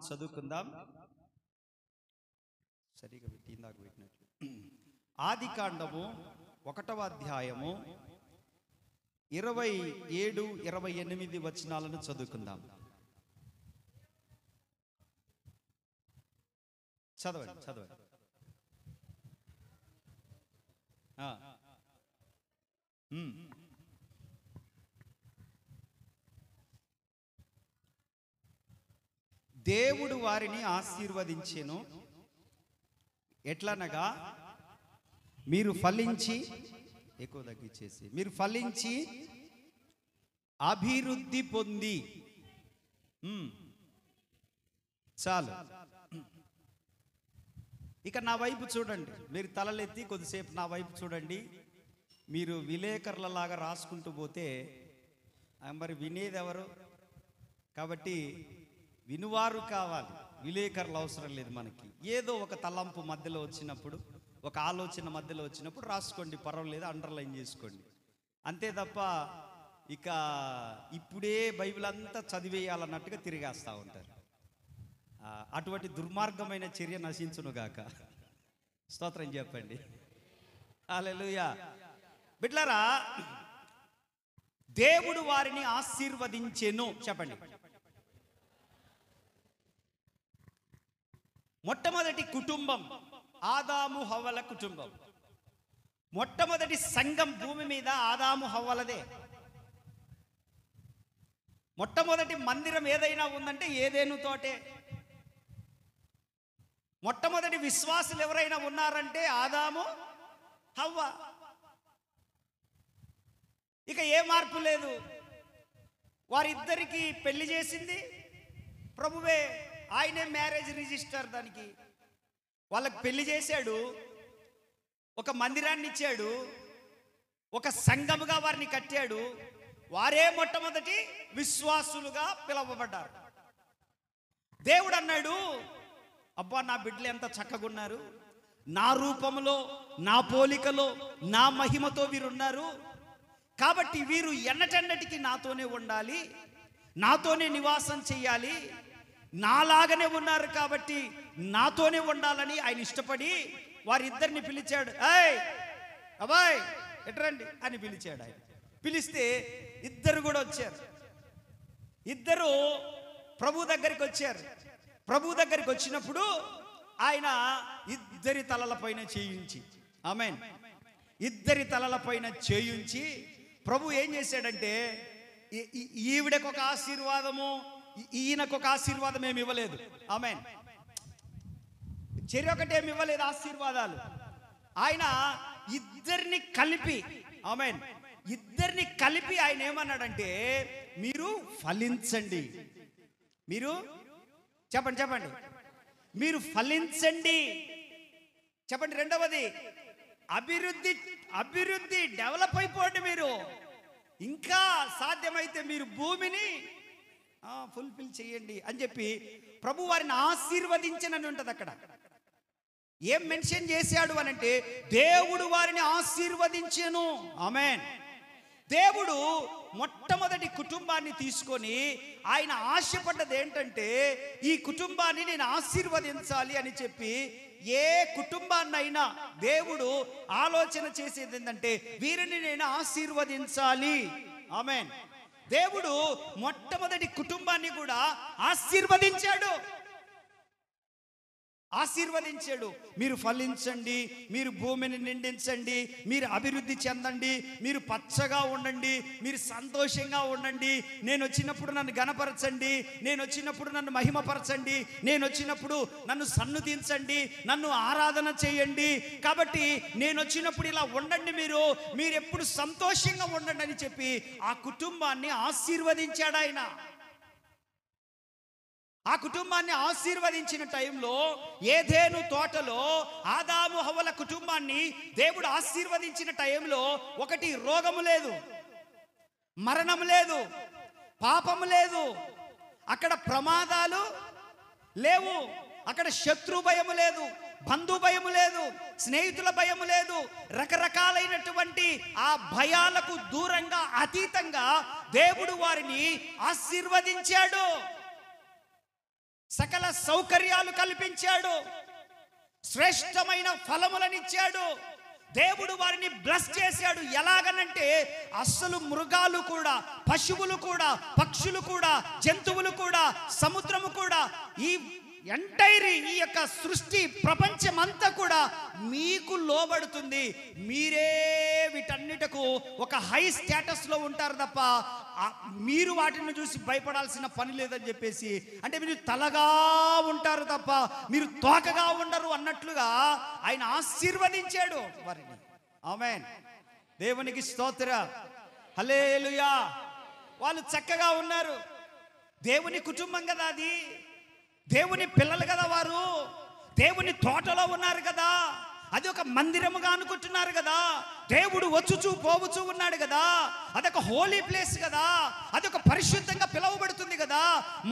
చదువుకుందాం. సరిగా పెట్టి ఇందాక పెట్టినట్లు ఆది కాండము 1వ అధ్యాయము 27, 28 వచనాలను చదువుకుందాం. చదవండి చదవండి. దేవుడు వారిని ఆశీర్వదించెను, ఎట్లనగా మీరు ఫలించి, ఎక్కువ తగ్గించేసి, మీరు ఫలించి అభివృద్ధి పొంది. చాలు. ఇక నా వైపు చూడండి, మీరు తలలెత్తి కొద్దిసేపు నా వైపు చూడండి. మీరు విలేకరులలాగా రాసుకుంటూ పోతే మరి వినేది ఎవరు? కాబట్టి వినువారు కావాలి, విలేకరులు అవసరం లేదు మనకి. ఏదో ఒక తలంపు మధ్యలో వచ్చినప్పుడు, ఒక ఆలోచన మధ్యలో వచ్చినప్పుడు రాసుకోండి, పర్వాలేదు, అండర్లైన్ చేసుకోండి, అంతే తప్ప ఇక ఇప్పుడే బైబిల్ అంతా చదివేయాలన్నట్టుగా తిరిగేస్తూ ఉంటారు. అటువంటి దుర్మార్గమైన చర్య నశించునుగాక. స్తోత్రం చెప్పండి. హల్లెలూయా. బిడ్డలారా, దేవుడు వారిని ఆశీర్వదించెను. చెప్పండి. మొట్టమొదటి కుటుంబం ఆదాము హవ్వల కుటుంబం. మొట్టమొదటి సంఘం భూమి మీద ఆదాము హవ్వలదే. మొట్టమొదటి మందిరం ఏదైనా ఉందంటే ఏదేను తోటే. మొట్టమొదటి విశ్వాసులు ఎవరైనా ఉన్నారంటే ఆదాము హవ్వ. ఇక ఏ మార్పు లేదు. వారిద్దరికి పెళ్లి చేసింది ప్రభువే. ఆయనే మ్యారేజ్ రిజిస్టర్. దానికి వాళ్ళకి పెళ్లి చేశాడు, ఒక మందిరాన్ని ఇచ్చాడు, ఒక సంఘముగా వారిని కట్టాడు. వారే మొట్టమొదటి విశ్వాసులుగా పిలువబడ్డారు. దేవుడు అన్నాడు, అబ్బా నా బిడ్డలు ఎంత చక్కగున్నారు, నా రూపంలో, నా పోలికలో, నా మహిమతో వీరున్నారు, కాబట్టి వీరు ఎన్నటెన్నటికి నాతోనే ఉండాలి, నాతోనే నివాసం చెయ్యాలి, నాలాగనే ఉన్నారు కాబట్టి నాతోనే ఉండాలని ఆయన ఇష్టపడి వారిద్దరిని పిలిచాడు. ఏయ్ అబ్బాయ్ ఎట్రండి అని పిలిచాడు. ఆయన పిలిస్తే ఇద్దరు కూడా వచ్చారు. ఇద్దరు ప్రభు దగ్గరికి వచ్చారు. ప్రభు దగ్గరికి వచ్చినప్పుడు ఆయన ఇద్దరి తలలపైన చేయించి, ఆమేన్, ఇద్దరి తలలపైన చేయించి ప్రభు ఏం చేశాడంటే, ఈవిడకు ఒక ఆశీర్వాదము, ఈయనకు ఒక ఆశీర్వాదం ఏమి ఇవ్వలేదు. ఆమేన్. చెరొకటేమి ఇవ్వలేదు ఆశీర్వాదాలు. ఆయన ఇద్దరిని కలిపి, ఆమేన్, ఇద్దరిని కలిపి ఆయన ఏమన్నాడంటే, మీరు ఫలించండి. మీరు చెప్పండి చెప్పండి, మీరు ఫలించండి. చెప్పండి. రెండవది అభివృద్ధి, అభివృద్ధి, డెవలప్ అయిపోండి. మీరు ఇంకా సాధ్యమైతే మీరు భూమిని ఫుల్ఫిల్ చేయండి అని చెప్పి ప్రభు వారిని ఆశీర్వదించనని ఉంటుంది. అక్కడ ఏం మెన్షన్ చేశాడు అని అంటే, దేవుడు వారిని ఆశీర్వదించెను. ఆమేన్. దేవుడు మొట్టమొదటి కుటుంబాన్ని తీసుకొని ఆయన ఆశపడ్డది ఏంటంటే, ఈ కుటుంబాన్ని నేను ఆశీర్వదించాలి అని చెప్పి ఏ కుటుంబాన్నైనా దేవుడు ఆలోచన చేసేది ఏంటంటే, వీరిని నేను ఆశీర్వదించాలి. ఆమేన్. దేవుడు మొట్టమొదటి కుటుంబాన్ని కూడా ఆశీర్వదించాడు. ఆశీర్వదించాడు. మీరు ఫలించండి, మీరు భూమిని నిండించండి, మీరు అభివృద్ధి చెందండి, మీరు పచ్చగా ఉండండి, మీరు సంతోషంగా ఉండండి, నేను వచ్చినప్పుడు నన్ను ఘనపరచండి, నేను వచ్చినప్పుడు నన్ను మహిమపరచండి, నేను వచ్చినప్పుడు నన్ను సన్నుతించండి, నన్ను ఆరాధన చేయండి, కాబట్టి నేను వచ్చినప్పుడు ఇలా ఉండండి, మీరు ఎప్పుడు సంతోషంగా ఉండండి అని చెప్పి ఆ కుటుంబాన్ని ఆశీర్వదించాడు ఆయన. ఆ కుటుంబాన్ని ఆశీర్వదించిన టైంలో ఏదెను తోటలో ఆదాము హవ్వల కుటుంబాన్ని దేవుడు ఆశీర్వదించిన టైంలో ఒకటి, రోగము లేదు, మరణము లేదు, పాపము లేదు, అక్కడ ప్రమాదాలు లేవు, అక్కడ శత్రు భయము లేదు, బంధు భయము లేదు, స్నేహితుల భయము లేదు. రకరకాలైనటువంటి ఆ భయాలకు దూరంగా, అతీతంగా దేవుడు వారిని ఆశీర్వదించాడు. సకల సౌకర్యాలు కల్పించాడు, శ్రేష్టమైన ఫలములనిచ్చాడు. దేవుడు వారిని బ్లెస్ చేశాడు. ఎలాగనంటే అస్సలు మృగాలు కూడా, పశువులు కూడా, పక్షులు కూడా, జంతువులు కూడా, సముద్రము కూడా, ఈ ఎంటైర్ ఈ యొక్క సృష్టి ప్రపంచమంతా కూడా మీకు లోబడుతుంది. మీరే వీటన్నిటకు ఒక హై స్టేటస్లో ఉంటారు తప్ప మీరు వాటిని చూసి భయపడాల్సిన పని లేదని చెప్పేసి, అంటే మీరు తలగా ఉంటారు తప్ప మీరు తోకగా ఉండరు అన్నట్లుగా ఆయన ఆశీర్వదించాడు వారిని. ఆమేన్. దేవునికి స్తోత్ర. హల్లెలూయా. వాళ్ళు చక్కగా ఉన్నారు. దేవుని కుటుంబం కదా అది, దేవుని పిల్లలు కదా వారు, దేవుని తోటలో ఉన్నారు కదా, అది ఒక మందిరముగా అనుకుంటున్నారు కదా, దేవుడు వచ్చుచూ పోవుచూ ఉన్నాడు కదా, అదొక హోలీ ప్లేస్ కదా, అదొక పరిశుద్ధంగా పిలువబడుతుంది కదా,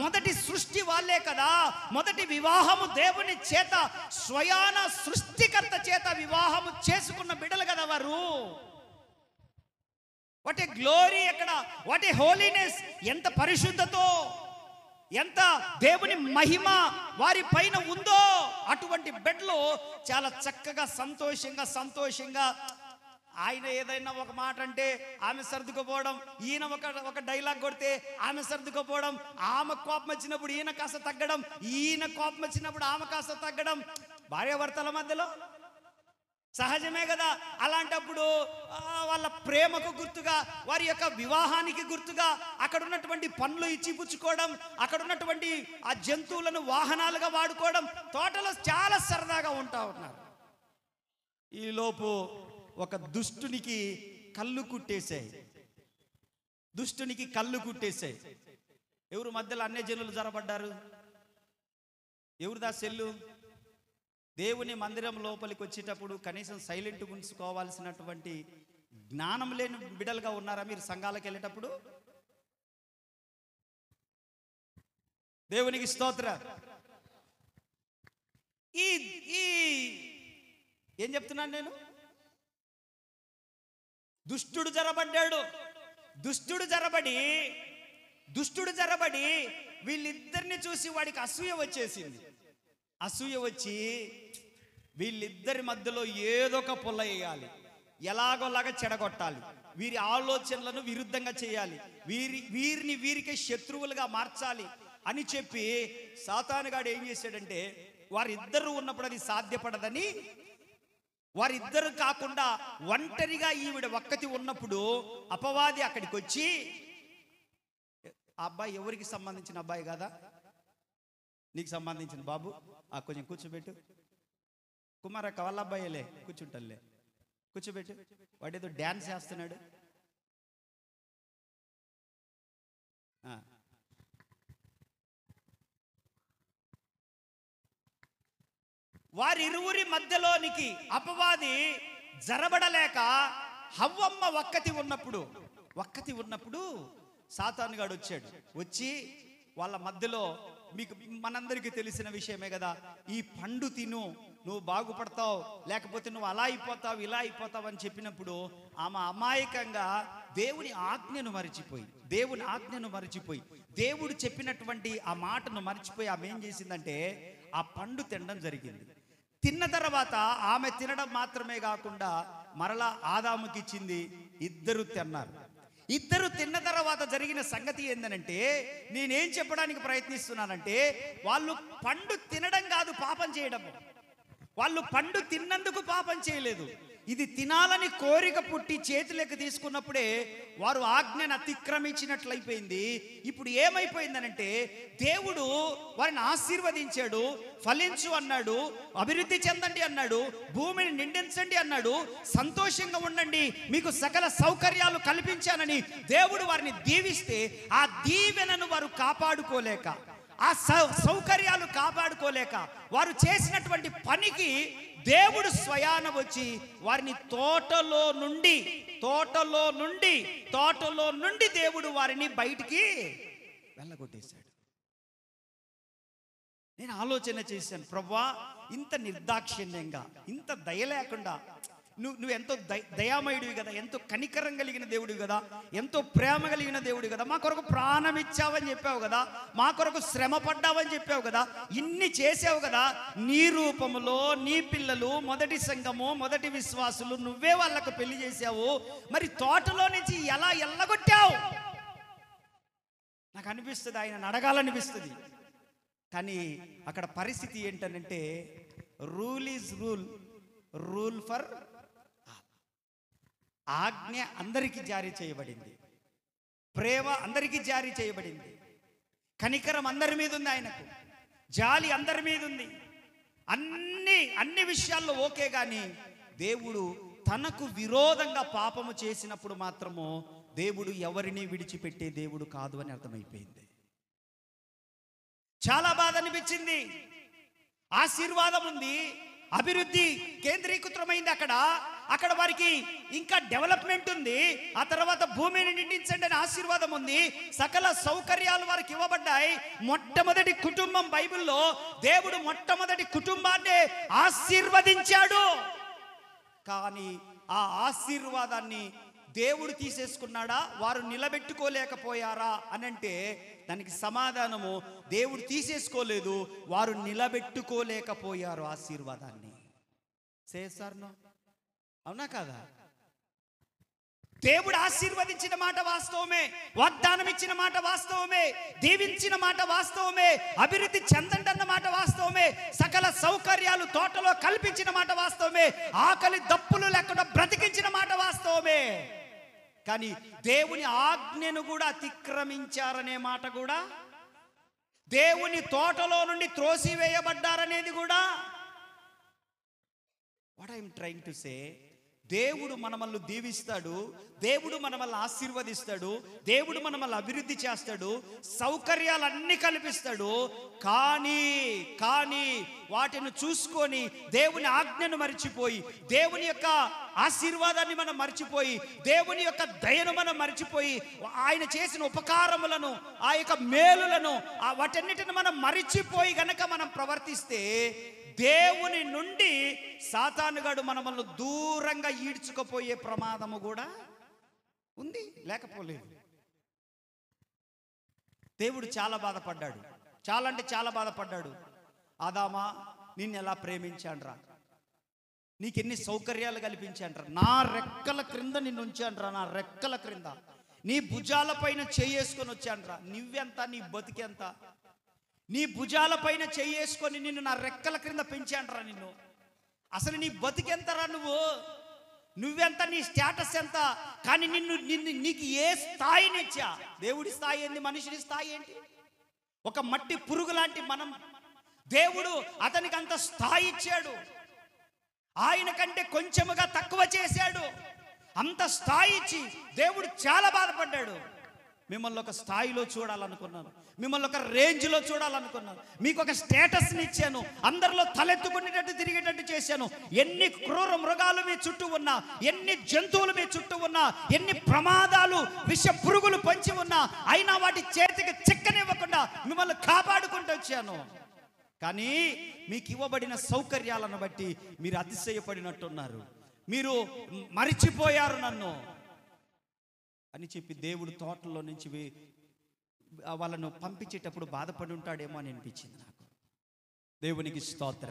మొదటి సృష్టి వాళ్ళే కదా, మొదటి వివాహము దేవుని చేత స్వయాన సృష్టికర్త చేత వివాహము చేసుకున్న బిడ్డలు కదా వారు. వాట్ ఏ గ్లోరీ ఎక్కడ, వాట్ ఏ హోలీనెస్, ఎంత పరిశుద్ధతో, ఎంత దేవుని మహిమ వారి పైన ఉందో అటువంటి బెడ్లో చాలా చక్కగా సంతోషంగా ఆయన ఏదైనా ఒక మాట అంటే ఆమె సర్దుకుపోవడం, ఈయన ఒక డైలాగ్ కొడితే ఆమె సర్దుకుపోవడం, ఆమె కోపం వచ్చినప్పుడు ఈయన కాస్త తగ్గడం, ఈయన కోపం వచ్చినప్పుడు ఆమె కాస్త తగ్గడం, భార్యాభర్తల మధ్యలో సహజమే కదా. అలాంటప్పుడు వాళ్ళ ప్రేమకు గుర్తుగా, వారి యొక్క వివాహానికి గుర్తుగా అక్కడ ఉన్నటువంటి పనులు ఇచ్చి పుచ్చుకోవడం, అక్కడ ఉన్నటువంటి ఆ జంతువులను వాహనాలుగా వాడుకోవడం, తోటలో చాలా సరదాగా ఉంటా ఉన్నారు. ఈలోపు ఒక దుష్టునికి కళ్ళు కుట్టేశాయి. ఎవరు మధ్యలో అన్య జనులు జరబడ్డారు? ఎవరిదా సెల్లు? దేవుని మందిరం లోపలికి వచ్చేటప్పుడు కనీసం సైలెంట్ ఉంచుకోవాల్సినటువంటి జ్ఞానం లేని బిడ్డలుగా ఉన్నారా మీరు సంఘాలకు వెళ్ళేటప్పుడు? దేవునికి స్తోత్ర. ఈ ఏం చెప్తున్నాను నేను? దుష్టుడు జరబడి వీళ్ళిద్దరిని చూసి వాడికి అసూయ వచ్చి వీళ్ళిద్దరి మధ్యలో ఏదో ఒక పుల్ల వేయాలి, ఎలాగోలాగా చెడగొట్టాలి, వీరి ఆలోచనలను విరుద్ధంగా చేయాలి, వీరికి శత్రువులుగా మార్చాలి అని చెప్పి సాతానుగాడు ఏం చేశాడంటే, వారిద్దరూ ఉన్నప్పుడు అది సాధ్యపడదని, వారిద్దరు కాకుండా ఒంటరిగా ఈవిడ ఒక్కతి ఉన్నప్పుడు అపవాది అక్కడికి వచ్చి, ఆ అబ్బాయి ఎవరికి సంబంధించిన అబ్బాయి కదా, నీకు సంబంధించిన బాబు, కొంచెం కూర్చోబెట్టు, కుమారక్క వాళ్ళ అబ్బాయిలే, కూర్చోబెట్టు, వాడేదో డ్యాన్స్ చేస్తున్నాడు. వారిరువురి మధ్యలోనికి అపవాది జరబడలేక హవ్వమ్మ ఒక్కతి ఉన్నప్పుడు సాతానుగాడు వచ్చి వాళ్ళ మధ్యలో, మీకు మనందరికీ తెలిసిన విషయమే కదా, ఈ పండు తిను నువ్వు బాగుపడతావు, లేకపోతే నువ్వు అలా అయిపోతావు ఇలా అయిపోతావు అని చెప్పినప్పుడు ఆమె అమాయకంగా దేవుని ఆజ్ఞను మరిచిపోయి దేవుడు చెప్పినటువంటి ఆ మాటను మర్చిపోయి ఆమె ఏం చేసిందంటే ఆ పండు తినడం జరిగింది. తిన్న తర్వాత ఆమె తినడం మాత్రమే కాకుండా మరలా ఆదాముకి ఇచ్చింది. ఇద్దరు తిన్న తర్వాత జరిగిన సంగతి ఏందనంటే, నేనేం చెప్పడానికి ప్రయత్నిస్తున్నానంటే, వాళ్ళు పండు తినడం కాదు పాపం చేయడం, వాళ్ళు పండు తిన్నందుకు పాపం చేయలేదు. ఇది తినాలని కోరిక పుట్టి చేతులకు తీసుకున్నప్పుడే వారు ఆజ్ఞను అతిక్రమించినట్లయిపోయింది. ఇప్పుడు ఏమైపోయిందనంటే, దేవుడు వారిని ఆశీర్వదించాడు, ఫలించు అన్నాడు, అభివృద్ధి చెందండి అన్నాడు, భూమిని నిండించండి అన్నాడు, సంతోషంగా ఉండండి, మీకు సకల సౌకర్యాలు కల్పించానని దేవుడు వారిని దీవిస్తే, ఆ దీవెనను వారు కాపాడుకోలేక, ఆ సౌకర్యాలు కాపాడుకోలేక, వారు చేసినటువంటి పనికి దేవుడు స్వయాన వచ్చి వారిని తోటలో నుండి దేవుడు వారిని బయటికి వెళ్ళగొట్టేశాడు. నేను ఆలోచన చేశాను, ప్రభువా ఇంత నిర్దాక్షిణ్యంగా, ఇంత దయ లేకుండా నువ్వు ఎంతో దయామయుడివి కదా, ఎంతో కనికరం కలిగిన దేవుడివి కదా, ఎంతో ప్రేమ కలిగిన దేవుడివి కదా, మా కొరకు ప్రాణం ఇచ్చావని చెప్పావు కదా, మా కొరకు శ్రమ పడ్డావని చెప్పావు కదా, ఇన్ని చేసావు కదా, నీ రూపములో నీ పిల్లలు, మొదటి సంఘము, మొదటి విశ్వాసులు, నువ్వే వాళ్ళకు పెళ్లి చేసావు, మరి తోటలో నుంచి ఎలా ఎల్లగొట్టావు? నాకు అనిపిస్తుంది, ఆయన అడగాలనిపిస్తుంది. కానీ అక్కడ పరిస్థితి ఏంటనంటే, రూల్ ఈజ్ రూల్ ఫర్, ఆజ్ఞ అందరికీ జారీ చేయబడింది, ప్రేమ అందరికీ జారీ చేయబడింది, కనికరం అందరి మీద ఉంది, ఆయనకు జాలి అందరి మీద ఉంది, అన్ని విషయాల్లో ఓకే. కానీ దేవుడు తనకు విరోధంగా పాపము చేసినప్పుడు మాత్రము దేవుడు ఎవరిని విడిచిపెట్టే దేవుడు కాదు అని అర్థమైపోయింది. చాలా బాధ అనిపించింది. ఆశీర్వాదం ఉంది, అభివృద్ధి కేంద్రీకృతమైంది, అక్కడ వారికి ఇంకా డెవలప్మెంట్ ఉంది, ఆ తర్వాత భూమిని నిండించండి అనే ఆశీర్వాదం ఉంది, సకల సౌకర్యాలు వారికి ఇవ్వబడ్డాయి. మొట్టమొదటి కుటుంబం బైబిల్లో దేవుడు మొట్టమొదటి కుటుంబాన్ని ఆశీర్వదించాడు. కానీ ఆ ఆశీర్వాదాన్ని దేవుడు తీసేసుకున్నాడా, వారు నిలబెట్టుకోలేకపోయారా అనంటే దానికి సమాధానము, దేవుడు తీసేసుకోలేదు, వారు నిలబెట్టుకోలేకపోయారు ఆశీర్వాదాన్ని. చేస్తారనో అవునా కాదా? దేవుడు ఆశీర్వదించిన మాట వాస్తవమే, వాగ్దానం ఇచ్చిన మాట వాస్తవమే, దీవించిన మాట వాస్తవమే, అభివృద్ధి చెందండి అన్న మాట వాస్తవమే, సకల సౌకర్యాలు తోటలో కల్పించిన మాట వాస్తవమే, ఆకలి దప్పులు లేకుండా బ్రతికించిన మాట వాస్తవమే. కానీ దేవుని ఆజ్ఞను కూడా అతిక్రమించారనే మాట కూడా, దేవుని తోటలో నుండి త్రోసివేయబడ్డారనేది కూడా, what I'm trying to say, దేవుడు మనల్ని దీవిస్తాడు, దేవుడు మనల్ని ఆశీర్వదిస్తాడు, దేవుడు మనల్ని అభివృద్ధి చేస్తాడు, సౌకర్యాలన్నీ కల్పిస్తాడు. కానీ వాటిని చూసుకొని దేవుని ఆజ్ఞను మర్చిపోయి, దేవుని యొక్క ఆశీర్వాదాన్ని మనం మర్చిపోయి, దేవుని యొక్క దయను మనం మర్చిపోయి, ఆయన చేసిన ఉపకారములను, ఆ యొక్క మేలులను, వాటన్నిటిని మనం మరిచిపోయి గనక మనం ప్రవర్తిస్తే దేవుని నుండి సాతానుగాడు మనల్ని దూరంగా ఈడ్చుకుపోయే ప్రమాదము కూడా ఉంది, లేకపోలేదు. దేవుడు చాలా బాధపడ్డాడు, చాలా అంటే చాలా బాధపడ్డాడు. ఆదామా, నిన్ను ఎలా ప్రేమించానురా, నీకెన్ని సౌకర్యాలు కల్పించానురా, నా రెక్కల క్రింద నిన్ను ఉంచానురా, నా రెక్కల క్రింద నీ భుజాల పైన చేసుకొని వచ్చానురా, నువ్వెంత, నీ బతికెంత, నీ భుజాల పైన చేసుకొని నిన్ను నా రెక్కల క్రింద పెంచానురా నిన్ను, అసలు నీ బతికెంతరా, నువ్వెంత, నీ స్టేటస్ ఎంత, కానీ నీకు ఏ స్థాయినిచ్చా? దేవుడి స్థాయి ఏంది, మనుషుని స్థాయి ఏంటి? ఒక మట్టి పురుగు లాంటి మనం, దేవుడు అతనికి అంత స్థాయి ఇచ్చాడు, ఆయన కంటే కొంచెముగా తక్కువ చేశాడు, అంత స్థాయి ఇచ్చి దేవుడు చాలా బాధపడ్డాడు. మిమ్మల్ని ఒక స్థాయిలో చూడాలనుకున్నాను, మిమ్మల్ని ఒక రేంజ్లో చూడాలనుకున్నాను, మీకు ఒక స్టేటస్ని ఇచ్చాను, అందరిలో తలెత్తుకునేటట్టు తిరిగేటట్టు చేశాను. ఎన్ని క్రూర మృగాలు మీ చుట్టూ ఉన్నా, ఎన్ని జంతువులు మీ చుట్టూ ఉన్నా, ఎన్ని ప్రమాదాలు విష పురుగులు పంచి ఉన్నా, అయినా వాటి చేతికి చిక్కనివ్వకుండా మిమ్మల్ని కాపాడుకుంటూ వచ్చాను. కానీ మీకు ఇవ్వబడిన సౌకర్యాలను బట్టి మీరు అతిశయపడినట్టున్నారు, మీరు మరిచిపోయారు నన్ను అని చెప్పి దేవుడు తోటలో నుంచి వాళ్ళను పంపించేటప్పుడు బాధపడి ఉంటాడేమో అని అనిపించింది నాకు. దేవునికి స్తోత్ర,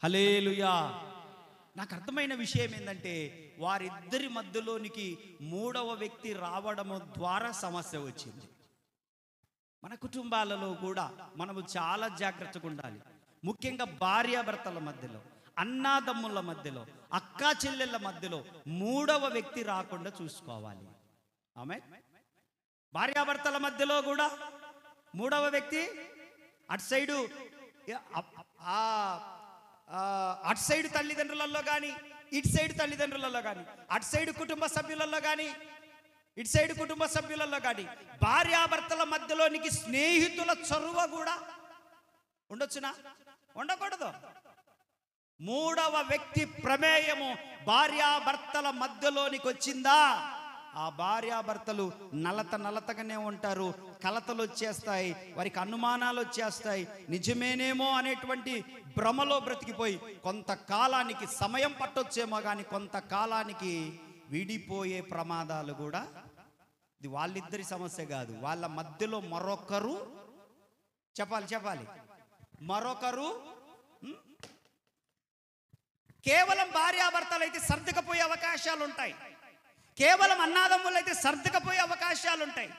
హల్లెలూయా. నాకు అర్థమైన విషయం ఏంటంటే, వారిద్దరి మధ్యలోనికి మూడవ వ్యక్తి రావడము ద్వారా సమస్య వచ్చింది. మన కుటుంబాలలో కూడా మనము చాలా జాగ్రత్తగా ఉండాలి. ముఖ్యంగా భార్యాభర్తల మధ్యలో, అన్నాదమ్ముల మధ్యలో, అక్కా చెల్లెళ్ళ మధ్యలో మూడవ వ్యక్తి రాకుండా చూసుకోవాలి. ఆమేన్. భార్యాభర్తల మధ్యలో కూడా మూడవ వ్యక్తి, అటు సైడ్ తల్లిదండ్రులలో కానీ, ఇటు సైడ్ తల్లిదండ్రులలో కానీ, అటు సైడ్ కుటుంబ సభ్యులలో కానీ, ఇటు సైడ్ కుటుంబ సభ్యులలో కానీ, భార్యాభర్తల మధ్యలోనికి స్నేహితుల చొరవ కూడా ఉండొచ్చునా? ఉండకూడదు. మూడవ వ్యక్తి ప్రమేయము భార్యాభర్తల మధ్యలోనికి వచ్చిందా, ఆ భార్యాభర్తలు నలతగానే ఉంటారు, కలతలు వచ్చేస్తాయి, వారికి అనుమానాలు వచ్చేస్తాయి, నిజమేనేమో అనేటువంటి భ్రమలో బ్రతికిపోయి కొంతకాలానికి సమయం పట్టొచ్చేమో కానీ కొంతకాలానికి విడిపోయే ప్రమాదాలు కూడా. ఇది వాళ్ళిద్దరి సమస్య కాదు, వాళ్ళ మధ్యలో మరొకరు చెప్పాలి మరొకరు. కేవలం భార్యాభర్తలు అయితే సర్దుకపోయే అవకాశాలు ఉంటాయి, కేవలం అన్నాదమ్ములు అయితే సర్దుకపోయే అవకాశాలు ఉంటాయి,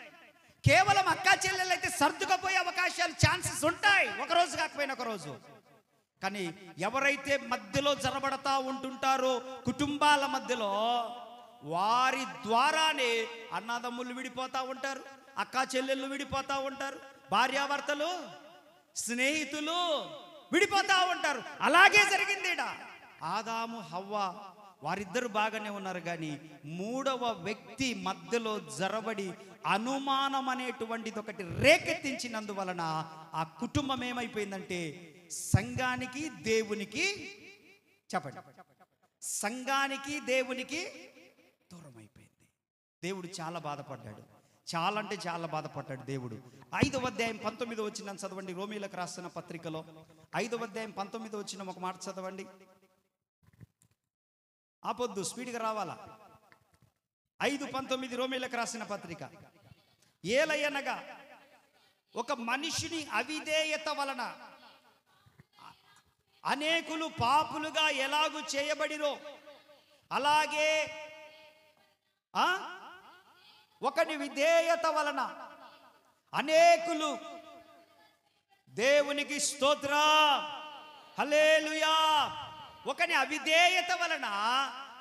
కేవలం అక్కా చెల్లెలు అయితే సర్దుకపోయే అవకాశాలు ఛాన్సెస్ ఉంటాయి, ఒకరోజు కాకపోయినా ఒకరోజు. కానీ ఎవరైతే మధ్యలో జరబడతా ఉంటుంటారో కుటుంబాల మధ్యలో, వారి ద్వారానే అన్నాదమ్ములు విడిపోతూ ఉంటారు, అక్కా చెల్లెళ్ళు విడిపోతూ ఉంటారు, భార్యాభర్తలు స్నేహితులు విడిపోతూ ఉంటారు. అలాగే జరిగింది ఈడ. ఆదాము హవ్వ వారిద్దరు బాగానే ఉన్నారు, కానీ మూడవ వ్యక్తి మధ్యలో జరబడి అనుమానం అనేటువంటిది ఒకటి రేకెత్తించినందువలన ఆ కుటుంబం ఏమైపోయిందంటే సంఘానికి దేవునికి, చెప్పండి, సంఘానికి దేవునికి దూరం అయిపోయింది. దేవుడు చాలా బాధపడ్డాడు, చాలా అంటే చాలా బాధపడ్డాడు దేవుడు. 5వ అధ్యాయం 19వ వచనం చదవండి. రోమీలకు రాసిన పత్రికలో 5వ అధ్యాయం 19వ వచనం ఒక మాట చదవండి. ఆపొద్దు, స్పీడ్గా రావాలా. 5:19 రోమీలకు రాసిన పత్రిక. ఏలయనగా ఒక మనిషిని అవిధేయత వలన అనేకులు పాపులుగా ఎలాగూ చేయబడిరో, అలాగే ఒకని విధేయత వలన అనేకులు, దేవునికి స్తోత్రం, హల్లెలూయా, ఒకని అవిధేయత వలన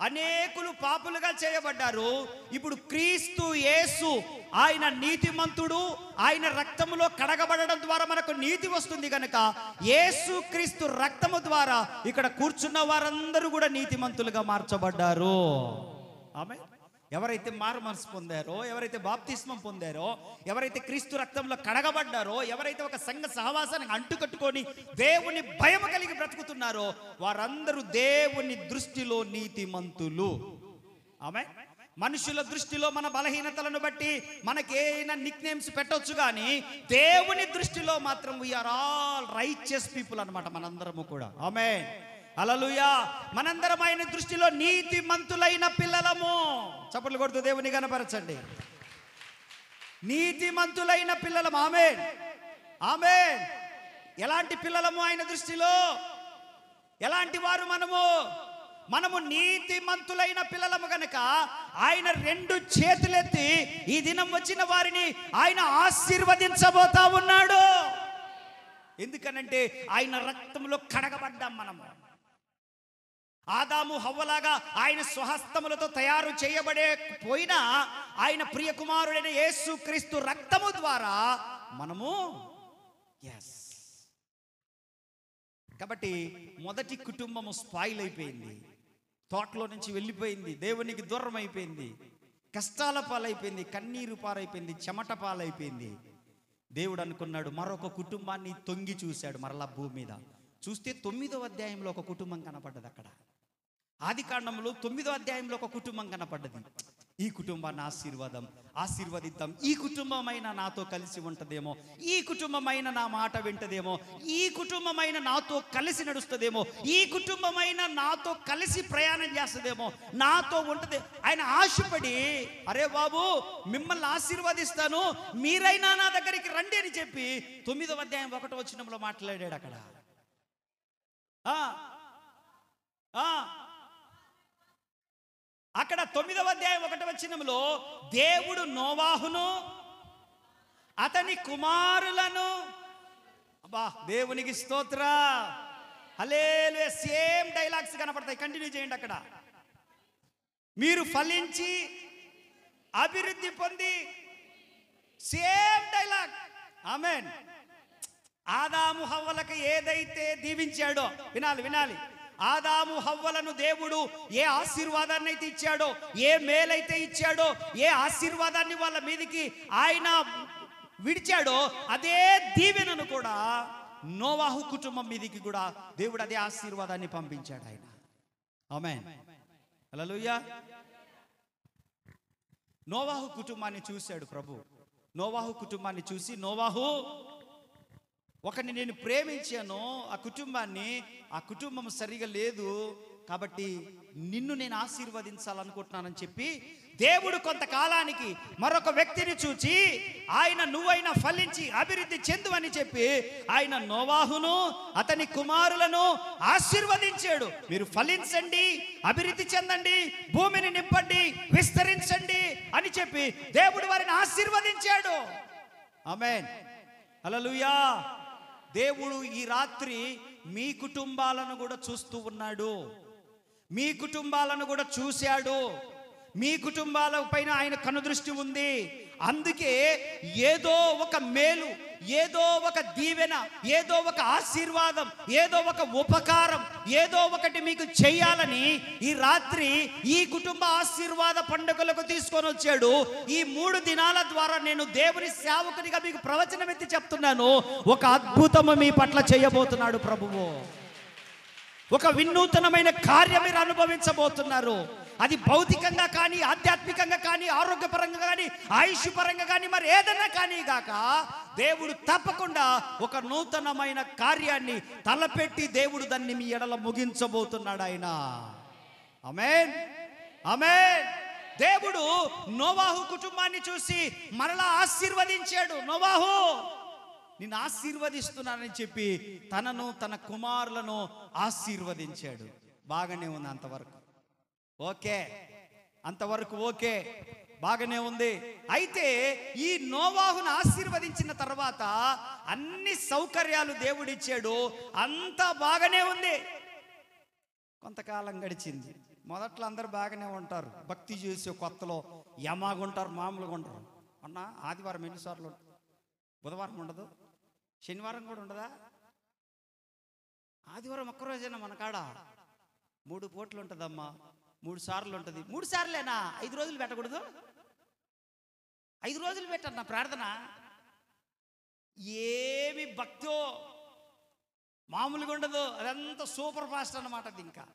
అనేకులు పాపులుగా చేయబడ్డారు. ఇప్పుడు క్రీస్తు యేసు ఆయన నీతిమంతుడు, ఆయన రక్తములో కడగబడడం ద్వారా మనకు నీతి వస్తుంది కనుక యేసు క్రీస్తు రక్తము ద్వారా ఇక్కడ కూర్చున్న వారందరూ కూడా నీతిమంతులుగా మార్చబడ్డారు. ఆమేన్. ఎవరైతే మారు మనసు పొందారో, ఎవరైతే బాప్తిస్మం పొందారో, ఎవరైతే క్రీస్తు రక్తంలో కడగబడ్డారో, ఎవరైతే ఒక సంఘ సహవాసానికి అంటుకట్టుకొని దేవుని భయం కలిగి బ్రతుకుతున్నారో వారందరూ దేవుని దృష్టిలో నీతిమంతులు. ఆమేన్. మనుషుల దృష్టిలో మన బలహీనతలను బట్టి మనకేమైనా నిక్ నేమ్స్ పెట్టొచ్చు, కానీ దేవుని దృష్టిలో మాత్రం వీఆర్ ఆల్ రైచియస్ పీపుల్ అన్నమాట, మనందరము కూడా. ఆమేన్, హల్లెలూయా. మనందరం ఆయన దృష్టిలో నీతిమంతులైన పిల్లలము. చప్పట్లు కొడుతూ దేవుని గణపరచండి. నీతిమంతులైన పిల్లలము. ఆమేన్, ఆమేన్. ఎలాంటి పిల్లలము ఆయన దృష్టిలో? ఎలాంటి వారు మనము నీతిమంతులైన పిల్లలము గనక ఆయన 2 చేతులెత్తి ఈ దినం వచ్చిన వారిని ఆయన ఆశీర్వదించబోతా ఉన్నాడు. ఎందుకనంటే ఆయన రక్తంలో కడగబడ్డాం మనము. ఆదాము హవ్వలాగా ఆయన స్వహస్తములతో తయారు చేయబడేపోయినా ఆయన ప్రియ కుమారుడైన యేసు క్రీస్తు రక్తము ద్వారా మనము కాబట్టి మొదటి కుటుంబము స్పాయిల్ అయిపోయింది, తోటలో నుంచి వెళ్ళిపోయింది, దేవునికి దూరం అయిపోయింది, కష్టాల పాలైపోయింది, కన్నీరు పాలైపోయింది, చెమట పాలైపోయింది. దేవుడు అనుకున్నాడు మరొక కుటుంబాన్ని తొంగి చూశాడు. మరలా భూమి మీద చూస్తే 9వ అధ్యాయంలో ఒక కుటుంబం కనపడ్డది. అక్కడ ఆదికాండంలో 9వ అధ్యాయంలో ఒక కుటుంబం కనపడ్డది. ఈ కుటుంబాన్ని ఆశీర్వదిద్దాం, ఈ కుటుంబమైన నాతో కలిసి ఉంటదేమో, ఈ కుటుంబమైన నా మాట వింటదేమో, ఈ కుటుంబమైన నాతో కలిసి నడుస్తుందేమో, ఈ కుటుంబమైన నాతో కలిసి ప్రయాణం చేస్తుందేమో, నాతో ఉంటది. ఆయన ఆశపడి అరే బాబు మిమ్మల్ని ఆశీర్వదిస్తాను, మీరైనా నా దగ్గరికి రండి అని చెప్పి 9వ అధ్యాయం 1వ వచనంలో మాట్లాడాడు. అక్కడ అక్కడ 9వ అధ్యాయం 1వ వచనంలో దేవుడు నోవాహును అతని కుమారులను, అబ్బా దేవునికి స్తోత్ర, హల్లెలూయా, సేమ్ డైలాగ్స్ కనపడతాయి. కంటిన్యూ చేయండి. అక్కడ మీరు ఫలించి అభివృద్ధి పొంది, సేమ్ డైలాగ్. ఆమేన్. ఆదాము హవ్వలకు ఏదైతే దీవించాడో, వినాలి, ఆదాము హవ్వలను దేవుడు ఏ ఆశీర్వాదాన్ని అయితే ఇచ్చాడో, ఏ మేలైతే ఇచ్చాడో, ఏ ఆశీర్వాదాన్ని వాళ్ళ మీదకి ఆయన విడిచాడో, అదే దీవెనను కూడా నోవాహు కుటుంబం మీదకి కూడా దేవుడు అదే ఆశీర్వాదాన్ని పంపించాడు ఆయన. ఆమేన్, హల్లెలూయా. నోవాహు కుటుంబాన్ని చూశాడు ప్రభు. నోవాహు కుటుంబాన్ని చూసి, నోవాహు, ఒకరిని నేను ప్రేమించాను, ఆ కుటుంబం సరిగా లేదు, కాబట్టి నిన్ను నేను ఆశీర్వదించాలనుకుంటున్నానని చెప్పి దేవుడు కొంతకాలానికి మరొక వ్యక్తిని చూచి, ఆయన నువ్వైనా ఫలించి అభివృద్ధి చెందు అని చెప్పి ఆయన నోవాహును అతని కుమారులను ఆశీర్వదించాడు. మీరు ఫలించండి, అభివృద్ధి చెందండి, భూమిని నింపండి, విస్తరించండి అని చెప్పి దేవుడు వారిని ఆశీర్వదించాడు. ఆమేన్, హల్లెలూయా. దేవుడు ఈ రాత్రి మీ కుటుంబాలను కూడా చూస్తూ ఉన్నాడు. మీ కుటుంబాలను కూడా చూశాడు. మీ కుటుంబాల పైన ఆయన కనుదృష్టి ఉంది. అందుకే ఏదో ఒక మేలు, ఏదో ఒక దీవెన, ఏదో ఒక ఆశీర్వాదం, ఏదో ఒక ఉపకారం, ఏదో ఒకటి మీకు చేయాలని ఈ రాత్రి ఈ కుటుంబ ఆశీర్వాద పండుగలకు తీసుకొని వచ్చాడు. ఈ 3 దినాల ద్వారా నేను దేవుని సేవకునిగా మీకు ప్రవచనం ఎత్తి చెప్తున్నాను. ఒక అద్భుతము మీ పట్ల చేయబోతున్నాడు ప్రభువు. ఒక వినూతనమైన కార్యం మీరు అనుభవించబోతున్నారు. అది భౌతికంగా కానీ, ఆధ్యాత్మికంగా కానీ, ఆరోగ్యపరంగా కానీ, ఆయుష్ పరంగా కానీ, మరి ఏదైనా కానీ గాక దేవుడు తప్పకుండా ఒక నూతనమైన కార్యాన్ని తలపెట్టి దేవుడు దాన్ని మీ ఎడల ముగించబోతున్నాడు ఆయన. ఆమేన్, ఆమేన్. దేవుడు నోవాహు కుటుంబాన్ని చూసి మరలా ఆశీర్వదించాడు. నోవాహు, నిన్ను ఆశీర్వదిస్తున్నానని చెప్పి తనను, తన కుమారులను ఆశీర్వదించాడు. బాగానే ఉంది అంతవరకు, ఓకే, అంతవరకు ఓకే, బాగానే ఉంది. అయితే ఈ నోవాహును ఆశీర్వదించిన తర్వాత అన్ని సౌకర్యాలు దేవుడిచ్చాడు, అంతా బాగానే ఉంది. కొంతకాలం గడిచింది. మొదట్లో అందరు బాగానే ఉంటారు, భక్తి చేసే కొత్తలో యమాగుంటారు, మామూలుగా ఉంటారు. అన్న ఆదివారం ఎన్నిసార్లు ఉంటుంది? బుధవారం ఉండదు, శనివారం కూడా ఉండదా? ఆదివారం ఒక్కరోజైనా మన కాడ 3 పూటలు ఉంటుందమ్మా, 3 సార్లు ఉంటుంది. 3 సార్లేనా? 5 రోజులు పెట్టకూడదు? 5 రోజులు పెట్టన్నా ప్రార్థన. ఏమి భక్తో మామూలుగా ఉండదు, అదంతా సూపర్ ఫాస్ట్ అన్నమాట. అది ఇంకా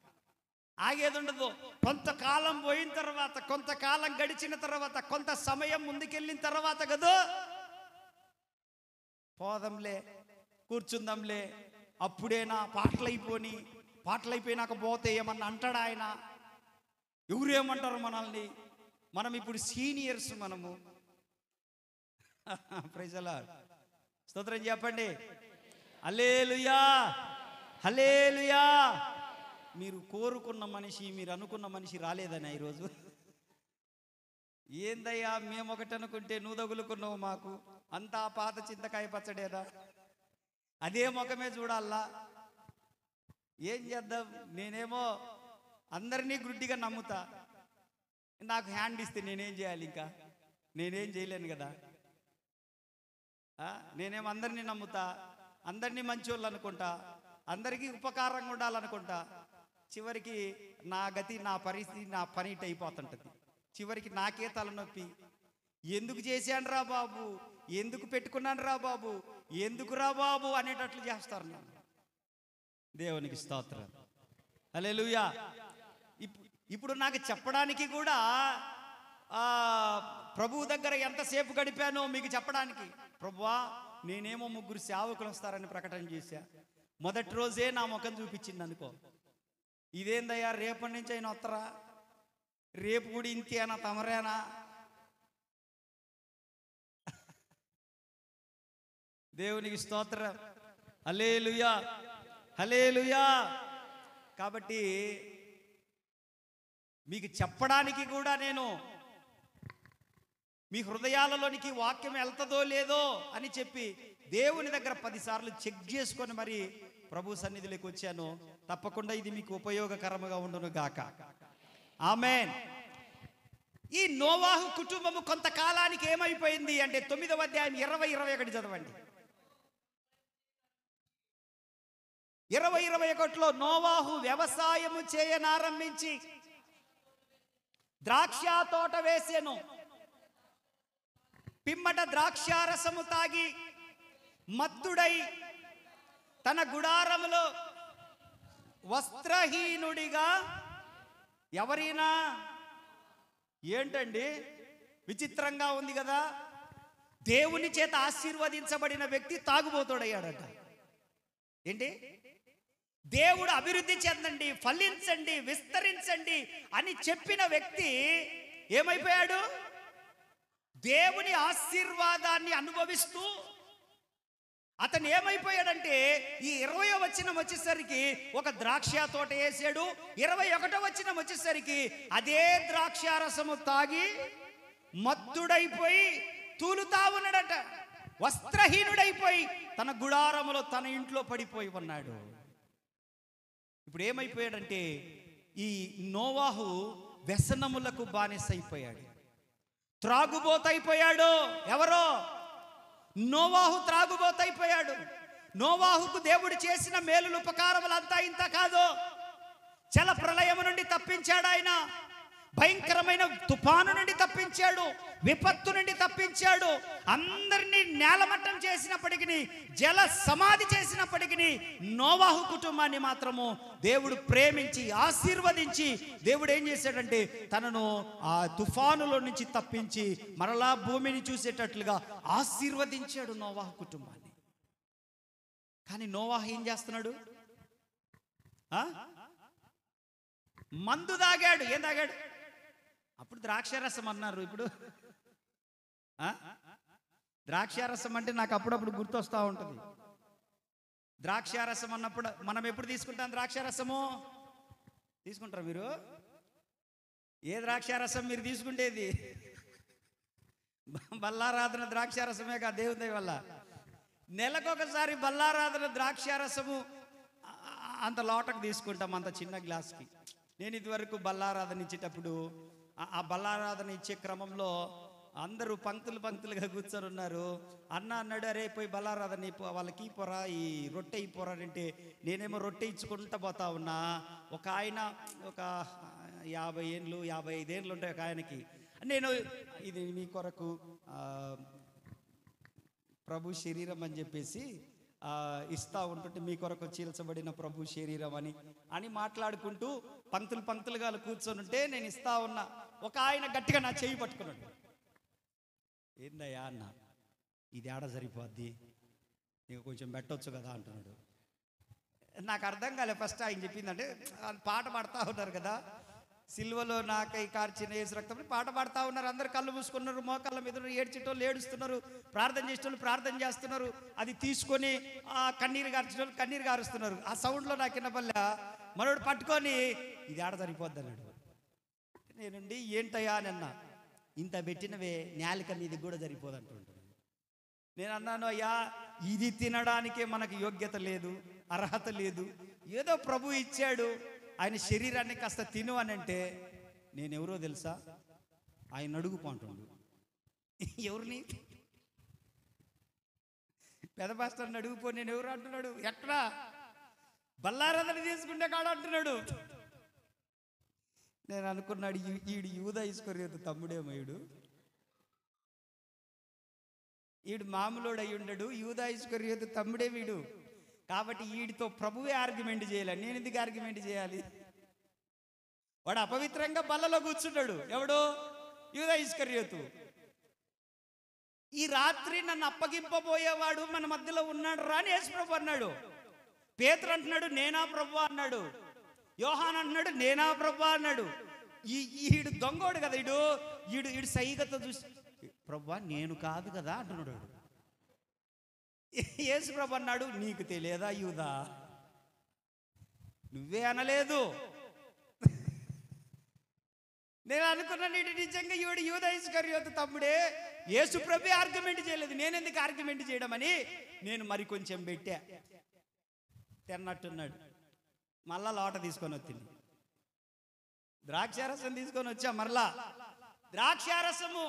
ఆగేది ఉండదు. కొంతకాలం పోయిన తర్వాత, కొంతకాలం గడిచిన తర్వాత, కొంత సమయం ముందుకెళ్ళిన తర్వాత కదా పోదంలే, కూర్చుందాంలే, అప్పుడేనా పాటలు అయిపోయినాక పోతే ఏమన్నా అంటాడు ఆయన? ఎవరేమంటారు మనల్ని? మనం ఇప్పుడు సీనియర్స్, మనము. ప్రైజ్ ది లార్డ్, స్తోత్రం చెప్పండి. హల్లెలూయా, హల్లెలూయా. మీరు కోరుకున్న మనిషి, మీరు అనుకున్న మనిషి రాలేదని ఈరోజు. ఏందయ్యా, మేము ఒకటి అనుకుంటే నువ్వు తగులుకున్నావు మాకు, అంతా పాత చింతకాయ పచ్చడేనా? అదే ముఖమే చూడాలా? ఏం చేద్దాం? నేనేమో అందరినీ గుడ్డిగా నమ్ముతా. నాకు హ్యాండ్ ఇస్తే నేనేం చేయాలి? ఇంకా నేనేం చేయలేను కదా. నేనేమో అందరినీ నమ్ముతా, అందరినీ మంచోళ్ళు అనుకుంటా, అందరికీ ఉపకారంగా ఉండాలనుకుంటా. చివరికి నా గతి, నా పరిస్థితి, నా పని అయిపోతుంటుంది. చివరికి నాకే తలనొప్పి. ఎందుకు చేశాను రా బాబు, ఎందుకు పెట్టుకున్నాను రా బాబు, ఎందుకు రా బాబు అనేటట్లు చేస్తారు నన్ను. దేవునికి స్తోత్రం, హల్లెలూయా. ఇప్పుడు నాకు చెప్పడానికి కూడా ప్రభువు దగ్గర ఎంతసేపు గడిపానో మీకు చెప్పడానికి. ప్రభువా, నేనేమో 3 సేవకులు వస్తారని ప్రకటన చేశా. మొదటి రోజే నా ముఖం చూపించింది అనుకో. ఇదేందయ్యా, రేపటి నుంచి అయినా వస్తారా? రేపు కూడా ఇంతేనా, తమరేనా? దేవునికి స్తోత్రం, హల్లెలూయా, హల్లెలూయా. కాబట్టి మీకు చెప్పడానికి కూడా నేను మీ హృదయాలలోనికి వాక్యం వెళ్తుందో లేదో అని చెప్పి దేవుని దగ్గర 10 సార్లు చెక్ చేసుకొని మరి ప్రభు సన్నిధిలోకి వచ్చాను. తప్పకుండా ఇది మీకు ఉపయోగకరముగా ఉండును గాక. ఆమేన్. ఈ నోవాహు కుటుంబము కొంతకాలానికి ఏమైపోయింది అంటే 9వ అధ్యాయం 20-21 చదవండి. 20-21లో నోవాహు వ్యవసాయము చేయనారంభించి ద్రాక్ష తోట వేసెను. పిమ్మట ద్రాక్షారసము తాగి మత్తుడై తన గుడారములో వస్త్రహీనుడిగా, ఎవరైనా ఏంటండి విచిత్రంగా ఉంది కదా. దేవుని చేత ఆశీర్వదించబడిన వ్యక్తి తాగుబోతోడయ్యాడట. ఏంటి? దేవుడు అభివృద్ధి చెందండి, ఫలించండి, విస్తరించండి అని చెప్పిన వ్యక్తి ఏమైపోయాడు? దేవుని ఆశీర్వాదాన్ని అనుభవిస్తూ అతను ఏమైపోయాడంటే, ఈ 20వ వచనం వచ్చేసరికి ఒక ద్రాక్ష తోట వేసాడు. 21వ వచనం వచ్చేసరికి అదే ద్రాక్షారసము తాగి మత్తుడైపోయి తూలుతా ఉన్నాడట. వస్త్రహీనుడైపోయి తన గుడారములో తన ఇంట్లో పడిపోయి ఉన్నాడు. ఇప్పుడు ఏమైపోయాడంటే, ఈ నోవాహు వ్యసనములకు బానిసైపోయాడు, త్రాగుబోతైపోయాడు. ఎవరో? నోవాహు త్రాగుబోతైపోయాడు. నోవాహుకు దేవుడు చేసిన మేలులు ఉపకారములు అంతా ఇంత కాదు. జల ప్రళయము నుండి తప్పించాడు ఆయన, భయంకరమైన తుఫాను నుండి తప్పించాడు, విపత్తు నుండి తప్పించాడు, అందరినీ నేలమట్టం చేసినప్పటికీ, జల సమాధి చేసినప్పటికీ నోవాహు కుటుంబాన్ని మాత్రము దేవుడు ప్రేమించి ఆశీర్వదించి, దేవుడు ఏం చేశాడంటే తనను ఆ తుఫానులో నుంచి తప్పించి మరలా భూమిని చూసేటట్లుగా ఆశీర్వదించాడు నోవాహు కుటుంబాన్ని. కానీ నోవాహు ఏం చేస్తున్నాడు? మందు తాగాడు. ఏం తాగాడు? అప్పుడు ద్రాక్షారసం అన్నారు. ఇప్పుడు ద్రాక్షారసం అంటే నాకు అప్పుడప్పుడు గుర్తొస్తూ ఉంటుంది. ద్రాక్షారసం అన్నప్పుడు మనం ఎప్పుడు తీసుకుంటాం ద్రాక్షారసము? తీసుకుంటారా మీరు? ఏ ద్రాక్షారసం మీరు తీసుకుంటేది? బల్లారాధన ద్రాక్షారసమే కాదు, దేవుని దయ వల్ల నెలకొకసారి బల్లారాధన ద్రాక్షారసము అంత లోటకు తీసుకుంటాం, అంత చిన్న గ్లాస్కి. నేను ఇదివరకు బల్లారాధన ఇచ్చేటప్పుడు ఆ బల్లారాధన ఇచ్చే క్రమంలో అందరూ పంక్తులుగా కూర్చొని ఉన్నారు. అన్న అన్నాడు, అరే పోయి బల్లారాధన వాళ్ళకి పోరా, ఈ రొట్టె పోరా అంటే నేనేమో రొట్టె ఇచ్చుకుంటూ పోతా ఉన్నా. ఒక ఆయన ఒక 50 ఏళ్ళు 55 ఏళ్ళు ఉంటాయి ఒక ఆయనకి. నేను ఇది మీ కొరకు ప్రభు శరీరం అని చెప్పేసి ఇస్తా ఉంటుంటే, మీ కొరకు చీల్చబడిన ప్రభు శరీరం అని మాట్లాడుకుంటూ పంక్తులుగా కూర్చొని ఉంటే నేను ఇస్తా ఉన్నా. ఒక ఆయన గట్టిగా నా చెయ్యి పట్టుకున్నాడు. ఏందయ్యా అన్న, ఇది ఆడ సరిపోద్ది, నీకు కొంచెం పెట్టవచ్చు కదా అంటున్నాడు. నాకు అర్థం కాలే ఫస్ట్ ఆయన చెప్పిందంటే. పాట పాడుతూ ఉన్నారు కదా, సిల్వలో నాకై కార్చిన యేసు రక్తం పాట పాడుతూ ఉన్నారు. అందరు కళ్ళు మూసుకున్నారు, మోకాళ్ళ మీద ఏడ్చేటోళ్ళు ఏడుస్తున్నారు, ప్రార్థన చేసేటోళ్ళు ప్రార్థన చేస్తున్నారు. అది తీసుకొని కన్నీరు గార్చేటోళ్ళు కన్నీరు గారుస్తున్నారు. ఆ సౌండ్లో నాకు వినపల్లా. మనోడు పట్టుకొని ఇది ఆడ సరిపోద్ది అన్నాడు. నేనుండి ఏంటయ్యా అని అన్నా. ఇంత పెట్టినవే నేలిక మీది కూడా సరిపోదు అంటుంటాను. నేను అన్నాను, అయ్యా ఇది తినడానికే మనకు యోగ్యత లేదు, అర్హత లేదు. ఏదో ప్రభు ఇచ్చాడు, ఆయన శరీరాన్ని కాస్త తిను అని అంటే నేనెవరో తెలుసా? ఆయన అడుగుపో అంటుండు. ఎవరిని? పెద్ద పాస్టర్ని అడుగుపో. నేను ఎవరు అంటున్నాడు? ఎక్కడా? బల్లారాధన తీసుకుంటే కాడ అంటున్నాడు. నేను అనుకున్నాడు, ఈడు యూదా ఇస్కరియోతు తమ్ముడేమో, ఈడు మామూలుడు అయి ఉండడు, యూదా ఇస్కరియోతు తమ్ముడే వీడు. కాబట్టి వీడితో ప్రభువే ఆర్గ్యుమెంట్ చేయాలి, నేను ఎందుకు ఆర్గ్యుమెంట్ చేయాలి? వాడు అపవిత్రంగా బల్లలో కూర్చున్నాడు. ఎవడు? యూదా ఇస్కరియోతు. ఈ రాత్రి నన్ను అప్పగింపబోయేవాడు మన మధ్యలో ఉన్నాడు రా అని యేసు ప్రభు అన్నాడు. పేతురు అంటున్నాడు, నేనా ప్రభు అన్నాడు. యోహాన్ అంటున్నాడు, నేనా ప్రభు అన్నాడు. ఈడు దొంగోడు కదా, ఈడు సైగతో చూసి ప్రభు నేను కాదు కదా అంటున్నాడు. యేసు ప్రభు అన్నాడు, నీకు తెలియదా యూదా? నువ్వే అనలేదు. నేను అనుకున్నాను ఇటు నిజంగా యూదా ఇస్కరియోతు తమ్ముడే. యేసు ప్రభు ఆర్గ్యుమెంట్ చేయలేదు, నేను ఎందుకు ఆర్గ్యుమెంట్ చేయడం అని నేను మరి కొంచెం పెట్టా. తిన్నట్టున్నాడు. మళ్ళా లోట తీసుకొని వచ్చింది, ద్రాక్షారసం తీసుకొని వచ్చా. మరలా ద్రాక్షారసము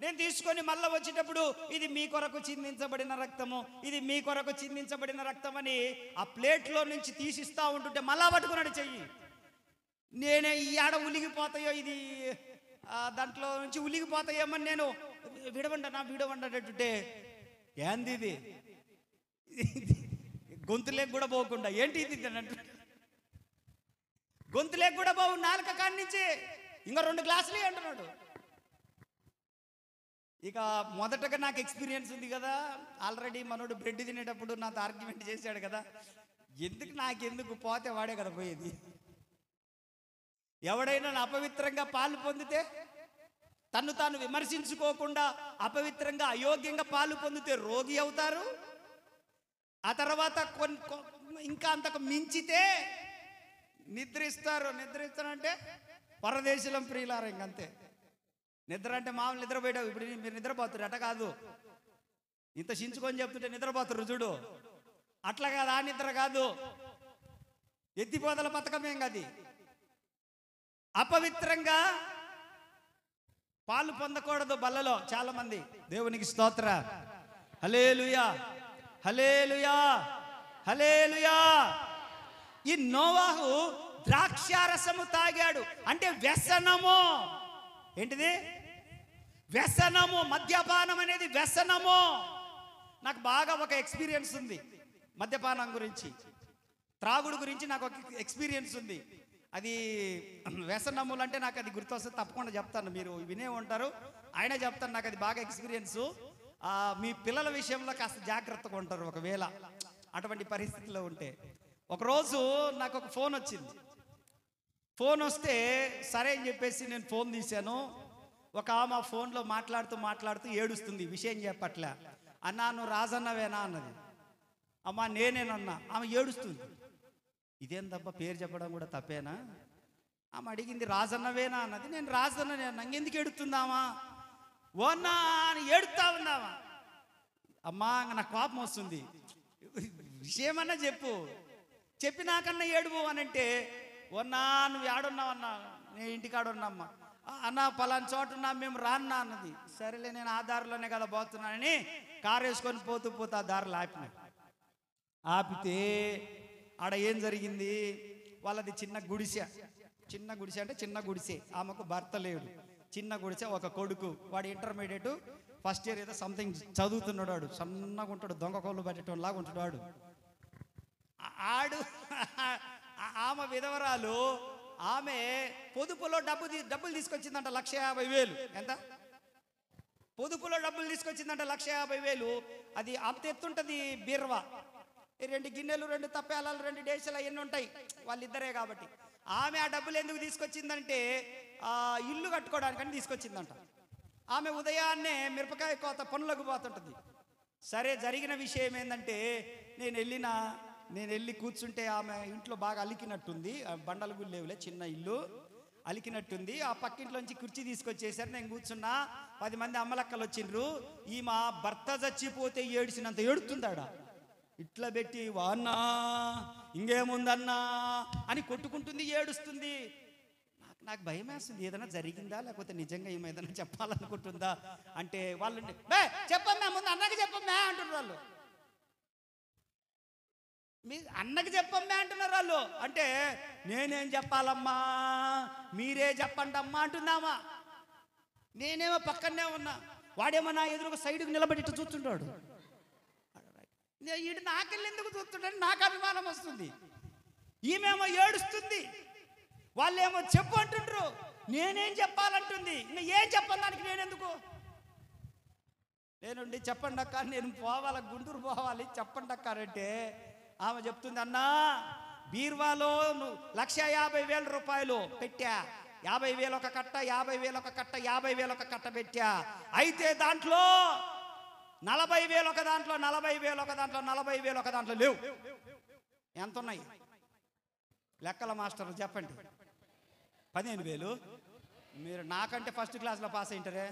నేను తీసుకొని మళ్ళీ వచ్చేటప్పుడు ఇది మీ కొరకు చిందించబడిన రక్తము, ఇది మీ కొరకు చిందించబడిన రక్తం అని ఆ ప్లేట్లో నుంచి తీసిస్తా ఉంటుంటే మళ్ళా పట్టుకున్నాడు చెయ్యి. నేనే ఈ ఆడ ఉలిగిపోతాయో, ఇది దాంట్లో నుంచి ఉలిగిపోతాయేమని నేను విడవండేటట్టుంటే ఏంది ఇది గొంతులేక కూడా పోకుండా ఏంటి ఇది అంటు, గొంతులేక కూడా పోవు నాలుక కాడి నుంచి ఇంకా 2 గ్లాసులే అంటున్నాడు. ఇక మొదటగా నాకు ఎక్స్పీరియన్స్ ఉంది కదా, ఆల్రెడీ మనోడు బ్రెడ్ తినేటప్పుడు నాతో ఆర్గ్యుమెంట్ చేశాడు కదా, నాకెందుకు పోతే వాడే కదా పోయేది. ఎవడైనా అపవిత్రంగా పాలు పొందితే, తను తాను విమర్శించుకోకుండా అపవిత్రంగా అయోగ్యంగా పాలు పొందితే రోగి అవుతారు. ఆ తర్వాత ఇంకా అంతకు మించితే నిద్రిస్తారంటే పరదేశం ప్రియులారు. ఇంకంతే. నిద్ర అంటే మామూలు నిద్రపోయావు. ఇప్పుడు మీరు నిద్రపోతారు అట కాదు, ఇంత చించుకొని చెప్తుంటే నిద్రపోతారు చూడు, అట్లా కాదు. ఆ నిద్ర కాదు, ఎత్తిపోదల పథకమేం కాదు. అపవిత్రంగా పాలు పొందకూడదు బల్లలో చాలా మంది. దేవునికి స్తోత్ర. హల్లెలూయా, హల్లెలూయా, హల్లెలూయా. ఈ నోవాహు ద్రాక్షారసము తాగాడు అంటే వ్యసనము. ఏంటిది? వ్యసనము. మద్యపానం అనేది వ్యసనము. నాకు బాగా ఒక ఎక్స్పీరియన్స్ ఉంది మద్యపానం గురించి, త్రాగుడు గురించి నాకు ఒక ఎక్స్పీరియన్స్ ఉంది. అది వ్యసనములు అంటే నాకు అది గుర్తొస్తుంది, తప్పకుండా చెప్తాను. మీరు వినే ఉంటారు, ఆయన చెప్తాను. నాకు అది బాగా ఎక్స్పీరియన్సు. మీ పిల్లల విషయంలో కాస్త జాగ్రత్తగా ఉంటారు ఒకవేళ అటువంటి పరిస్థితిలో ఉంటే. ఒకరోజు నాకు ఒక ఫోన్ వచ్చింది. ఫోన్ వస్తే సరే అని చెప్పేసి నేను ఫోన్ తీశాను. ఒక ఆమె ఫోన్లో మాట్లాడుతూ ఏడుస్తుంది, విషయం చెప్పట్లే. అన్నా నువ్వు రాజన్నవేనా అన్నది. అమ్మా నేనేనన్నా. ఆమె ఏడుస్తుంది. ఇదేం తప్ప, పేరు చెప్పడం కూడా తప్పేనా? ఆమె అడిగింది రాజన్నవేనా అన్నది. నేను రాజన్ననే అన్నా. ఎందుకు ఏడుతుందామా? ఓన్నా అని ఏడుతా ఉందామా? అమ్మా నాకు కోపం వస్తుంది, విషయమన్నా చెప్పినాకన్నా ఏడుపు అని అంటే, ఓన్నా నువ్వు ఏడున్నావన్నా? నేను ఇంటికాడున్నామ్మా. అన్న పలానా చోటు ఉన్నా, మేము రాన్నా అన్నది. సరేలే నేను ఆ దారిలోనే కదా పోతున్నానని కారు వేసుకొని పోతూ ఆ దారిలో ఆపితే ఆడ ఏం జరిగింది? వాళ్ళది చిన్న గుడిసె అంటే చిన్న గుడిసె. ఆమెకు భర్త లేడు, చిన్న గుడిసె, ఒక కొడుకు. వాడు ఇంటర్మీడియట్ ఫస్ట్ ఇయర్ ఏదో సంథింగ్ చదువుతున్నాడు. వాడు సన్నగా ఉంటాడు, దొంగ కోళ్ళు పట్టేటోలాగా ఉంటాడు వాడు. ఆమె విధవరాలు. ఆమె పొదుపులో డబ్బులు తీసుకొచ్చిందంట 1,50,000. ఎంత? పొదుపులో డబ్బులు తీసుకొచ్చిందంట 1,50,000. అది అంత ఎత్తుంటది బీర్వా. 2 గిన్నెలు, 2 తప్పేలాలు, 2 డేసలు అవన్నీ ఉంటాయి వాళ్ళిద్దరే కాబట్టి. ఆమె ఆ డబ్బులు ఎందుకు తీసుకొచ్చిందంటే ఇల్లు కట్టుకోవడానికని తీసుకొచ్చిందంట. ఆమె ఉదయాన్నే మిరపకాయ కోత పనులకు పోతుంటుంది. సరే, జరిగిన విషయం ఏంటంటే, నేను వెళ్ళి కూర్చుంటే ఆమె ఇంట్లో బాగా అలికినట్టుంది. బండలు కూడా లేవులే, చిన్న ఇల్లు అలికినట్టుంది. ఆ పక్కింట్లోంచి కుర్చీ తీసుకొచ్చేసారు. నేను కూర్చున్నా. 10 మంది అమ్మలక్కలు వచ్చిండ్రు. ఈమె భర్త చచ్చిపోతే ఏడిసినంత ఏడుతుందాడా. ఇట్లా పెట్టి వాన్నా ఇంకేముందన్నా అని కొట్టుకుంటుంది, ఏడుస్తుంది. నాకు భయం వేస్తుంది, ఏదైనా జరిగిందా లేకపోతే నిజంగా ఏమో ఏదైనా చెప్పాలనుకుంటుందా అంటే, వాళ్ళు చెప్పమ్మా, ముందు అన్నకి చెప్పమ్మా అంటున్నారు వాళ్ళు. మీ అన్నకి చెప్పమ్మా అంటున్నారు వాళ్ళు. అంటే నేనేం చెప్పాలమ్మా, మీరే చెప్పండి అమ్మా అంటుందామా. నేనేమో పక్కనే ఉన్నా, వాడేమో నా ఎదురుగా సైడ్కి నిలబడి ఇట్లా చూస్తుంటాడు. ఈడు నాకెళ్ళి ఎందుకు చూస్తుంటాడు, నాకు అభిమానం వస్తుంది. ఈమెమో ఏడుస్తుంది, వాళ్ళేమో చెప్పు అంటుండ్రు, నేనేం చెప్పాలంటుంది. ఇంకా ఏం చెప్పాలి దానికి నేనెందుకు? నేనుండి చెప్పండి అక్క, నేను పోవాలి, గుంటూరు పోవాలి, చెప్పండి అక్క అంటే ఆమె చెప్తుంది, అన్నా బీర్వాలో 1,50,000 రూపాయలు పెట్టా. 50,000 ఒక కట్ట, 50,000 ఒక కట్ట, 50,000 ఒక కట్ట పెట్టా. అయితే దాంట్లో 40,000 ఒక దాంట్లో, 40,000 ఒక దాంట్లో, 40,000 ఒక దాంట్లో లేవు. ఎంత ఉన్నాయి లెక్కల మాస్టర్ చెప్పండి? 15,000. మీరు నాకంటే ఫస్ట్ క్లాస్లో పాస్ అయింటారే.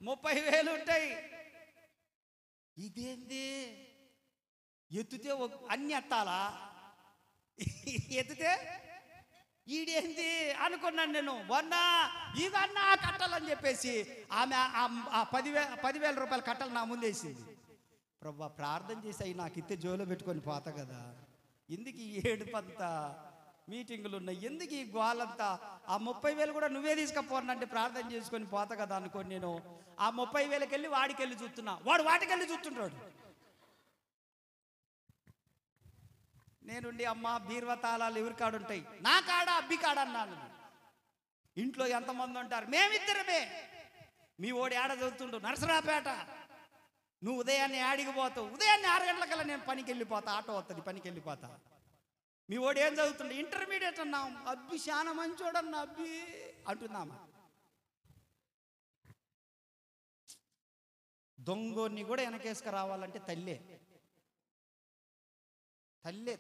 30,000 ఉంటాయి. ఇదేంది? ఎత్తుతే అన్ని ఎత్తాలా? ఎత్తుతే ఈడేంది అనుకున్నాను నేను. ఇవన్నా కట్టాలని చెప్పేసి ఆమె ఆ 10,000 రూపాయల కట్టలు నా ముందేసింది. ప్రభా, ప్రార్థన చేసి అవి నాకు ఇస్తే జోలో పెట్టుకొని పోతా కదా. ఎందుకు ఈ ఏడుపంతా, మీటింగులు ఉన్నాయి, ఎందుకు ఈ గోలంతా? ఆ 30,000 కూడా నువ్వే తీసుకపోనంటే ప్రార్థన చేసుకొని పోతా కదా అనుకోని నేను ఆ 30,000కి వెళ్ళి వాడికెళ్ళి చూస్తున్నా. వాడు వాటికెళ్ళి చూస్తుంటాడు. నేనుండి అమ్మ బీర్వా తాళాలు ఎవరి కాడుంటాయి? నా కాడ, అబ్బి కాడ అన్నాను. ఇంట్లో ఎంతమంది ఉంటారు? మేమిద్దరమే. మీ ఓడి ఆడ చదువుతుండు నరసరాపేట. నువ్వు ఉదయాన్నే ఆడికి పోతావు. ఉదయాన్నే 6 గంటలకల్లా నేను పనికి వెళ్ళిపోతా, ఆటో వస్తుంది, పనికి వెళ్ళిపోతా. మీ ఓడి ఏం చదువుతుండే? ఇంటర్మీడియట్ అన్నాం. అబ్బి చాలా మంచోడన్నా అబ్బి అంటున్నామా? దొంగోని కూడా వెనకేసుకు రావాలంటే తల్లే.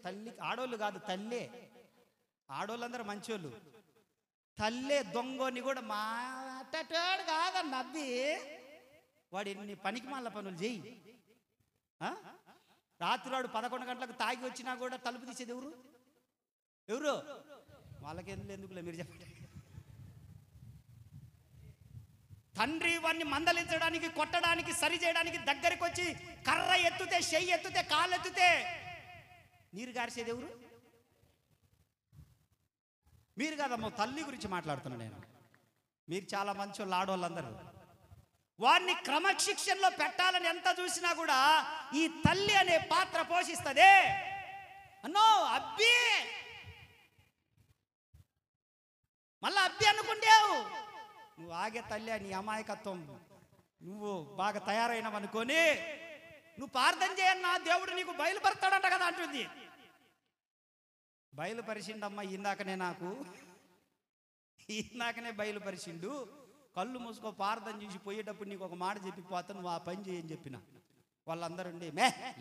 తల్లి ఆడోళ్ళు కాదు, తల్లే. ఆడోళ్ళందరూ మంచోళ్ళు. తల్లే దొంగోని కూడా మాట్లాడాడు కాదన్న అబ్బి. వాడు ఎన్ని పనికి మాల పనులు చేయి. రాత్రి వాడు 11 గంటలకు తాగి వచ్చినా కూడా తలుపు తీసేది ఎవరు? వాళ్ళకెందుకులే మీరు చెప్పండి. తండ్రి వాడిని మందలించడానికి, కొట్టడానికి, సరి చేయడానికి దగ్గరికి వచ్చి కర్ర ఎత్తుతే, చెయ్యి ఎత్తుతే, కాలు ఎత్తుతే నీరు గారిసేది ఎవరు? మీరు కాదమ్మా, తల్లి గురించి మాట్లాడుతున్నాను నేను. మీరు చాలా మంచి వాళ్ళు ఆడవాళ్ళందరూ. వారిని క్రమశిక్షణలో పెట్టాలని ఎంత చూసినా కూడా ఈ తల్లి అనే పాత్ర పోషిస్తుంది. అన్నో అబ్బి, మళ్ళా అబ్బి అనుకుంటావు. నువ్వు ఆగే తల్లి నీ అమాయకత్వం. నువ్వు బాగా తయారైనవనుకొని నువ్వు ప్రార్థన చేయన్నా దేవుడు నీకు బయలుపడతాడంట కదా అంటుంది. బయలుపరిచిండమ్మా ఇందాకనే బయలుపరిచిండు. కళ్ళు మూసుకో, ప్రార్థన చేసి పోయేటప్పుడు నీకు ఒక మాట చెప్పిపోతా, నువ్వు ఆ పని చేయని చెప్పిన. వాళ్ళందరూ ఉండి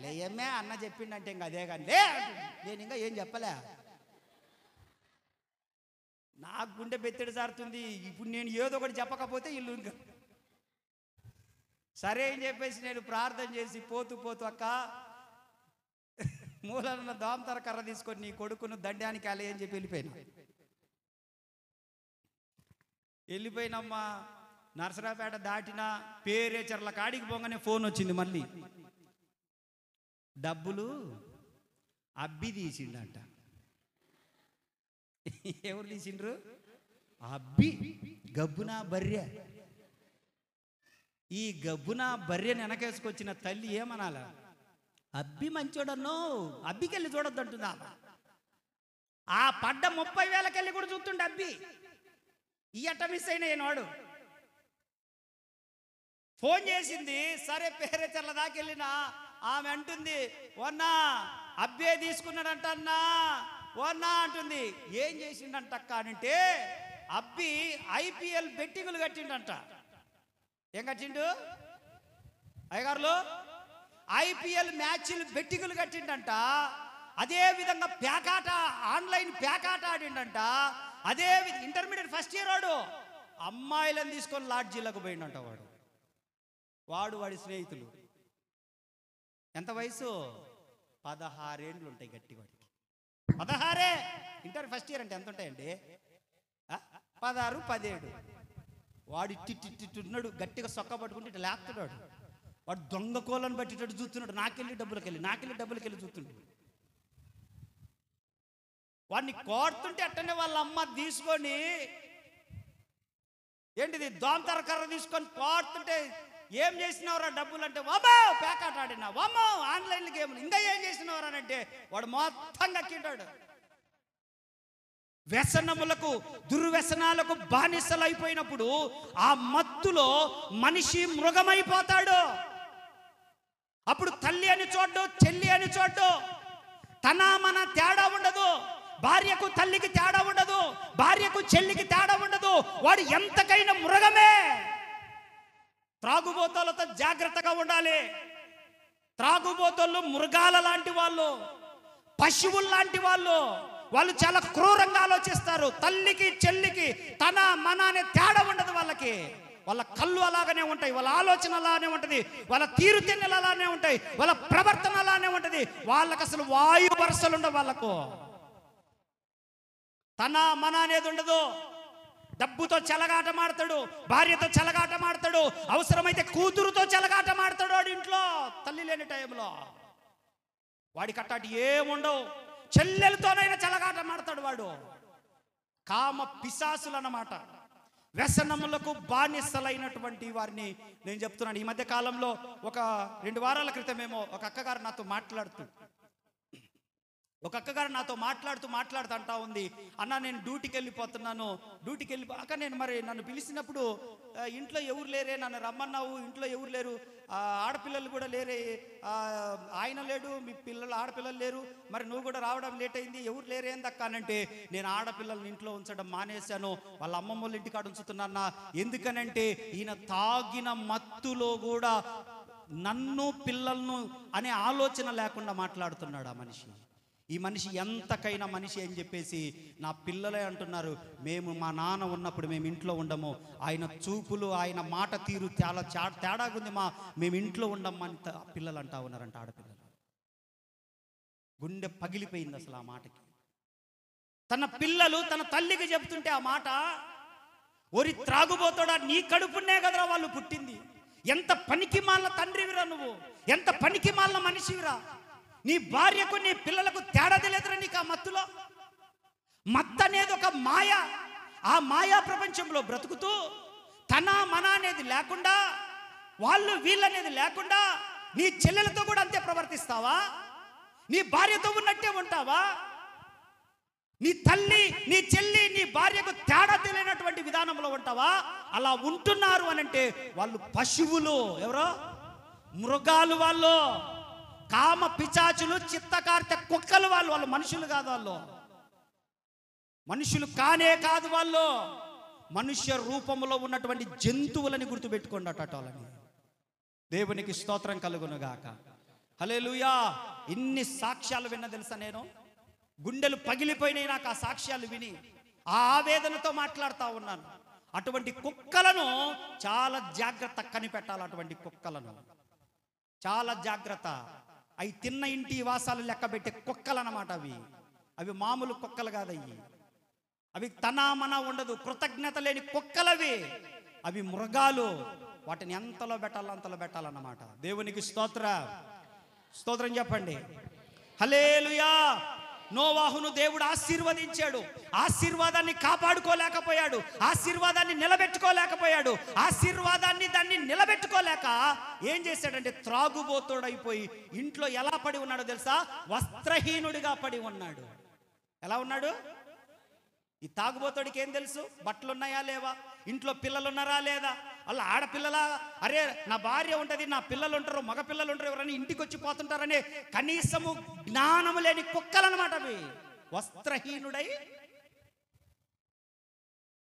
లేయమ్మే అన్న చెప్పిండంటే ఇంకా అదే కానీ లే. నేను ఇంకా ఏం చెప్పలే, నాకు గుండె బెత్తడి సారుతుంది. ఇప్పుడు నేను ఏదో ఒకటి చెప్పకపోతే ఇల్లు ఇంకా సరే అని చెప్పేసి నేను ప్రార్థన చేసి పోతూ అక్క మూలన్న దామతర కర్ర తీసుకొని నీ కొడుకును దండానికి అలే అని చెప్పి వెళ్ళిపోయినమ్మా. నరసరాపేట దాటిన పేరేచర్ల కాడికి పోగానే ఫోన్ వచ్చింది. మళ్ళీ డబ్బులు అబ్బి తీసిండంట. ఎవరు తీసిండ్రు? అబ్బి. గబ్బునా బర్రె. ఈ గబ్బునా బర్రెని వెనకేసుకొచ్చిన తల్లి ఏమనాల? అబ్బి మంచోడన్నో, అబ్బికెళ్ళి చూడొద్దు అంటుందా. ఆ పడ్డ 30,000కెళ్ళి కూడా చూస్తుండే అబ్బి. ఈ అట్ట మిస్ అయిన ఈనాడు ఫోన్ చేసింది. సరే పేరేచర్ల దాకెళ్ళినా ఆమె అంటుంది, ఓన్నా అబ్బే తీసుకున్నాడంట అన్నా, ఓన్నా అంటుంది. ఏం చేసిండంట అక్క అంటే, అబ్బి ఐపీఎల్ బెట్టింగులు కట్టిండంట. ఏం కట్టిండు అయ్యగారులు? ఐపీఎల్ మ్యాచ్లు బెట్టింగులు కట్టిండంట. అదే విధంగా ప్యాకాట, ఆన్లైన్ ప్యాకాట ఆడిండంట. అదే ఇంటర్మీడియట్ ఫస్ట్ ఇయర్ వాడు అమ్మాయిలను తీసుకొని లాడ్జీలకు పోయిండంట. వాడి స్నేహితులు. ఎంత వయసు? 16 ఏండ్లు ఉంటాయి గట్టి వాడికి. 16. ఇంటర్ ఫస్ట్ ఇయర్ అంటే ఎంత ఉంటాయండి? 16, 17. వాడు ఇట్టిట్టున్నాడు, గట్టిగా సొక్క పట్టుకుంటే ఇట్లా లేపుతున్నాడు. వాడు దొంగ కోలను పట్టేటట్టు చూస్తున్నాడు. నాకెళ్ళి డబ్బులకెళ్ళి చూస్తున్నాడు. వాడిని కోడుతుంటే అట్టనే వాళ్ళ అమ్మ తీసుకొని ఏంటిది దోమతర కర్ర తీసుకొని కోడుతుంటే, ఏం చేసినవరా డబ్బులు అంటే, వామో ప్యాకాట ఆడినా, వామో ఆన్లైన్ గేమ్లు, ఇంకా ఏం చేసినవరా అంటే వాడు మొత్తం కక్కింటాడు. వ్యసనములకు, దుర్వ్యసనాలకు బానిసలు అయిపోయినప్పుడు ఆ మత్తులో మనిషి మృగమైపోతాడు. అప్పుడు తల్లి అని చూడ్డు, చెల్లి అని చూడ్డు, తన మన తేడా ఉండదు. భార్యకు తల్లికి తేడా ఉండదు, భార్యకు చెల్లికి తేడా ఉండదు. వాడు ఎంతకైనా మృగమే. త్రాగుబోతులతో జాగ్రత్తగా ఉండాలి. త్రాగుబోతులు మృగాల లాంటి వాళ్ళు, పశువుల లాంటి వాళ్ళు. వాళ్ళు చాలా క్రూరంగా ఆలోచిస్తారు. తల్లికి చెల్లికి తన మన అనే తేడా ఉండదు వాళ్ళకి. వాళ్ళ కళ్ళు అలాగనే ఉంటాయి, వాళ్ళ ఆలోచన అలానే ఉంటుంది, వాళ్ళ తీరుతెన్నులు అలానే ఉంటాయి, వాళ్ళ ప్రవర్తన అలానే ఉంటుంది. వాళ్ళకి అసలు వాయు వరుసలు ఉండవు. వాళ్ళకు తన మన అనేది ఉండదు. డబ్బుతో చెలగాట మాడతాడు, భార్యతో చెలగాట మాడతాడు, అవసరమైతే కూతురుతో చెలగాట మాడతాడు. వాడి ఇంట్లో తల్లి లేని టైంలో వాడికి అట్టాటి ఏముండవు. చెల్లెలతోనైనా చెలగాట మాడతాడు వాడు. కామ పిశాసులు అన్నమాట. వ్యసనములకు బానిసలైనటువంటి వారిని నేను చెప్తున్నాను. ఈ మధ్య కాలంలో ఒక 2 వారాల క్రితమేమో ఒక అక్కగారు నాతో మాట్లాడుతూ, ఒక అక్కగారు నాతో మాట్లాడుతూ అంటా ఉంది, అన్న నేను డ్యూటీకి వెళ్ళిపోతున్నాను, అక్క నేను మరి నన్ను పిలిచినప్పుడు ఇంట్లో ఎవరు లేరే, నన్ను రమ్మన్నావు, ఇంట్లో ఎవరు లేరు, ఆడపిల్లలు కూడా లేరే, ఆయన లేడు, మీ ఆడపిల్లలు లేరు, మరి నువ్వు కూడా రావడం లేట్ అయింది, ఎవరు లేరే ఏందక్క అనంటే, నేను ఆడపిల్లల్ని ఇంట్లో ఉంచడం మానేశాను, వాళ్ళ అమ్మమ్మ వాళ్ళ ఇంటికాడ ఉంచుతున్నా, ఎందుకనంటే ఈయన తాగిన మత్తులో కూడా నన్ను పిల్లలను అనే ఆలోచన లేకుండా మాట్లాడుతున్నాడు ఆ మనిషి. ఈ మనిషి ఎంతకైనా మనిషి అని చెప్పేసి నా పిల్లలే అంటున్నారు, మేము మా నాన్న ఉన్నప్పుడు మేము ఇంట్లో ఉండము, ఆయన చూపులు ఆయన మాట తీరు చాలా తేడాగుంది, మేము ఇంట్లో ఉండమని పిల్లలు అంటా ఉన్నారంట. ఆడపిల్లలు గుండె పగిలిపోయింది అసలు ఆ మాటకి. తన పిల్లలు తన తల్లికి చెప్తుంటే ఆ మాట, ఒరి త్రాగుబోతాడా, నీ కడుపునే కదరా వాళ్ళు పుట్టింది, ఎంత పనికి మాలిన తండ్రివిరా నువ్వు, ఎంత పనికి మాలిన మనిషివిరా, నీ భార్యకు నీ పిల్లలకు తేడా తెలియదురా నీకు ఆ మత్తులో. మత్తు అనేది ఒక మాయ, ఆ మాయా ప్రపంచంలో బ్రతుకుతూ తన మన అనేది లేకుండా, వాళ్ళు వీళ్ళనేది లేకుండా నీ చెల్లెలతో కూడా అంతే ప్రవర్తిస్తావా? నీ భార్యతో ఉన్నట్టే ఉంటావా? నీ తల్లి నీ చెల్లి నీ భార్యకు తేడా తెలియనటువంటి విధానంలో ఉంటావా? అలా ఉంటున్నారు అనంటే వాళ్ళు పశువులు, ఎవరో మృగాలు, వాళ్ళు కామ పిచాచులు, చిత్తకార్తె కుక్కలు, వాళ్ళు మనుషులు కాదు, వాళ్ళు మనుషులు కానే కాదు, వాళ్ళు మనుష్య రూపంలో ఉన్నటువంటి జంతువులని గుర్తుపెట్టుకోండి అటోలని. దేవునికి స్తోత్రం కలుగునుగాక. హల్లెలూయా. ఇన్ని సాక్ష్యాలు విన్న తెలుసా, నేను గుండెలు పగిలిపోయినాయి నాకు ఆ సాక్ష్యాలు విని, ఆ ఆవేదనతో మాట్లాడుతూ ఉన్నాను. అటువంటి కుక్కలను చాలా జాగ్రత్త కనిపెట్టాలి, అటువంటి కుక్కలను చాలా జాగ్రత్త. అవి తిన్న ఇంటి వాసాలు లెక్క పెట్టే కుక్కలు అన్నమాట. అవి మామూలు కుక్కలు కాదయ్యి, అవి తనామన ఉండదు, కృతజ్ఞత లేని కుక్కలవి, అవి మృగాలు. వాటిని ఎంతలో పెట్టాలో అంతలో పెట్టాలన్నమాట. దేవునికి స్తోత్రం చెప్పండి. హల్లెలూయా. నోవాహును దేవుడు ఆశీర్వదించాడు, ఆశీర్వాదాన్ని కాపాడుకోలేకపోయాడు, ఆశీర్వాదాన్ని నిలబెట్టుకోలేకపోయాడు, దాన్ని నిలబెట్టుకోలేక ఏం చేశాడంటే త్రాగుబోతుడైపోయి ఇంట్లో ఎలా పడి ఉన్నాడో తెలుసా? వస్త్రహీనుడిగా పడి ఉన్నాడు. ఎలా ఉన్నాడు? ఈ తాగుబోతుడికి ఏం తెలుసు? బట్టలు ఉన్నాయా లేవా, ఇంట్లో పిల్లలు ఉన్నారా లేదా, అలా ఆడపిల్లలా, అరే నా భార్య ఉంటుంది, నా పిల్లలు ఉంటారు, మగ పిల్లలు ఉంటారు, ఎవరని ఇంటికి వచ్చి పోతుంటారనే కనీసము జ్ఞానము లేని కుక్కలన్నమాట అవి. వస్త్రహీనుడై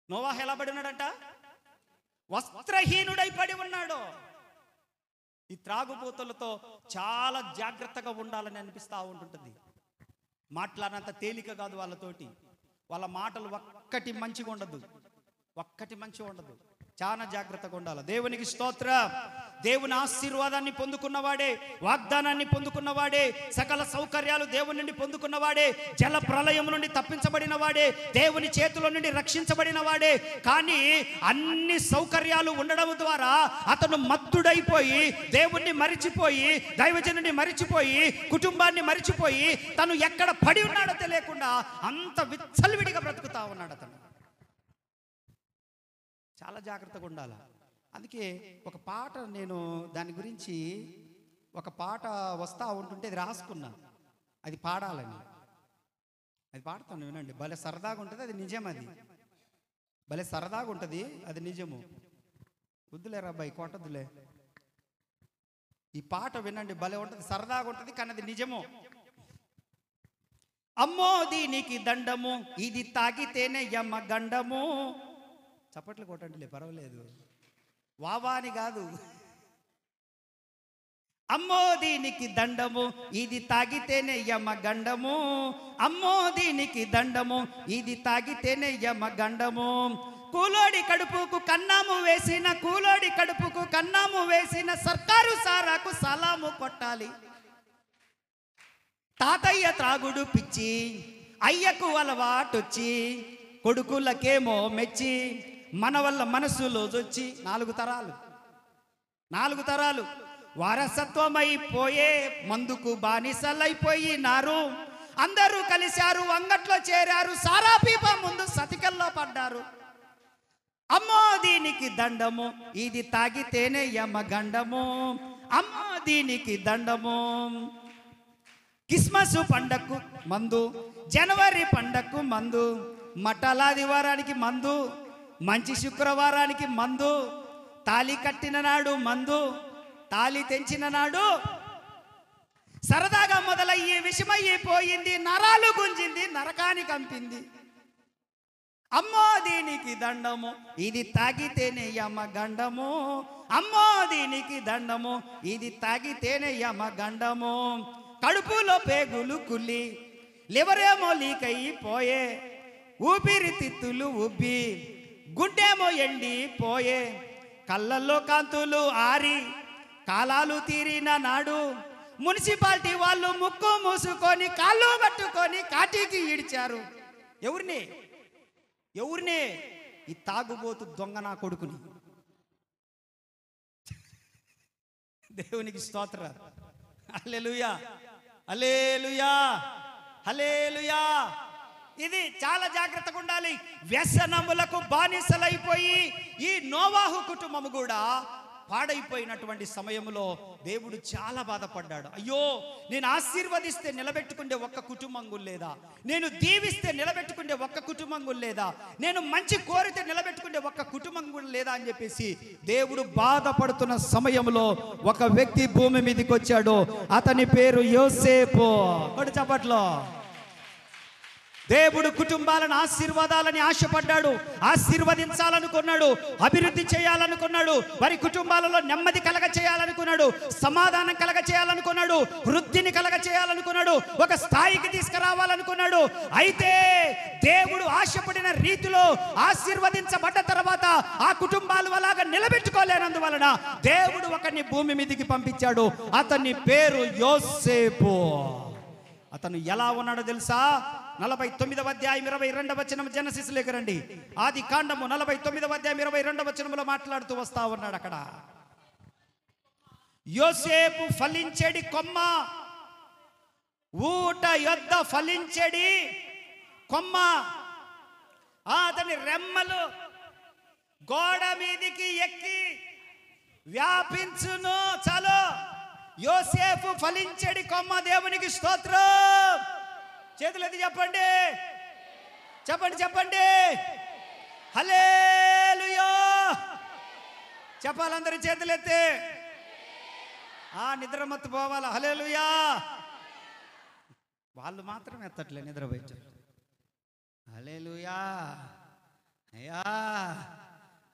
నోవాహు ఎలా పడి ఉన్నాడంట? వస్త్రహీనుడై పడి ఉన్నాడు. ఈ త్రాగుబోతులతో చాలా జాగ్రత్తగా ఉండాలని అనిపిస్తూ ఉంటుంటుంది. మాట్లాడినంత తేలిక కాదు వాళ్ళతోటి. వాళ్ళ మాటలు ఒక్కటి మంచిగా ఉండదు, చాలా జాగ్రత్తగా ఉండాలి. దేవునికి స్తోత్రం. దేవుని ఆశీర్వాదాన్ని పొందుకున్నవాడే, వాగ్దానాన్ని పొందుకున్నవాడే, సకల సౌకర్యాలు దేవుని నుండి పొందుకున్నవాడే, జల ప్రళయం నుండి తప్పించబడిన వాడే, దేవుని చేతుల నుండి రక్షించబడిన వాడే. కానీ అన్ని సౌకర్యాలు ఉండడం ద్వారా అతను మత్తుడైపోయి, దేవుణ్ణి మరిచిపోయి, దైవజనుని మరిచిపోయి, కుటుంబాన్ని మరిచిపోయి, తను ఎక్కడ పడి ఉన్నాడో తెలియకుండా అంత విచ్చలవిడిగా బ్రతుకుతా ఉన్నాడు అతను. చాలా జాగ్రత్తగా ఉండాలి. అందుకే ఒక పాట, నేను దాని గురించి ఒక పాట వస్తూ ఉంటుంటే అది రాసుకున్నాను, అది పాడాలని. అది పాడతాను, వినండి. భలే సరదాగా ఉంటుంది, అది నిజం. అది భలే సరదాగా ఉంటుంది, అది నిజము. వద్దులేరా అబ్బాయి, కొట్టద్దులే. ఈ పాట వినండి, భలే ఉంటుంది, సరదాగా ఉంటుంది, కానీ అది నిజము. అమ్మో దీనికి దండము, ఇది తాగితేనే యమ్మ గండము. చప్పట్లు కొట్టండిలే, పర్వాలేదు, వావా అని కాదు. అమ్మో దీనికి దండము, ఇది తాగితేనే యమ గండము. అమ్మో దీనికి దండము, ఇది తాగితేనే యమ గండము. కూలోడి కడుపుకు కన్నాము వేసిన సర్కారు సారాకు సలాము కొట్టాలి. తాతయ్య త్రాగుడు పిచ్చి, అయ్యకు అలవాటొచ్చి, కొడుకులకేమో మెచ్చి, మన వల్ల మనసులో జొచ్చి. 4 తరాలు వారసత్వమైపోయే, మందుకు బానిసలైపోయినారు. అందరూ కలిశారు, అంగట్లో చేరారు, సారా పీప ముందు సతికల్లో పడ్డారు. అమ్మో దీనికి దండము, ఇది తాగితేనే యమ గండము. అమ్మో దీనికి దండము. క్రిస్మస్ పండగకు మందు, జనవరి పండగకు మందు, మఠాలాదివారానికి మందు, మంచి శుక్రవారానికి మందు, తాళి కట్టిన నాడు మందు, తాళి తెంచిన నాడు సరదాగా మొదలయ్యి విషమయ్యిపోయింది, నరాలు గుంజింది, నరకానికి కంపింది. అమ్మో దీనికి దండము, ఇది తాగితేనే యమ గండము. అమ్మో దీనికి దండము, ఇది తాగితేనే యమ గండము. కడుపులో పేగులు కుల్లి, లివరేమో లీకైపోయే, ఊపిరితిత్తులు ఉబ్బి, గుండెమో ఎండిపోయే, కళ్ళల్లో కాంతులు ఆరి కాలాలు తీరిన నాడు మున్సిపాలిటీ వాళ్ళు ముక్కు మూసుకొని కాళ్ళు పట్టుకొని కాటికి ఈడ్చారు. ఎవరిని? ఈ తాగుబోతు దొంగ నా కొడుకుని. దేవునికి స్తోత్రాలు. హల్లెలూయా, హల్లెలూయా, హల్లెలూయా. ఇది చాలా జాగ్రత్తగా ఉండాలి. వ్యసనములకు బానిసలైపోయి ఈ నోవాహు కుటుంబము కూడా పాడైపోయినటువంటి సమయంలో దేవుడు చాలా బాధపడ్డాడు. అయ్యో, నేను ఆశీర్వదిస్తే నిలబెట్టుకుంటే ఒక్క కుటుంబం లేదా, నేను దీవిస్తే నిలబెట్టుకుంటే ఒక్క కుటుంబం లేదా, నేను మంచి కోరితే నిలబెట్టుకుంటే ఒక్క కుటుంబం లేదా అని చెప్పేసి దేవుడు బాధపడుతున్న సమయంలో ఒక వ్యక్తి భూమి మీదకి వచ్చాడు. అతని పేరు యోసేపు. కొడు చప్పట్లో. దేవుడు కుటుంబాలను ఆశీర్వాదాలని ఆశపడ్డాడు, ఆశీర్వదించాలనుకున్నాడు, అభివృద్ధి చేయాలనుకున్నాడు, వారి కుటుంబాలలో నెమ్మది కలగ చేయాలనుకున్నాడు, సమాధానం కలగ చేయాలనుకున్నాడు, వృద్ధిని కలగ చేయాలనుకున్నాడు, ఒక స్థాయికి తీసుకురావాలనుకున్నాడు. అయితే దేవుడు ఆశపడిన రీతిలో ఆశీర్వదించబడ్డ తర్వాత ఆ కుటుంబాలు అలాగా నిలబెట్టుకోలేనందువలన దేవుడు ఒకరిని భూమి మీదకి పంపించాడు. అతని పేరు యోసేపు. అతను ఎలా ఉన్నాడో తెలుసా? 49వ అధ్యాయం 22వ వచనం, జెనసిస్ లేక రండి. ఆది కాండము 49వ అధ్యాయం 22వ వచనంలో మాట్లాడుతూ వస్తా ఉన్నాడు. అక్కడ యోసేపు ఫలించేడి కొమ్మ, ఊట యొద్ద ఫలించేడి కొమ్మ, అతని రెమ్మలు గోడ మీదికి ఎక్కి వ్యాపించును. చాలు, యోసేపు ఫలించేడి కొమ్మ. దేవునికి స్తోత్రం. చేతులు ఎత్తి చెప్పండి, చెప్పండి, చెప్పండి. హల్లెలూయా చెప్పాలందరూ చేతులు ఎత్తి. నిద్రమత్తు పోవాలా? హల్లెలూయా. వాళ్ళు మాత్రం ఎత్తట్లే, నిద్రపోయి. హల్లెలూయా. అయ్యా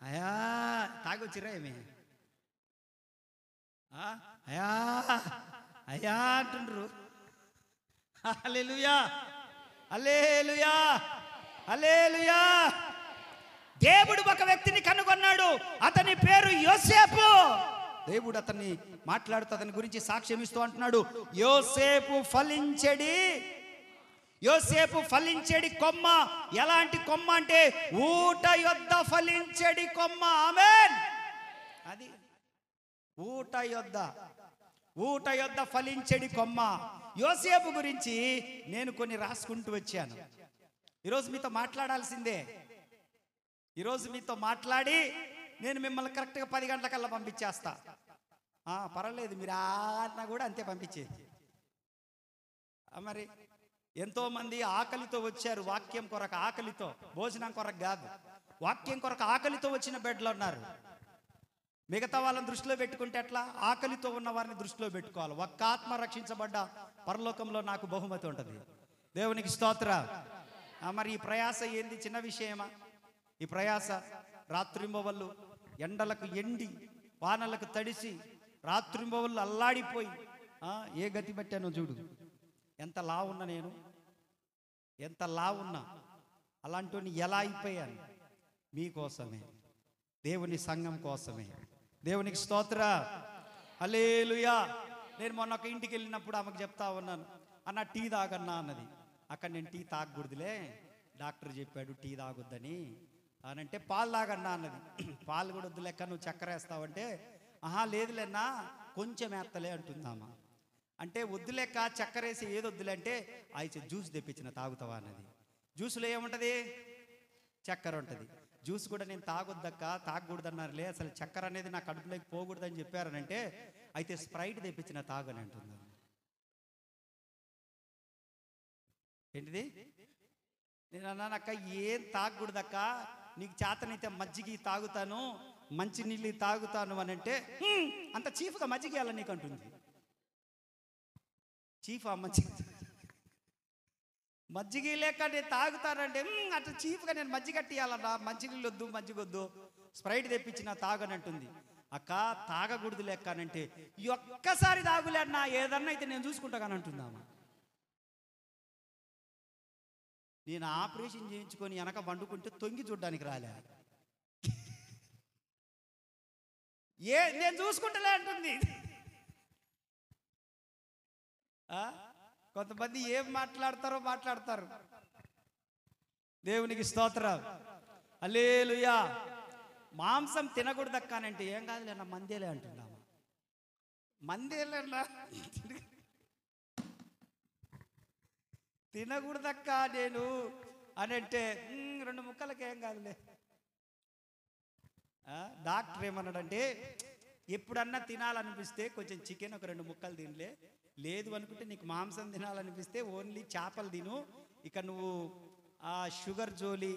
అయ్యా తాగొచ్చిరా ఏమి? అయ్యా అయ్యా అంటుండ్రు. హల్లెలూయా, హల్లెలూయా, హల్లెలూయా. దేవుడు ఒక వ్యక్తిని కనుగొన్నాడు. అతని పేరు యోసేపు. దేవుడు అతన్ని మాట్లాడుతూ అతని గురించి సాక్ష్యం ఇస్తూ అంటున్నాడు, యోసేపు ఫలించేడి కొమ్మ. ఎలాంటి కొమ్మ అంటే ఊట యొద్ద ఫలించేడి కొమ్మ. ఆమేన్. అది ఊట యొద్ద ఫలించేడి కొమ్మ. యోసేపు గురించి నేను కొన్ని రాసుకుంటూ వచ్చాను. ఈరోజు మీతో మాట్లాడాల్సిందే. ఈరోజు మీతో మాట్లాడి నేను మిమ్మల్ని కరెక్ట్గా 10 గంటలకల్లా పంపించేస్తా. పర్వాలేదు, మీరు అన్నా కూడా అంతే పంపించేది. మరి ఎంతోమంది ఆకలితో వచ్చారు, వాక్యం కొరకు ఆకలితో, భోజనం కొరకు కాదు, వాక్యం కొరకు ఆకలితో వచ్చిన బెడ్లు ఉన్నారు. మిగతా వాళ్ళని దృష్టిలో పెట్టుకుంటే ఎట్లా? ఆకలితో ఉన్న వారిని దృష్టిలో పెట్టుకోవాలి. ఒక్క ఆత్మ రక్షించబడ్డ పరలోకంలో నాకు బహుమతి ఉంటుంది. దేవునికి స్తోత్ర. మరి ఈ ప్రయాస ఏంది? చిన్న విషయమా? ఈ ప్రయాస రాత్రింబవళ్ళు ఎండలకు ఎండి, వానలకు తడిసి, రాత్రింబవళ్ళు అల్లాడిపోయి ఏ గతి పట్టానో చూడు. ఎంత లావున్నా నేను, ఎంత లావున్నా అలాంటి ఎలా అయిపోయాను? మీకోసమే, దేవుని సంఘం కోసమే. దేవునికి స్తోత్ర. హల్లెలూయా. నేను మొన్న ఒక ఇంటికి వెళ్ళినప్పుడు ఆమెకు చెప్తా ఉన్నాను, అన్న టీ తాగన్నా అన్నది. అక్కడ నేను టీ తాగకూడదులే, డాక్టర్ చెప్పాడు టీ తాగొద్దని అనంటే పాలు తాగన్నా అన్నది. పాలు కూడా వద్దు లెక్క, నువ్వు చక్కెర వేస్తావంటే లేదులేనా కొంచెం వేస్తలే అంటుందామా. అంటే వద్దు లెక్క చక్కెర వేసి ఏది వద్దులే అంటే అయితే జ్యూస్ తెప్పించిన తాగుతావా అన్నది. జ్యూస్లో ఏముంటుంది? చక్కెర ఉంటుంది. జ్యూస్ కూడా నేను తాగొద్దక్క, తాగకూడదన్నారులే, అసలు చక్కెర అనేది నా కడుపులోకి పోకూడదని చెప్పారనంటే అయితే స్ప్రైట్ తెప్పించిన తాగని అంటున్నాను. ఏంటిది? నేను అన్నానక్క, ఏం తాగకూడదక్క, నీకు చేతనైతే మజ్జిగ తాగుతాను, మంచి నీళ్ళు తాగుతాను అని అంటే, అంత చీఫ్గా మజ్జిగ ఇవ్వాలి నీకు అంటుంది. చీఫ్ మజ్జిగ లేక నేను తాగుతానంటే, అట్లా చీఫ్గా నేను మజ్జిగ కట్టియాలన్నా, మంచి నీళ్ళు వద్దు, మజ్జిగ వద్దు, స్ప్రైట్ తెప్పించిన తాగనంటుంది. అక్క తాగకూడదు లెక్క అనంటే, ఒక్కసారి తాగులేన్నా, ఏదన్నా అయితే నేను చూసుకుంటా కానీ అంటుందామా. నేను ఆపరేషన్ చేయించుకొని వెనక వండుకుంటే తొంగి చూడ్డానికి రాలే, నేను చూసుకుంటలే అంటుంది. కొంతమంది ఏం మాట్లాడతారు. దేవునికి స్తోత్రం, హల్లెలూయా. మాంసం తినకూడదక్కానంటే, ఏం కాదులేనా మందేలే అంటున్నామా. మందేలేనా తినకూడదక్క నేను అని అంటే, 2 ముక్కలకి ఏం కాదులే. డాక్టర్ ఏమన్నాడంటే, ఎప్పుడన్నా తినాలనిపిస్తే కొంచెం చికెన్ ఒక 2 ముక్కలు తినలే, లేదు అనుకుంటే నీకు మాంసం తినాలనిపిస్తే ఓన్లీ చేపలు తిను, ఇక నువ్వు షుగర్ జోలి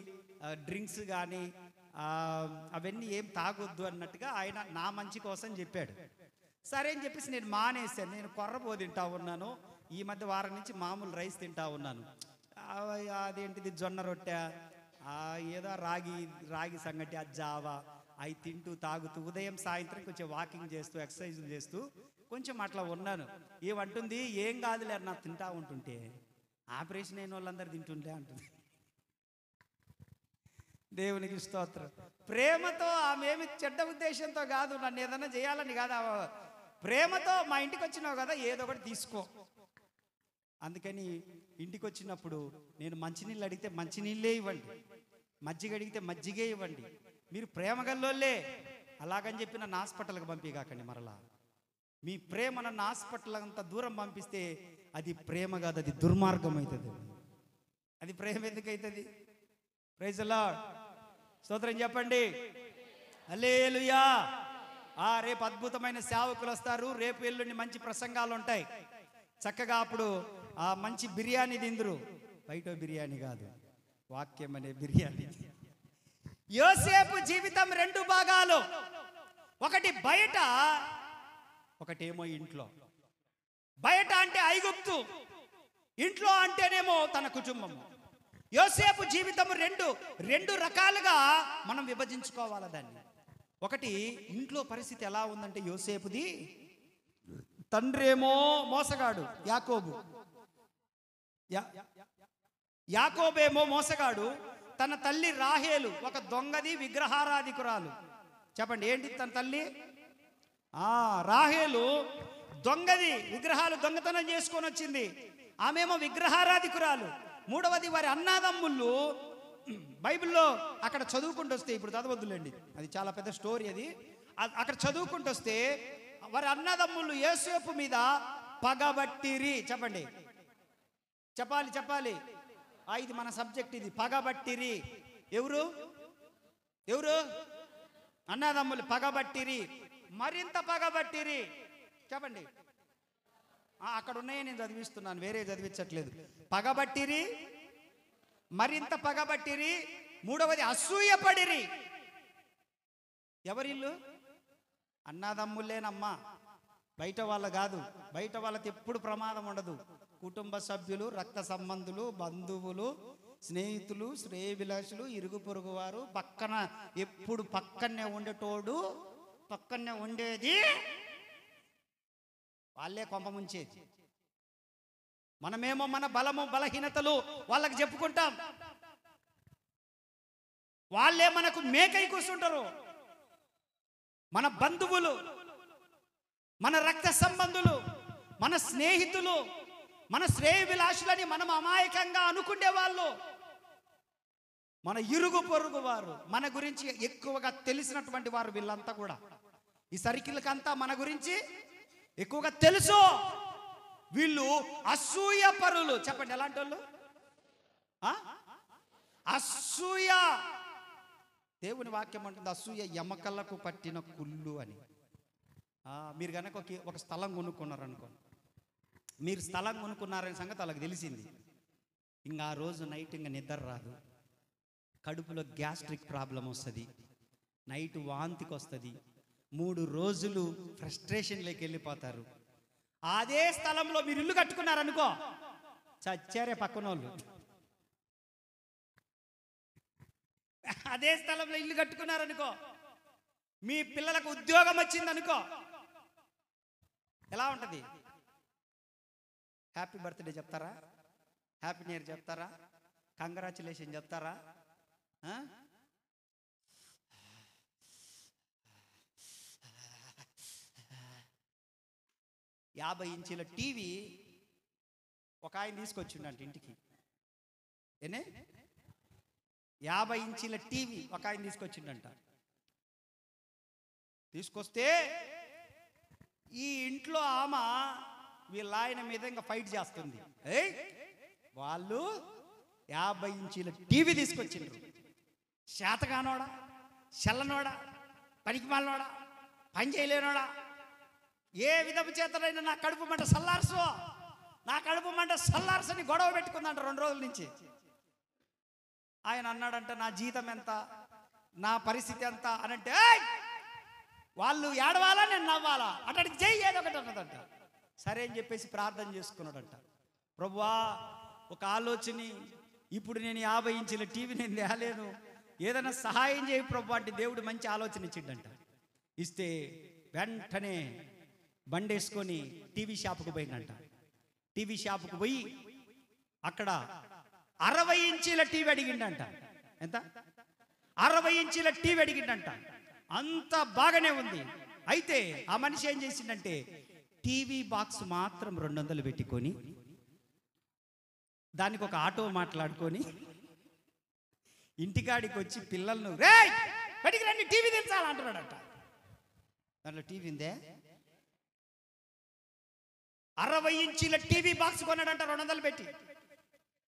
డ్రింక్స్ కానీ అవన్నీ ఏం తాగొద్దు అన్నట్టుగా ఆయన నా మంచి కోసం చెప్పాడు. సరే అని చెప్పేసి నేను మానేశాను. నేను కొర్రపో తింటా ఉన్నాను, ఈ మధ్య వారం నుంచి మామూలు రైస్ తింటా ఉన్నాను. అదేంటిది జొన్న రొట్టె, ఏదో రాగి సంగటి, జావా అవి తింటూ తాగుతూ ఉదయం సాయంత్రం కొంచెం వాకింగ్ చేస్తూ ఎక్సర్సైజ్ చేస్తూ కొంచెం అట్లా ఉన్నాను. ఏమంటుంది, ఏం కాదులే నా తింటా ఉంటుంటే, ఆపరేషన్ అయిన వాళ్ళందరూ తింటుంటే అంటుంది. దేవునికి స్తోత్రం. ప్రేమతో, ఆమె ఏమి చెడ్డ ఉద్దేశంతో కాదు, నన్ను ఏదైనా చేయాలని కాదు, ప్రేమతో మా ఇంటికి వచ్చినావు కదా ఏదో ఒకటి తీసుకో. అందుకని ఇంటికి వచ్చినప్పుడు నేను మంచినీళ్ళు అడిగితే మంచినీళ్ళే ఇవ్వండి, మజ్జిగ అడిగితే మజ్జిగే ఇవ్వండి. మీరు ప్రేమ గల్లోళ్ళే, అలాగని చెప్పి నన్ను హాస్పిటల్కి పంపిగాకండి. మరలా మీ ప్రేమ నన్ను హాస్పిటల్ అంత దూరం పంపిస్తే అది ప్రేమ కాదు, అది దుర్మార్గం అవుతుంది. అది ప్రేమ ఎందుకు అవుతుంది? ప్రైజ్ ది లార్డ్, స్తోత్రం చెప్పండి, హల్లెలూయా. రేపు అద్భుతమైన సేవకులు వస్తారు, రేపు ఎల్లుండి మంచి ప్రసంగాలు ఉంటాయి. చక్కగా అప్పుడు మంచి బిర్యానీ తిందురు, బయట బిర్యానీ కాదు, వాక్యం అనే బిర్యానీ. యోసేపు జీవితం 2 భాగాలు, ఒకటి బయట, ఒకటేమో ఇంట్లో. బయట అంటే ఐగుప్తు, ఇంట్లో అంటేనేమో తన కుటుంబం. యోసేపు జీవితం రెండు రకాలుగా మనం విభజించుకోవాలి దాన్ని. ఒకటి, ఇంట్లో పరిస్థితి ఎలా ఉందంటే, యోసేపుది తండ్రి ఏమో మోసగాడు యాకోబు, యాకోబేమో మోసగాడు, తన తల్లి రాహేలు ఒక దొంగది, విగ్రహారాధికురాలు. చెప్పండి ఏంటి తన తల్లి? రాహేలు దొంగది, విగ్రహాలు దొంగతనం చేసుకొని వచ్చింది, ఆమెమో విగ్రహారాధికురాలు. మూడవది వారి అన్నాదమ్ముళ్ళు. బైబిల్లో అక్కడ చదువుకుంటూ వస్తే, ఇప్పుడు చదవద్దులేండి, అది చాలా పెద్ద స్టోరీ అది. అక్కడ చదువుకుంటూ వస్తే వారి అన్నదమ్ముళ్ళు యోసేపు మీద పగబట్టిరి. చెప్పండి, చెప్పాలి, ఇది మన సబ్జెక్ట్. ఇది పగబట్టిరి. ఎవరు అన్నదమ్ములు పగబట్టిరి, మరింత పగబట్టిరి. చెప్పండి, అక్కడ ఉన్నాయే, నేను చదివిస్తున్నాను, వేరే చదివించట్లేదు. పగబట్టిరి, మరింత పగబట్టిరి. మూడవది అసూయపడిరి. ఎవరిల్లు? అన్నదమ్ములేనమ్మా, బయట వాళ్ళ కాదు. బయట వాళ్ళకి ఎప్పుడు ప్రమాదం ఉండదు. కుటుంబ సభ్యులు, రక్త సంబంధులు, బంధువులు, స్నేహితులు, శ్రేయభిలాషులు, ఇరుగు పొరుగు వారు, పక్కన ఎప్పుడు పక్కనే ఉండేటోడు, పక్కనే ఉండేది వాళ్ళే కొంప ముంచేది. మనమేమో మన బలము బలహీనతలు వాళ్ళకి చెప్పుకుంటాం, వాళ్ళే మనకు మేకై కూర్చుంటారు. మన బంధువులు, మన రక్త సంబంధులు, మన స్నేహితులు, మన శ్రేయభిలాషులని మనం అమాయకంగా అనుకునే వాళ్ళు, మన ఇరుగు పొరుగు వారు, మన గురించి ఎక్కువగా తెలిసినటువంటి వారు, వీళ్ళంతా కూడా ఈ సర్కిల్కంతా మన గురించి ఎక్కువగా తెలుసు. వీళ్ళు అసూయ పరులు. చెప్పండి, ఎలాంటి వాళ్ళు? అసూయ. దేవుని వాక్యం అంటుంది, అసూయ ఎమకలకు పట్టిన కుళ్ళు అని. మీరు కనుక ఒక స్థలం కొనుక్కున్నారనుకోండి, మీరు స్థలం కొనుక్కున్నారనే సంగతి వాళ్ళకి తెలిసింది. ఇంకా ఆ రోజు నైట్ ఇంకా నిద్ర రాదు, కడుపులో గ్యాస్ట్రిక్ ప్రాబ్లం వస్తుంది, నైట్ వాంతికి వస్తుంది, 3 రోజులు ఫ్రస్ట్రేషన్లోకి వెళ్ళిపోతారు. అదే స్థలంలో మీరు ఇల్లు కట్టుకున్నారనుకో, చచ్చారే పక్కన వాళ్ళు. అదే స్థలంలో ఇల్లు కట్టుకున్నారనుకో, మీ పిల్లలకు ఉద్యోగం వచ్చిందనుకో, ఎలా ఉంటుంది? హ్యాపీ బర్త్డే చెప్తారా? హ్యాపీ న్యూ ఇయర్ చెప్తారా? కంగ్రాచులేషన్ చెప్తారా? 50 ఇంచీల టీవీ ఒక ఆయన తీసుకొచ్చిండంట ఇంటికి. 50 ఇంచీల టీవీ ఒక ఆయన తీసుకొచ్చిండంట. తీసుకొస్తే ఈ ఇంట్లో ఆమె వీళ్ళ ఆయన మీద ఇంకా ఫైట్ చేస్తుంది. వాళ్ళు 50 ఇంచీల టీవీ తీసుకొచ్చిండ్రు. శాతగానోడా, చల్లనోడా, పనికిమాలనోడా, పని చేయలేనోడా, ఏ విధము చేతనైనా నా కడుపు మంట సల్లార్సు, నా కడుపు మంట సల్లార్సని గొడవ పెట్టుకుందంట 2 రోజుల నుంచి. ఆయన అన్నాడంట, నా జీతం ఎంత, నా పరిస్థితి ఎంత అని అంటే, వాళ్ళు ఏడవాలా నేను నవ్వాలా అక్కడికి చెయ్యి ఏదో ఒకటి అన్నదంట. సరే అని చెప్పేసి ప్రార్థన చేసుకున్నాడంట. ప్రభువా, ఒక ఆలోచన, ఇప్పుడు నేను 50 ఇంచుల టీవీ నేను తేలేను, ఏదైనా సహాయం చేయి ప్రభు అంటే దేవుడు మంచి ఆలోచన ఇచ్చిండంట. ఇస్తే వెంటనే బండేసుకొని టీవీ షాపుకు పోయిందంట. టీవీ షాపుకు పోయి అక్కడ 60 ఇంచీల టీవీ అడిగిండంట. ఎంత? 60 ఇంచీల టీవీ అడిగిండంట. అంత బాగానే ఉంది. అయితే ఆ మనిషి ఏం చేసిందంటే, టీవీ బాక్స్ మాత్రం 200 పెట్టుకొని దానికి ఒక ఆటో మాట్లాడుకొని ఇంటికాడికి వచ్చి పిల్లలను, రే బయటికి రండి టీవీ దించాలంటున్నాడట. దాంట్లో టీవీ ఉందే. 60 ఇంచీల టీవీ బాక్స్ కొన్నాడంట 200 పెట్టి.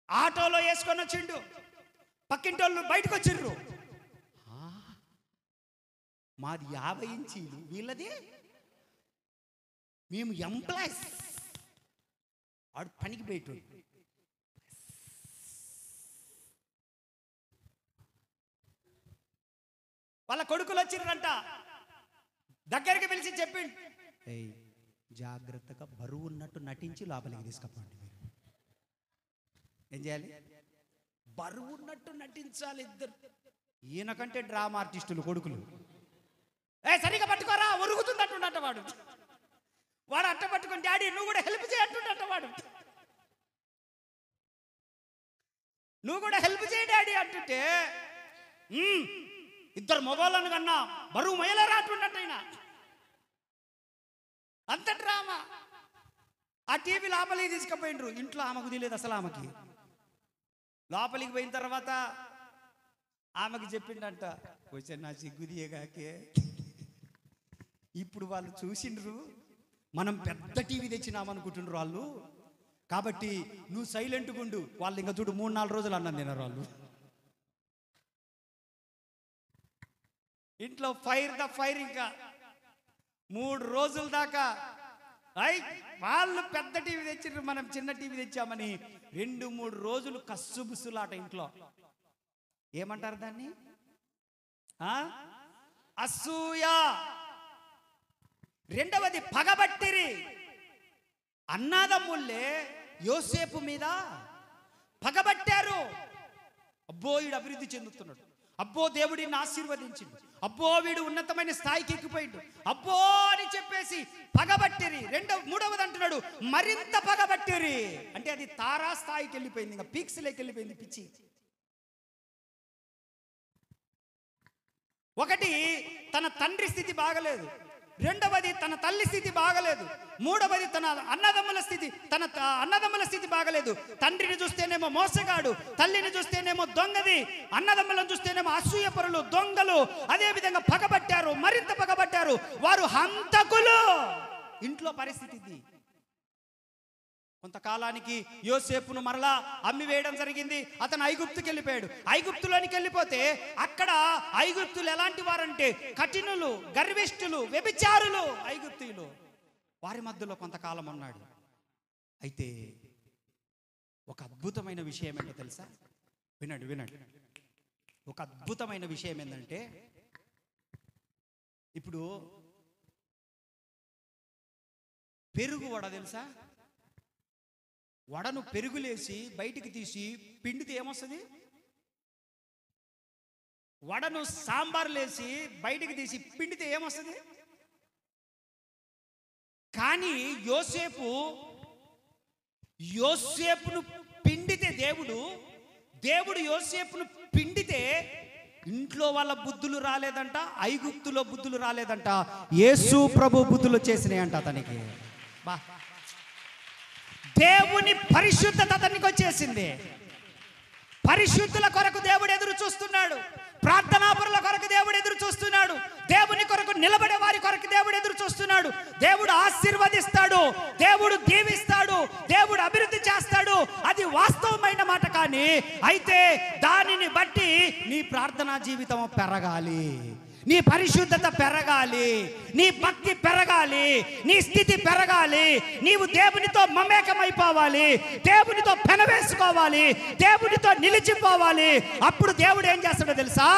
ఆటోలో వేసుకొని వచ్చిండు. పక్కింటి వాళ్ళు బయటకు వచ్చిండ్రు. మాది 50 ఇంచీలు, వీళ్ళది మేము ఎంప్లాయీస్, వాడు పనికి బయట. వాళ్ళ కొడుకులు వచ్చిర్రంట. దగ్గరికి పిలిచి చెప్పిండు, జాగ్రత్తగా బరువు ఉన్నట్టు నటించి లోపలికి తీసుకపోండి. మీరు ఏం చేయాలి? బరువు ఉన్నట్టు నటించాలి ఇద్దరు. ఈయనకంటే డ్రామా ఆర్టిస్టులు కొడుకులు. సరిగా పట్టుకోరా, ఒరుగుతుందట్టుండట వాడు. వాడు అట్ట పట్టుకుని, డాడీ నువ్వు కూడా హెల్ప్ చేయట్టుండట వాడు. నువ్వు కూడా హెల్ప్ చేయ డాడీ అంటుంటే, ఇద్దరు మగవాళ్ళను కన్నా బరువు మయలరా అంటుండట ఆయన. అంత డ్రామా. ఆ టీవీ లోపలికి తీసుకుపోయిండ్రు. ఇంట్లో ఆమెకు తెలియదు అసలు. ఆమెకి లోపలికి పోయిన తర్వాత ఆమెకి చెప్పిండంట, కొంచెం నా సిగ్గు తీయగాకే, ఇప్పుడు వాళ్ళు చూసిండ్రు మనం పెద్ద టీవీ తెచ్చినామనుకుంటుండ్రు వాళ్ళు, కాబట్టి నువ్వు సైలెంట్గా ఉండు. వాళ్ళు ఇంకా చూడు 3-4 రోజులు అన్నం తినరు వాళ్ళు. ఇంట్లో ఫైర్ ద ఫైర్. ఇంకా 3 రోజుల దాకా వాళ్ళు పెద్ద టీవీ తెచ్చిర్రు, మనం చిన్న టీవీ తెచ్చామని 2-3 రోజులు కస్సుబుస్సులాట ఇంట్లో. ఏమంటారు దాన్ని? అసూయ. రెండవది పగబట్టిరి. అన్నదమ్ముళ్ళే యోసేపు మీద పగబట్టారు. అబ్బో వీడు అభివృద్ధి చెందుతున్నాడు, అబ్బో దేవుడిని ఆశీర్వదించిండు, అబ్బో వీడు ఉన్నతమైన స్థాయికి ఎక్కిపోయిండు, అబ్బో అని చెప్పేసి పగబట్టిరి. మూడవది అంటున్నాడు మరింత పగబట్టిరి. అంటే అది తారా స్థాయికి వెళ్ళిపోయింది, ఇంకా పీక్స్లోకి వెళ్ళిపోయింది పిచ్చి. ఒకటి తన తండ్రి స్థితి బాగలేదు, రెండవది తన తల్లి స్థితి బాగలేదు, మూడవది తన అన్నదమ్ముల స్థితి బాగలేదు. తండ్రిని చూస్తేనేమో మోసగాడు, తల్లిని చూస్తేనేమో దొంగది, అన్నదమ్ములను చూస్తేనేమో అసూయపరులు, దొంగలు. అదే విధంగా పగబట్టారు, మరింత పగబట్టారు. వారు హంతకులు. ఇంట్లో పరిస్థితి ఇది. కొంతకాలానికి యోసేపును మరలా అమ్మివేయడం జరిగింది. అతను ఐగుప్తుకి వెళ్ళిపోయాడు. ఐగుప్తులోనికి వెళ్ళిపోతే అక్కడ ఐగుప్తులు ఎలాంటి వారంటే కఠినులు, గర్విష్ఠులు, వ్యభిచారులు ఐగుప్తీయులు. వారి మధ్యలో కొంతకాలం ఉన్నాడు. అయితే ఒక అద్భుతమైన విషయం ఏంటో తెలుసా? వినండి వినండి. ఒక అద్భుతమైన విషయం ఏంటంటే, ఇప్పుడు పెరుగు వడ తెలుసా? వడను పెరుగులేసి బయటికి తీసి పిండితే ఏమొస్తుంది? వడను సాంబార్లేసి బయటికి తీసి పిండితే ఏమొస్తుంది? కానీ యోసేపును పిండితే దేవుడు యోసేపును పిండితే ఇంట్లో వాళ్ళ బుద్ధులు రాలేదంట, ఐగుప్తులో బుద్ధులు రాలేదంట, యేసు ప్రభు బుద్ధులు చేసినాయి అంట అతనికి. దేవుని పరిశుద్ధత అతనికి వచ్చేసింది. పరిశుద్ధుల కొరకు దేవుడు ఎదురు చూస్తున్నాడు. ప్రార్థనాపరుల కొరకు దేవుడు ఎదురు చూస్తున్నాడు. దేవుని కొరకు నిలబడే వారి కొరకు దేవుడు ఎదురు చూస్తున్నాడు. దేవుడు ఆశీర్వదిస్తాడు, దేవుడు దీవిస్తాడు, దేవుడు అభివృద్ధి చేస్తాడు. అది వాస్తవమైన మాట. కానీ అయితే దానిని బట్టి నీ ప్రార్థనా జీవితం పెరగాలి, నీ పరిశుద్ధత పెరగాలి, నీ భక్తి పెరగాలి, నీ స్థితి పెరగాలి. నీవు దేవునితో మమేకమైపోవాలి, దేవునితో పెనవేసుకోవాలి, దేవునితో నిలిచిపోవాలి. అప్పుడు దేవుడు ఏం చేస్తాడో తెలుసా?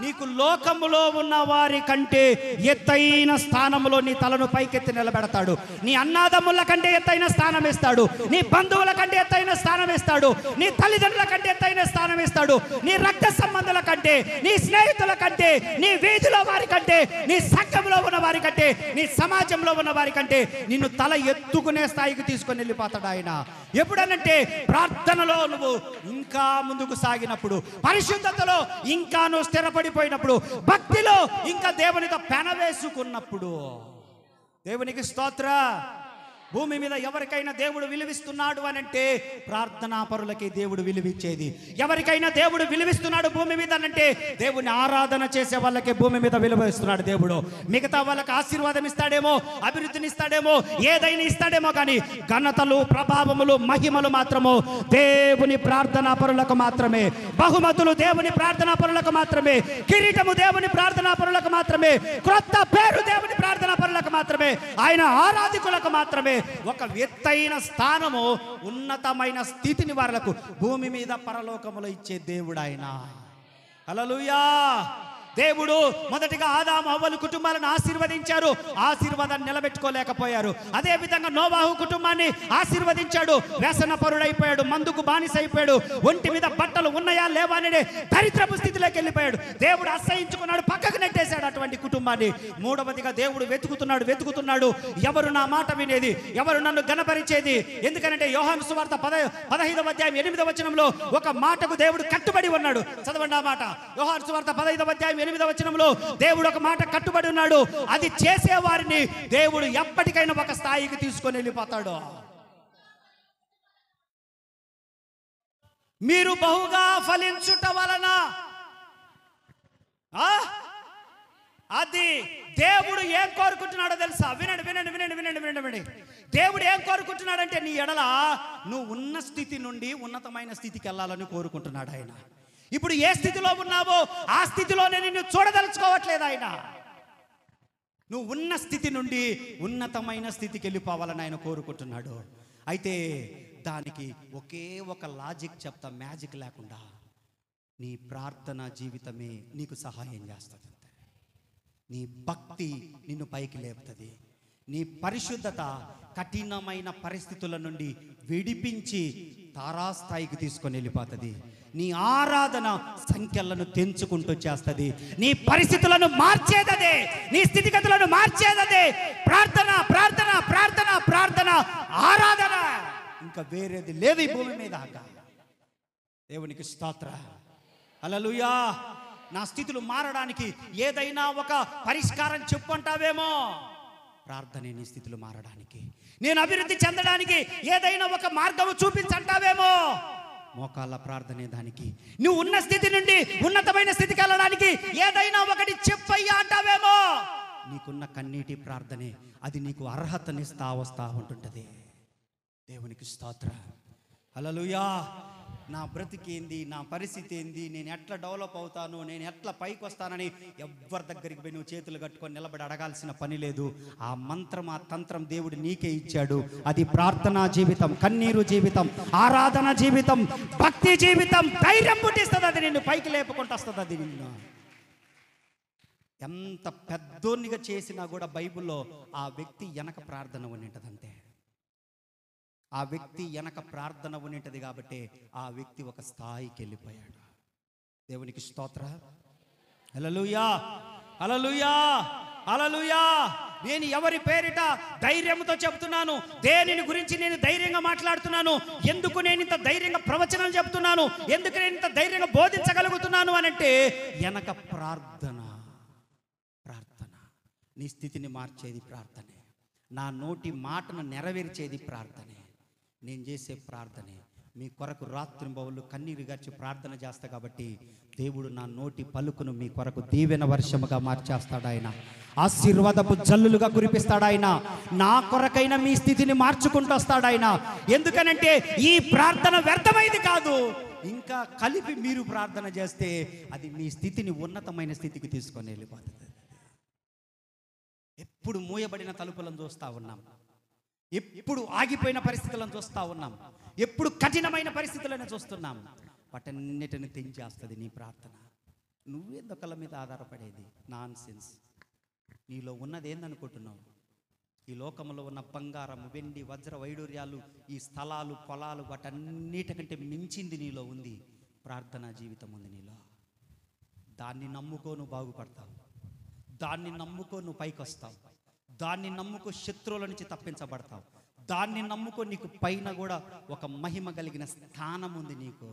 నీకు లోకములో ఉన్న వారి కంటే ఎత్తైన స్థానంలో నీ తలను పైకెత్తి నిలబెడతాడు. నీ అన్నాదమ్ముల కంటే ఎత్తైన స్థానం ఇస్తాడు, నీ బంధువుల కంటే ఎత్తైన స్థానం ఇస్తాడు, నీ తల్లిదండ్రుల కంటే ఎత్తైన స్థానం ఇస్తాడు, నీ రక్త సంబంధుల కంటే, నీ స్నేహితుల కంటే, నీ వీధిలో వారి కంటే, నీ సంఘంలో ఉన్న వారి కంటే, నీ సమాజంలో ఉన్న వారి కంటే నిన్ను తల ఎత్తుకునే స్థాయికి తీసుకొని వెళ్ళిపోతాడు ఆయన. ఎప్పుడనంటే ప్రార్థనలో నువ్వు ఇంకా ముందుకు సాగినప్పుడు, పరిశుద్ధతలో ఇంకా నువ్వు స్థిరపడిపోయినప్పుడు, భక్తిలో ఇంకా దేవునితో పెనవేసుకున్నప్పుడు. దేవునికి స్తోత్ర. భూమి మీద ఎవరికైనా దేవుడు విలువిస్తున్నాడు అని అంటే ప్రార్థనాపరులకి దేవుడు విలువిచ్చేది. ఎవరికైనా దేవుడు విలువిస్తున్నాడు భూమి మీద అంటే దేవుని ఆరాధన చేసే వాళ్ళకి భూమి మీద విలువిస్తున్నాడు దేవుడు. మిగతా వాళ్ళకి ఆశీర్వాదం ఇస్తాడేమో, అభివృద్ధిని ఇస్తాడేమో, ఏదైనా ఇస్తాడేమో, కానీ ఘనతలు, ప్రభావములు, మహిమలు మాత్రము దేవుని ప్రార్థనాపరులకు మాత్రమే. బహుమతులు దేవుని ప్రార్థనాపరులకు మాత్రమే. కిరీటము దేవుని ప్రార్థనాపరులకు మాత్రమే. క్రొత్త పేరు దేవుని ప్రార్థనాపరులకు మాత్రమే. ఆయన ఆరాధికులకు మాత్రమే. ఒక ఎత్తైన స్థానము, ఉన్నతమైన స్థితిని వాళ్లకు భూమి మీద పరలోకములో ఇచ్చే దేవుడు ఆయన. హల్లెలూయా. దేవుడు మొదటిగా ఆదాము హవ్వలు కుటుంబాలను ఆశీర్వదించారు, ఆశీర్వాదాన్ని నిలబెట్టుకోలేకపోయారు. అదే విధంగా నోవాహు కుటుంబాన్ని ఆశీర్వదించాడు, వ్యసనపరుడైపోయాడు, మందుకు బానిస అయిపోయాడు, ఒంటి మీద బట్టలు ఉన్నాయా లేవా అనే దరిద్రపు స్థితిలోకి వెళ్ళిపోయాడు. దేవుడు అసహించుకున్నాడు, పక్కకు నెట్టేశాడు అటువంటి కుటుంబాన్ని. మూడవదిగా దేవుడు వెతుకుతున్నాడు, ఎవరు నా మాట వినేది, ఎవరు నన్ను గణపరిచేది. ఎందుకంటే యోహాను సువార్త 15వ అధ్యాయం 8వ వచనంలో ఒక మాటకు దేవుడు కట్టుబడి ఉన్నాడు. చదవండి ఆ మాట. యోహాను సువార్త 15వ అధ్యాయం 8వ వచనంలో దేవుడు ఒక మాట కట్టుబడి ఉన్నాడు. అది చేసేవారిని దేవుడు ఎప్పటికైనా ఒక స్థాయికి తీసుకొని వెళ్ళిపోతాడు. మీరు బహుగా ఫలించుట వలన, అది దేవుడు ఏం కోరుకుంటున్నాడో తెలుసా? వినండి. దేవుడు ఏం కోరుకుంటున్నాడంటే నీ ఎడల నువ్వు ఉన్న స్థితి నుండి ఉన్నతమైన స్థితికి వెళ్ళాలని కోరుకుంటున్నాడు ఆయన. ఇప్పుడు ఏ స్థితిలో ఉన్నావో ఆ స్థితిలోనే నిన్ను చూడదలుచుకోవట్లేదు ఆయన. నువ్వు ఉన్న స్థితి నుండి ఉన్నతమైన స్థితికి వెళ్ళిపోవాలని ఆయన కోరుకుంటున్నాడు. అయితే దానికి ఒకే ఒక లాజిక్ చెప్తా, మ్యాజిక్ లేకుండా. నీ ప్రార్థన జీవితమే నీకు సహాయం చేస్తుంది. నీ భక్తి నిన్ను పైకి లేపుతుంది. నీ పరిశుద్ధత కఠినమైన పరిస్థితుల నుండి విడిపించి తారాస్థాయికి తీసుకొని వెళ్ళిపోతుంది. నీ ఆరాధన సంఖ్యలను తెంచుకుంటూ చేస్తుంది. నీ పరిస్థితులను మార్చేదదే, నీ స్థితిగతులను మార్చేదదే. ప్రార్థన ప్రార్థన ప్రార్థన ప్రార్థన ఆరాధన, ఇంకా వేరేది లేదు ఈ భూమి మీద. దేవునికి స్తోత్ర. హల్లెలూయా. నా స్థితులు మారడానికి ఏదైనా ఒక పరిష్కారం చెప్పుంటావేమో, ప్రార్థనే నీ స్థితులు మారడానికి. నేను అభివృద్ధి చెందడానికి ఏదైనా ఒక మార్గం చూపించంటావేమో, మోకాళ్ళ ప్రార్థనే దానికి. నువ్వు ఉన్న స్థితి నుండి ఉన్నతమైన స్థితికి వెళ్ళడానికి ఏదైనా ఒకటి చెప్పయ్యా అంటావేమో, నీకున్న కన్నీటి ప్రార్థనే అది నీకు అర్హతనిస్తా వస్తా ఉంటుంటది. దేవునికి స్తోత్ర. హల్లెలూయా. నా బ్రతికేంది, నా పరిస్థితి ఏంది, నేను ఎట్లా డెవలప్ అవుతాను, నేను ఎట్లా పైకి వస్తానని ఎవరి దగ్గరికి పోయి నువ్వు చేతులు కట్టుకొని నిలబడి అడగాల్సిన పని లేదు. ఆ మంత్రం, ఆ తంత్రం దేవుడు నీకే ఇచ్చాడు. అది ప్రార్థనా జీవితం, కన్నీరు జీవితం, ఆరాధన జీవితం, భక్తి జీవితం. ధైర్యం పుట్టిస్తుంది. అది నిన్ను పైకి లేపుకుంటూ వస్తుంది. అది నిన్ను ఎంత పెద్దోనిగా చేసినా కూడా బైబిల్లో ఆ వ్యక్తి వెనక ప్రార్థన ఉండింటదంతే. ఆ వ్యక్తి వెనక ప్రార్థన ఉండింటది కాబట్టి ఆ వ్యక్తి ఒక స్థాయికి వెళ్ళిపోయాడు. దేవునికి స్తోత్ర. హల్లెలూయా, హల్లెలూయా, హల్లెలూయా. నేను ఎవరి పేరిట ధైర్యంతో చెప్తున్నాను, దేనిని గురించి నేను ధైర్యంగా మాట్లాడుతున్నాను, ఎందుకు నేను ఇంత ధైర్యంగా ప్రవచనం చెప్తున్నాను, ఎందుకు నేను ఇంత ధైర్యంగా బోధించగలుగుతున్నాను అనంటే వెనక ప్రార్థన. ప్రార్థన నీ స్థితిని మార్చేది ప్రార్థనే. నా నోటి మాటను నెరవేర్చేది ప్రార్థనే. నేను చేసే ప్రార్థనే. మీ కొరకు రాత్రింబవళ్ళు కన్నీరు గార్చి ప్రార్థన చేస్తా కాబట్టి దేవుడు నా నోటి పలుకును మీ కొరకు దీవెన వర్షముగా మార్చేస్తాడు. ఆయన ఆశీర్వాదపు జల్లులుగా కురిపిస్తాడు. ఆయన నా కొరకైనా మీ స్థితిని మార్చుకుంటూ వస్తాడు. ఆయన ఎందుకనంటే ఈ ప్రార్థన వ్యర్థమైంది కాదు, ఇంకా కలిపి మీరు ప్రార్థన చేస్తే అది మీ స్థితిని ఉన్నతమైన స్థితికి తీసుకొని వెళ్ళిపోతుంది. ఎప్పుడు మూయబడిన తలుపులను చూస్తూ ఉన్నాం, ఎప్పుడు ఆగిపోయిన పరిస్థితులను చూస్తూ ఉన్నాం, ఎప్పుడు కఠినమైన పరిస్థితులను చూస్తున్నాం. వాటన్నిటిని తెంచేస్తుంది నీ ప్రార్థన. నువ్వేందొకళ్ళ మీద ఆధారపడేది నాన్ సెన్స్. నీలో ఉన్నది ఏందనుకుంటున్నావు? ఈ లోకంలో ఉన్న బంగారం, వెండి, వజ్ర వైడూర్యాలు, ఈ స్థలాలు, పొలాలు, వాటన్నిటికంటే మించింది నీలో ఉంది. ప్రార్థనా జీవితం ఉంది నీలో. దాన్ని నమ్ముకో నువ్వు బాగుపడతావు. దాన్ని నమ్ముకో నువ్వు పైకి వస్తావు. దాన్ని నమ్ముకో శత్రువుల నుంచి తప్పించబడతావు. దాన్ని నమ్ముకో నీకు పైన కూడా ఒక మహిమ కలిగిన స్థానం ఉంది నీకు.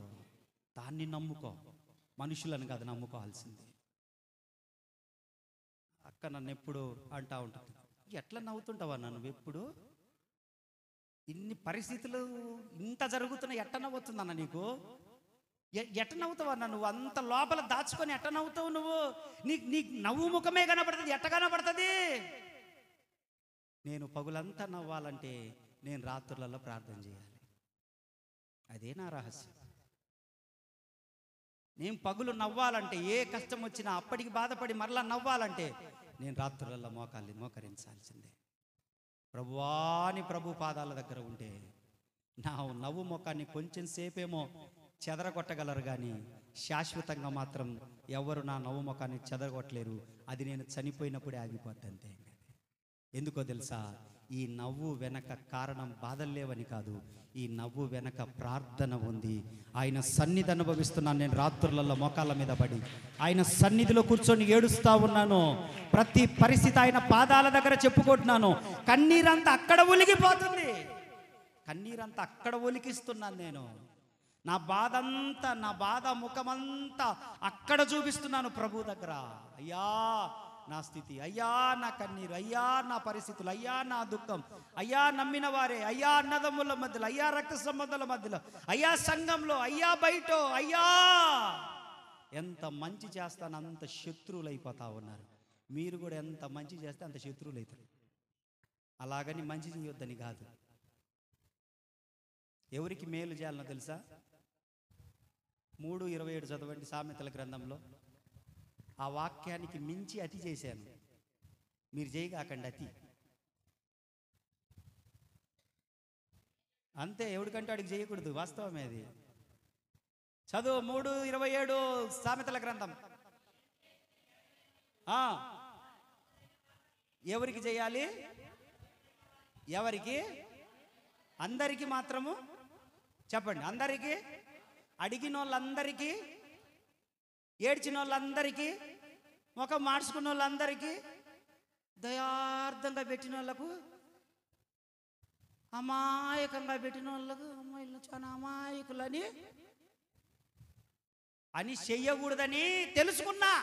దాన్ని నమ్ముకో, మనుషులను కాదు నమ్ముకోవాల్సింది. అక్క నన్ను ఎప్పుడు అంటా ఉంటుంది, ఎట్లా నవ్వుతుంటావా నన్ను ఎప్పుడు, ఇన్ని పరిస్థితులు ఇంత జరుగుతున్నా ఎట్ట నవ్వుతుందన్న నీకు, ఎట్ట నవ్వుతావా నువ్వు, అంత లోపల దాచుకొని ఎట్ట నవ్వుతావు నువ్వు, నీకు నవ్వు ముఖమే కనపడుతుంది, ఎట్ట కనపడుతుంది. నేను పగులంతా నవ్వాలంటే నేను రాత్రులలో ప్రార్థన చేయాలి. అదే నా రహస్యం. నేను పగులు నవ్వాలంటే, ఏ కష్టం వచ్చినా అప్పటికి బాధపడి మరలా నవ్వాలంటే నేను రాత్రులలో మోకరించాల్సిందే. ప్రభువాని ప్రభు పాదాల దగ్గర ఉంటే నా నవ్వు ముఖాన్ని కొంచెం సేపేమో చెదరగొట్టగలరు, కానీ శాశ్వతంగా మాత్రం ఎవరు నా నవ్వు ముఖాన్ని చెదరగొట్టలేరు. అది నేను చనిపోయినప్పుడే ఆగిపోద్ది అంతే. ఎందుకో తెలుసా? ఈ నవ్వు వెనక కారణం బాధలు లేవని కాదు, ఈ నవ్వు వెనక ప్రార్థన ఉంది. ఆయన సన్నిధి అనుభవిస్తున్నాను నేను. రాత్రులలో మోకాళ్ళ మీద పడి ఆయన సన్నిధిలో కూర్చొని ఏడుస్తూ ఉన్నాను. ప్రతి పరిస్థితి ఆయన పాదాల దగ్గర చెప్పుకుంటున్నాను. కన్నీరంతా అక్కడ ఒలిగిపోతుంది. కన్నీరంతా అక్కడ ఒలికిస్తున్నాను నేను. నా బాధంతా, నా బాధ ముఖమంతా అక్కడ చూపిస్తున్నాను ప్రభు దగ్గర. అయ్యా నా స్థితి, అయ్యా నా కన్నీరు, అయ్యా నా పరిస్థితులు, అయ్యా నా దుఃఖం, అయ్యా నమ్మిన వారే, అయ్యా అన్నదమ్ముల మధ్యలో, అయ్యా రక్త సంబంధాల మధ్యలో, అయ్యా సంఘంలో, అయ్యా బయట, అయ్యా ఎంత మంచి చేస్తాను అంత శత్రువులు అయిపోతా ఉన్నారు. మీరు కూడా ఎంత మంచి చేస్తే అంత శత్రువులు అవుతారు. అలాగని మంచి చేయొద్దని కాదు. ఎవరికి మేలు చేయాలనో తెలుసా? 3:27 చదవండి సామెతల గ్రంథంలో. ఆ వాక్యానికి మించి అతి చేశాను, మీరు చేయగాకండి అతి. అంతే, ఎవడికంటే వాడికి చేయకూడదు. వాస్తవమే అది. చదువు 3:27 సామెతల గ్రంథం. ఎవరికి చేయాలి? ఎవరికి? అందరికీ మాత్రము చెప్పండి. అందరికీ, అడిగిన వాళ్ళందరికీ, ఏడ్చిన వాళ్ళందరికీ, ముఖం మార్చుకున్న వాళ్ళందరికీ, దయార్థంగా పెట్టిన వాళ్ళకు, అమాయకంగా పెట్టిన వాళ్ళకు, అమ్మాయిలు చాలా అమాయకులని అని చెయ్యకూడదని తెలుసుకున్నా.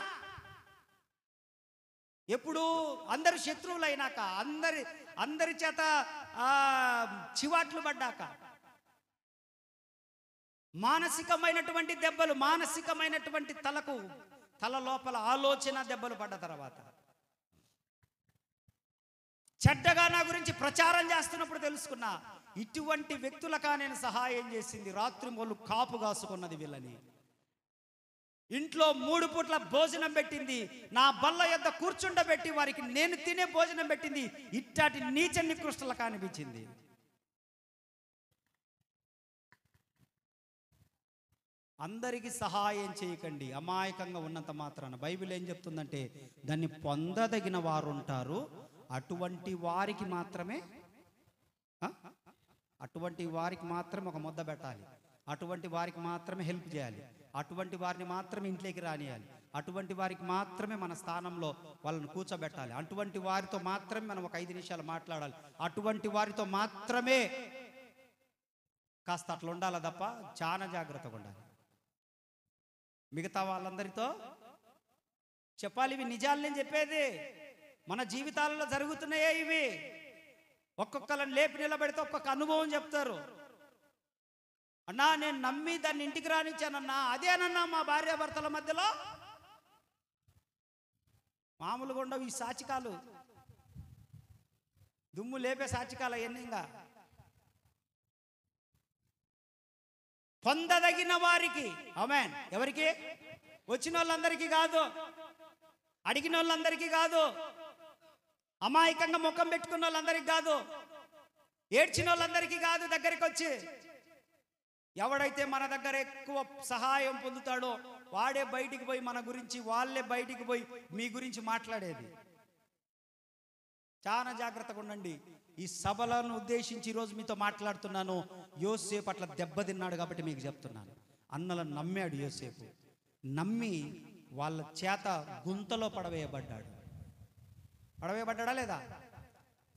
ఎప్పుడు అందరు శత్రువులైనాక, అందరి చేత చివాట్లు పడ్డాక, మానసికమైనటువంటి దెబ్బలు, మానసికమైనటువంటి తల లోపల ఆలోచన దెబ్బలు పడ్డ తర్వాత, చెడ్డగా నా గురించి ప్రచారం చేస్తున్నప్పుడు తెలుసుకున్నా ఇటువంటి వ్యక్తులకా నేను సహాయం చేసింది. రాత్రి మొళ్ళు కాపు కాసుకున్నది వీళ్ళని. ఇంట్లో 3 పూట్ల భోజనం పెట్టింది. నా బల్ల యొద్ద కూర్చుండబెట్టి వారికి నేను తినే భోజనం పెట్టింది. ఇట్టాటి నీచ నికృష్టలుగా అనిపించింది. అందరికీ సహాయం చేయకండి అమాయకంగా ఉన్నంత మాత్రాన. బైబిల్ ఏం చెప్తుందంటే దాన్ని పొందదగిన వారు ఉంటారు, అటువంటి వారికి మాత్రమే ఒక ముద్ద పెట్టాలి, అటువంటి వారికి మాత్రమే హెల్ప్ చేయాలి, అటువంటి వారిని మాత్రమే ఇంట్లోకి రానియాలి, అటువంటి వారికి మాత్రమే మన స్థానంలో వాళ్ళని కూర్చోబెట్టాలి, అటువంటి వారితో మాత్రమే మనం ఒక 5 నిమిషాలు మాట్లాడాలి, అటువంటి వారితో మాత్రమే కాస్త అట్లా ఉండాలి తప్ప చాలా జాగ్రత్తగా ఉండాలి. మిగతా వాళ్ళందరితో చెప్పాలి. ఇవి నిజాలు నేను చెప్పేది, మన జీవితాలలో జరుగుతున్నాయే ఇవి. ఒక్కొక్కరిని లేపి నిలబెడితే ఒక్కొక్క అనుభవం చెప్తారు. అన్నా నేను నమ్మి దాన్ని ఇంటికి రానిచ్చానన్నా, అదేనన్నా మా భార్యాభర్తల మధ్యలో మామూలుగా ఉండవు ఈ సాచికాలు, దుమ్ము లేపే సాచికాలు ఎన్నిగా. పొందదగిన వారికి, ఆమేన్. ఎవరికి? వచ్చిన వాళ్ళందరికీ కాదు, అడిగిన వాళ్ళందరికీ కాదు, అమాయకంగా ముఖం పెట్టుకున్న వాళ్ళందరికీ కాదు, ఏడ్చిన వాళ్ళందరికీ కాదు. దగ్గరికి వచ్చి ఎవడైతే మన దగ్గర ఎక్కువ సహాయం పొందుతాడో వాడే బయటికి పోయి మన గురించి, వాళ్ళే బయటికి పోయి మీ గురించి మాట్లాడేది. చాలా జాగ్రత్తగా ఉండండి. ఈ సభలను ఉద్దేశించి ఈరోజు మీతో మాట్లాడుతున్నాను. యోసేపు అట్లా దెబ్బతిన్నాడు కాబట్టి మీకు చెప్తున్నాను. అన్నలను నమ్మాడు యోసేపు, నమ్మి వాళ్ళ చేత గుంతలో పడవేయబడ్డాడా లేదా?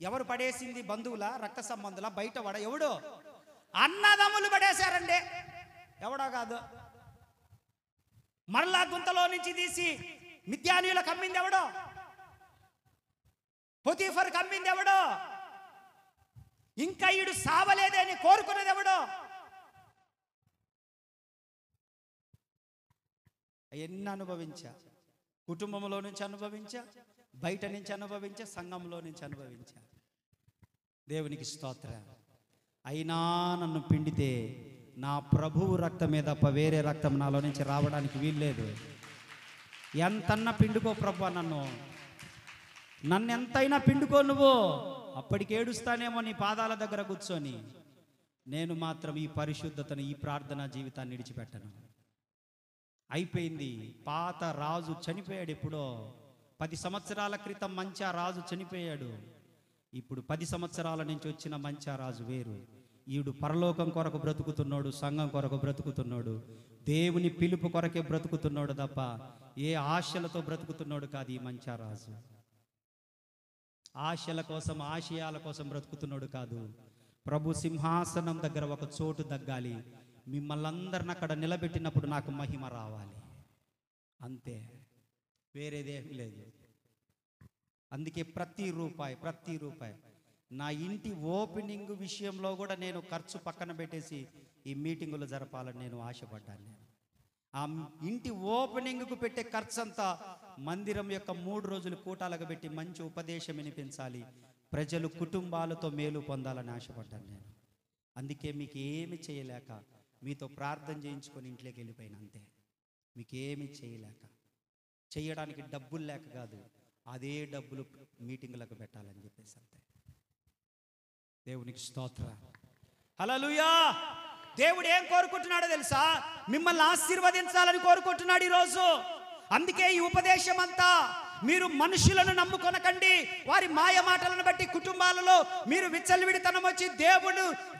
ఎవరు పడేసింది? బంధువుల, రక్త సంబంధుల, బయట వాడ? ఎవడు? అన్నదమ్ములు పడేశారండి, ఎవడో కాదు. మరలా గుంతలో నుంచి తీసి మిద్యానీయులకు అమ్మింది ఎవడో? పొతీఫర్ కమ్మింది ఎవడో? ఇంకా ఈడు సావలేదే అని కోరుకున్నది ఎవడో? ఎన్ని అనుభవించా, కుటుంబంలో నుంచి అనుభవించా, బయట నుంచి అనుభవించా, సంఘంలో నుంచి అనుభవించా. దేవునికి స్తోత్రం. అయినా నన్ను పిండితే నా ప్రభువు రక్తమే తప్ప వేరే రక్తం నాలో నుంచి రావడానికి వీల్లేదు. ఎంతన్నా పిండుకో ప్రభు, నన్ను ఎంతైనా పిండుకో నువ్వు. అప్పటికి ఏడుస్తానేమో నీ పాదాల దగ్గర కూర్చొని. నేను మాత్రం ఈ పరిశుద్ధతను, ఈ ప్రార్థనా జీవితాన్ని విడిచిపెట్టను. అయిపోయింది. పాత రాజు చనిపోయాడు ఎప్పుడో. 10 సంవత్సరాల క్రితం మంచా రాజు చనిపోయాడు. ఇప్పుడు 10 సంవత్సరాల నుంచి వచ్చిన మంచా రాజు వేరు. ఈడు పరలోకం కొరకు బ్రతుకుతున్నాడు, సంఘం కొరకు బ్రతుకుతున్నాడు, దేవుని పిలుపు కొరకే బ్రతుకుతున్నాడు తప్ప ఏ ఆశలతో బ్రతుకుతున్నాడు కాదు ఈ మంచా రాజు. ఆశల కోసం, ఆశయాల కోసం బ్రతుకుతున్నాడు కాదు. ప్రభు సింహాసనం దగ్గర ఒక చోటు దగ్గాలి, మిమ్మల్ని అందరిని అక్కడ నిలబెట్టినప్పుడు నాకు మహిమ రావాలి, అంతే, వేరేదేమీ లేదు. అందుకే ప్రతి రూపాయి నా ఇంటి ఓపెనింగ్ విషయంలో కూడా నేను ఖర్చు పక్కన పెట్టేసి ఈ మీటింగులు జరపాలని నేను ఆశపడ్డాను. ఆ ఇంటి ఓపెనింగ్కు పెట్టే ఖర్చు అంతా మందిరం యొక్క 3 రోజులు కూటాలకు పెట్టి మంచి ఉపదేశం వినిపించాలి, ప్రజలు కుటుంబాలతో మేలు పొందాలని ఆశపడ్డాను నేను. అందుకే మీకు ఏమి చేయలేక మీతో ప్రార్థన చేయించుకొని ఇంట్లోకి వెళ్ళిపోయినా, అంతే. మీకేమి చేయడానికి డబ్బులు లేక కాదు, అదే డబ్బులు మీటింగులకు పెట్టాలని చెప్పేసి, అంతే. దేవునికి స్తోత్రం. హల్లెలూయా. దేవుడు ఏం కోరుకుంటున్నాడో తెలుసా? మిమ్మల్ని ఆశీర్వదించాలని కోరుకుంటున్నాడు ఈరోజు. అందుకే ఈ ఉపదేశం అంతా. మీరు మనుషులను నమ్ముకొనకండి, వారి మాయ మాటలను బట్టి కుటుంబాలలో మీరు విచ్చలవిడితనం వచ్చి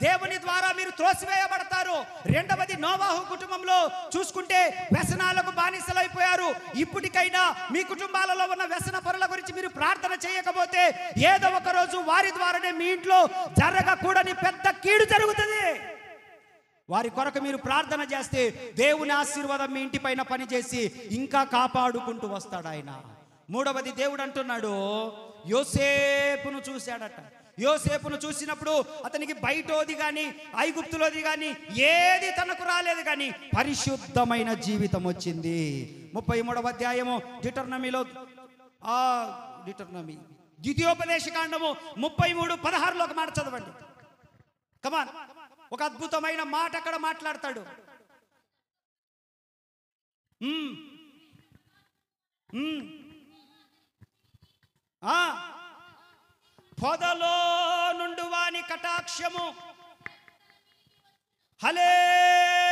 దేవుని ద్వారా మీరు త్రోసివేయబడతారు. రెండవది, నోవాహు కుటుంబంలో చూసుకుంటే వ్యసనాలకు బానిసలైపోయారు. ఇప్పటికైనా మీ కుటుంబాలలో ఉన్న వ్యసన పరుల గురించి మీరు ప్రార్థన చేయకపోతే ఏదో ఒక రోజు వారి ద్వారానే మీ ఇంట్లో జరగకూడని పెద్ద కీడు జరుగుతుంది. వారి కొరకు మీరు ప్రార్థన చేస్తే దేవుని ఆశీర్వాదం మీ ఇంటి పైన పనిచేసి ఇంకా కాపాడుకుంటూ వస్తాడు ఆయన. మూడవది, దేవుడు అంటున్నాడు, యోసేపును చూశాడట. యోసేపును చూసినప్పుడు అతనికి బయటోది కానీ ఐగుప్తులోది కానీ ఏది తనకు రాలేదు, కానీ పరిశుద్ధమైన జీవితం వచ్చింది. 33వ అధ్యాయము డిటర్నమీలో ద్వితీయోపదేశ కాండము 33:16 ఒక మాట చదవండి. కమాన్, ఒక అద్భుతమైన మాట అక్కడ మాట్లాడతాడు. పొదలో నుండి వాని కటాక్షము, హల్లెలూయా.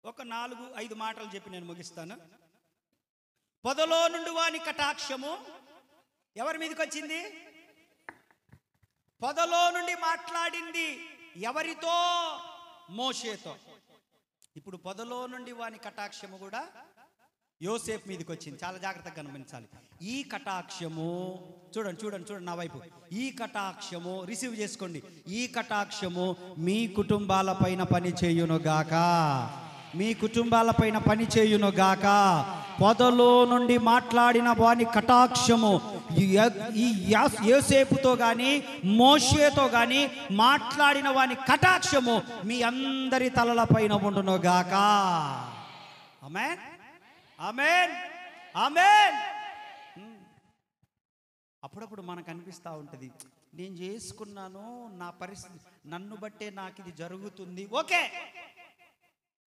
ఒక 4-5 మాటలు చెప్పి నేను ముగిస్తాను. పొదలో నుండి వాని కటాక్షము ఎవరి మీదకి వచ్చింది? పొదలో నుండి మాట్లాడింది ఎవరితో? మోషేతో. ఇప్పుడు పొదలో నుండి వాని కటాక్షము కూడా యోసేపు మీదకి వచ్చింది. చాలా జాగ్రత్తగా గమనించాలి. ఈ కటాక్షము చూడండి చూడండి చూడండి నా వైపు. ఈ కటాక్షము రిసీవ్ చేసుకోండి. ఈ కటాక్షము మీ కుటుంబాలపైన పని చేయునుగాక, మీ కుటుంబాలపైన పని చేయునుగాక. పొదలో నుండి మాట్లాడిన వాని కటాక్షము ఈ యోసేపుతో కానీ మోషేతో కానీ మాట్లాడిన వాని కటాక్షము మీ అందరి తలలపైన ఉండునుగాక. ఆమేన్, ఆమేన్, ఆమేన్. అప్పుడప్పుడు మనకు అనిపిస్తూ ఉంటుంది, నేను చేసుకున్నాను, నా పరిస్థితి నన్ను బట్టే నాకు ఇది జరుగుతుంది. ఓకే,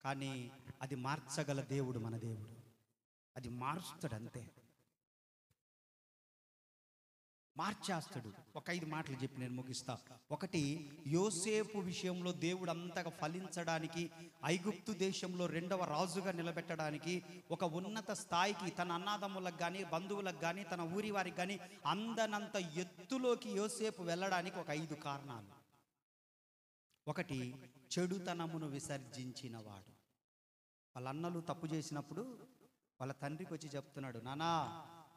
కానీ అది మార్చగల దేవుడు మన దేవుడు. అది మారుస్తాడు, అంతే, మార్చేస్తాడు. ఒక 5 మాటలు చెప్పి నేను ముగిస్తా. ఒకటి, యోసేపు విషయంలో దేవుడు అంతగా ఫలించడానికి, ఐగుప్తు దేశంలో 2వ రాజుగా నిలబెట్టడానికి, ఒక ఉన్నత స్థాయికి తన అన్నాదమ్ములకు కానీ బంధువులకు కానీ తన ఊరి వారికి కానీ అందనంత ఎత్తులోకి యోసేపు వెళ్ళడానికి ఒక 5 కారణాలు. ఒకటి, చెడుతనమును విసర్జించిన వాడు. వాళ్ళ అన్నలు తప్పు చేసినప్పుడు వాళ్ళ తండ్రికి వచ్చి చెప్తున్నాడు, నానా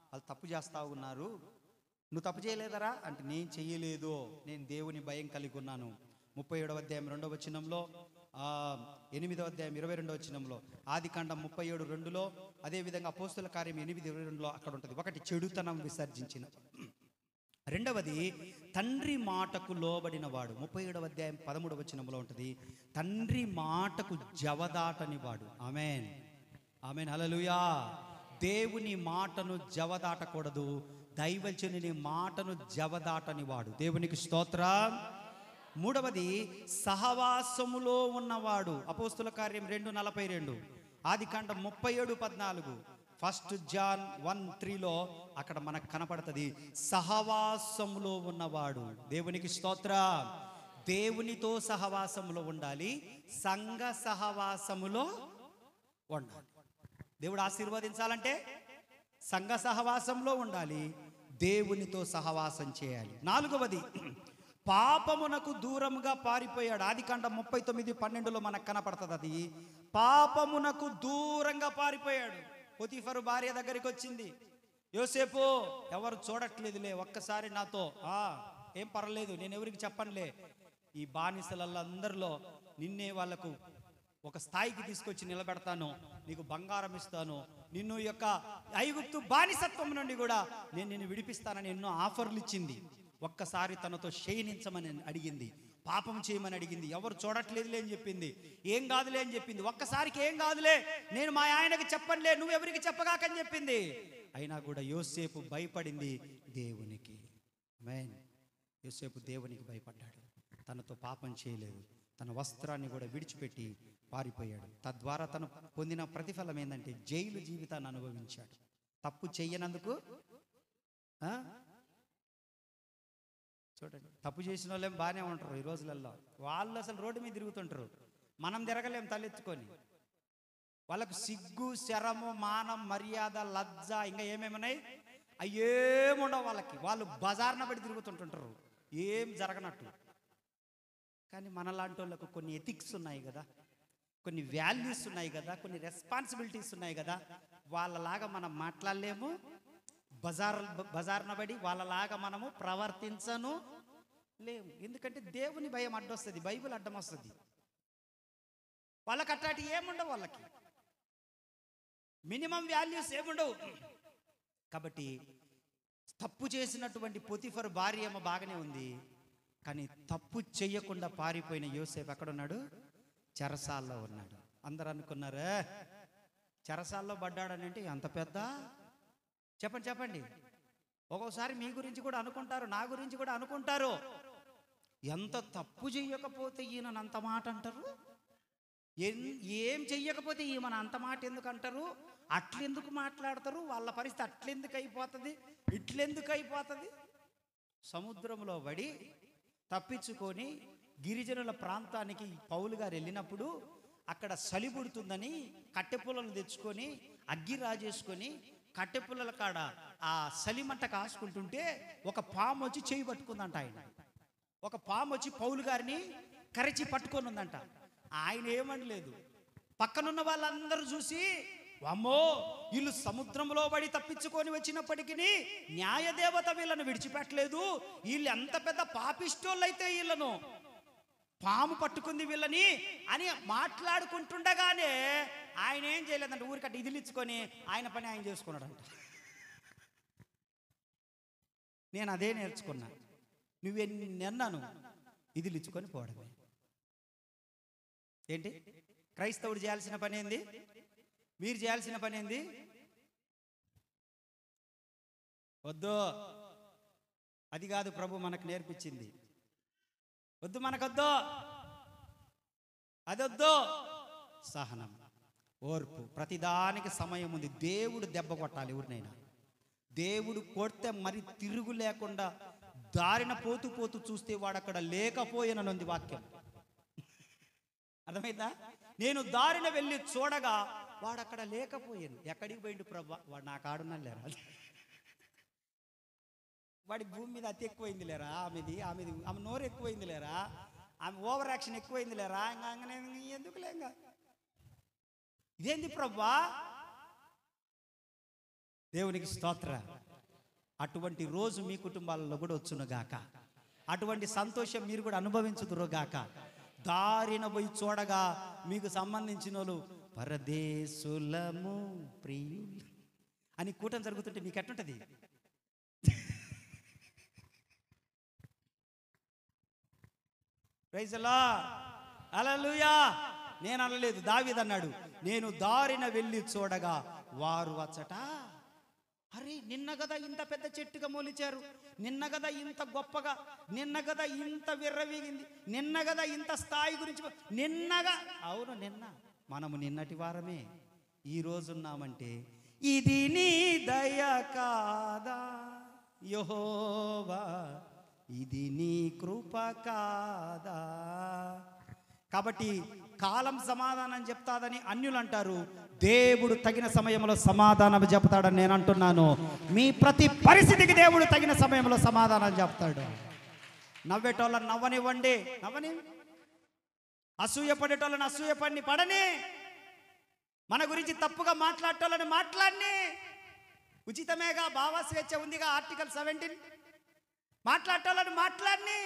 వాళ్ళు తప్పు చేస్తా ఉన్నారు, నువ్వు తప్పు చేయలేదరా అంటే, నేను చెయ్యలేదు, నేను దేవుని భయం కలిగి ఉన్నాను. 37వ అధ్యాయం 2వ వచనంలో, 8వ అధ్యాయం 22వ వచనంలో, ఆదికాండం 37:2లో, అదేవిధంగా అపోస్తుల కార్యం 8:22లో అక్కడ ఉంటుంది. ఒకటి, చెడుతనం విసర్జించిన. రెండవది, తండ్రి మాటకు లోబడిన వాడు. 37వ అధ్యాయం 13వ వచనంలో ఉంటుంది, తండ్రి మాటకు జవదాటని వాడు. ఆమేన్, ఆమేన్, హల్లెలూయా. దేవుని మాటను జవదాటకూడదు, దైవజనుని మాటను జవదాటని వాడు. దేవునికి స్తోత్రం. మూడవది, సహవాసములో ఉన్నవాడు. అపోస్తుల కార్యం 2:42, ఆదికాండం 37:14, 1 జాన్ 1:3లో అక్కడ మనకు కనపడుతుంది, సహవాసములో ఉన్నవాడు. దేవునికి స్తోత్రం. దేవునితో సహవాసములో ఉండాలి, సంఘ సహవాసములో ఉండాలి. దేవుడు ఆశీర్వదించాలంటే సంఘ సహవాసంలో ఉండాలి, దేవునితో సహవాసం చేయాలి. నాలుగవది, పాపమునకు దూరంగా పారిపోయాడు. ఆదికాండం 39:12లో మనకు కనపడుతుంది. అది పాపమునకు దూరంగా పారిపోయాడు. పోతీఫరు భార్య దగ్గరికి వచ్చింది, యోసేపు ఎవరు చూడట్లేదులే, ఒక్కసారి నాతో ఏం పర్లేదు, నేను ఎవరికి చెప్పనులే, ఈ బానిసలందరిలో నిన్నే వాళ్ళకు ఒక స్థాయికి తీసుకొచ్చి నిలబెడతాను, నీకు బంగారం ఇస్తాను, నిన్ను యొక్క ఐగుప్తు బానిసత్వం నుండి కూడా నేను నిన్ను విడిపిస్తానని ఎన్నో ఆఫర్లు ఇచ్చింది. ఒక్కసారి తనతో శయనించమని అడిగింది, పాపం చేయమని అడిగింది. ఎవరు చూడట్లేదులే అని చెప్పింది, ఏం కాదులే అని చెప్పింది. ఒక్కసారికి ఏం కాదులే, నేను మా ఆయనకి చెప్పనులే, నువ్వు ఎవరికి చెప్పగాకని చెప్పింది. అయినా కూడా యోసేపు భయపడింది దేవునికి. ఆమేన్. యోసేపు దేవునికి భయపడ్డాడు, తనతో పాపం చేయలేదు, తన వస్త్రాన్ని కూడా విడిచిపెట్టి పారిపోయాడు. తద్వారా తను పొందిన ప్రతిఫలం ఏంటంటే జైలు జీవితాన్ని అనుభవించాడు. తప్పు చెయ్యనందుకు. చూడండి, తప్పు చేసిన వాళ్ళేం బాగానే ఉంటారు ఈ రోజులలో, వాళ్ళు అసలు రోడ్డు మీద తిరుగుతుంటారు, మనం తిరగలేం తలెత్తుకొని. వాళ్ళకు సిగ్గు, శరము, మానం, మర్యాద, లజ్జ ఇంకా ఏమేమున్నాయి అయ్యేముండవు వాళ్ళకి. వాళ్ళు బజార్న పడి తిరుగుతుంటుంటారు ఏం జరగనట్టు. కానీ మనలాంటి వాళ్ళకు కొన్ని ఎథిక్స్ ఉన్నాయి కదా, కొన్ని వాల్యూస్ ఉన్నాయి కదా, కొన్ని రెస్పాన్సిబిలిటీస్ ఉన్నాయి కదా. వాళ్ళలాగా మనం మాట్లాడలేము, బజార్న పడి వాళ్ళలాగా మనము ప్రవర్తించను లేము. ఎందుకంటే దేవుని భయం అడ్డొస్తుంది, బైబిల్ అడ్డం వస్తుంది. వాళ్ళకి అట్లాంటి ఏముండవు, వాళ్ళకి మినిమం వాల్యూస్ ఏముండవు. కాబట్టి తప్పు చేసినటువంటి పోతీఫరు భార్య ఏమో బాగానే ఉంది, కానీ తప్పు చెయ్యకుండా పారిపోయిన యోసేపు ఎక్కడున్నాడు? చెరసాల్లో ఉన్నాడు. అందరూ అనుకున్నారే చెరసాల్లో పడ్డాడనంటే అంత పెద్ద చెప్పండి చెప్పండి. ఒక్కోసారి మీ గురించి కూడా అనుకుంటారు, నా గురించి కూడా అనుకుంటారు. ఎంత తప్పు చెయ్యకపోతే ఈయన అంత మాట అంటారు, ఏం చెయ్యకపోతే ఈమెను అంత మాట ఎందుకు అంటారు, అట్లెందుకు మాట్లాడతారు, వాళ్ళ పరిస్థితి అట్లెందుకు అయిపోతుంది, ఇట్లెందుకు అయిపోతుంది. సముద్రంలో పడి తప్పించుకొని గిరిజనుల ప్రాంతానికి పౌలు గారు వెళ్ళినప్పుడు అక్కడ చలి పుడుతుందని కట్టెపుల్లలు తెచ్చుకొని అగ్గి రాజేసుకొని కట్టెపుల్లల కాడ ఆ చలిమంట కాసుకుంటుంటే ఒక పాము వచ్చి చేయి పట్టుకుందంట. ఒక పాము వచ్చి పౌలు గారిని కరిచి పట్టుకొని ఉందంట. ఆయన ఏమనలేదు. పక్కనున్న వాళ్ళందరూ చూసి, అమ్మో వీళ్ళు సముద్రంలో పడి తప్పించుకొని వచ్చినప్పటికీ న్యాయదేవత వీళ్ళను విడిచిపెట్టలేదు, వీళ్ళు ఎంత పెద్ద పాపిష్టోళ్ళైతే వీళ్ళను పాము పట్టుకుంది వీళ్ళని అని మాట్లాడుకుంటుండగానే ఆయన ఏం చేయలేదంట, ఊరికట్ట ఇదిలిచ్చుకొని ఆయన పని ఆయన చేసుకున్నాడంట. నేను అదే నేర్చుకున్నా. నువ్వెన్నన్నాను ఇదిలిచ్చుకొని పోవడమే. ఏంటి క్రైస్తవుడు చేయాల్సిన పని ఏంది, మీరు చేయాల్సిన పని ఏంది? వద్దు, అది కాదు ప్రభు మనకు నేర్పించింది. వద్దు, మనకొద్దు, అదొద్దు. సహనం, ఓర్పు, ప్రతిదానికి సమయం ఉంది. దేవుడు దెబ్బ కొట్టాలి ఎవరినైనా. దేవుడు కొడితే మరి తిరుగు లేకుండా దారిన పోతూ పోతూ చూస్తే వాడు అక్కడ లేకపోయిననుంది వాక్యం. అర్థమైందా? నేను దారిన వెళ్ళి చూడగా వాడు అక్కడ లేకపోయాను. ఎక్కడికి పోయిండు ప్రభా? వాడు నా కాడున్నా లేరా? వాడి భూమి మీద అతి ఎక్కువైంది లేరా, ఆమె నోరు ఎక్కువైంది లేరా, ఆమె ఓవర్ యాక్షన్ ఎక్కువైంది లేరా, ఇంకా ఎందుకు లేక ఇదేంది ప్రభా? దేవునికి స్తోత్ర. అటువంటి రోజు మీ కుటుంబాలలో కూడా వచ్చునుగాక. అటువంటి సంతోషం మీరు కూడా అనుభవించుదురుగాక. దారిన పోయి చూడగా మీకు సంబంధించిన వాళ్ళు పరదేశులము ప్రియులు అని కూటం జరుగుతుంటే మీకు ఎట్లుంటది? ప్రైజ్ ది లార్డ్, హల్లెలూయా. నేను అనలేదు, దావీదు అన్నాడు, నేను దారిన వెళ్ళి చూడగా వారు వచ్చట. అరే, నిన్న కదా ఇంత పెద్ద చెట్టుగా మొలిచారు, నిన్న కదా ఇంత గొప్పగా, నిన్న కదా ఇంత విర్రవీగింది, నిన్న కదా ఇంత స్థాయి గురించి, నిన్నగా. అవును, నిన్న మనము నిన్నటి వారమే. ఈ రోజున్నామంటే ఇది నీ దయ కాదా యెహోవా, ఇది నీ కృప కాదా. కాబట్టి కాలం సమాధానం చెప్తాదని అన్యులు అంటారు, దేవుడు తగిన సమయంలో సమాధానం చెప్తాడని నేను అంటున్నాను. మీ ప్రతి పరిస్థితికి దేవుడు తగిన సమయంలో సమాధానం చెప్తాడు. నవ్వేటోళ్ళని నవ్వనివ్వండి, అసూయ పడేటోళ్ళని అసూయ పడని, మన గురించి తప్పుగా మాట్లాడేటోళ్ళని మాట్లాడిని. ఉచితమేగా, భావ స్వేచ్ఛ ఉందిగా, ఆర్టికల్ 17. మాట్లాడేటోళ్ళని మాట్లాడిని,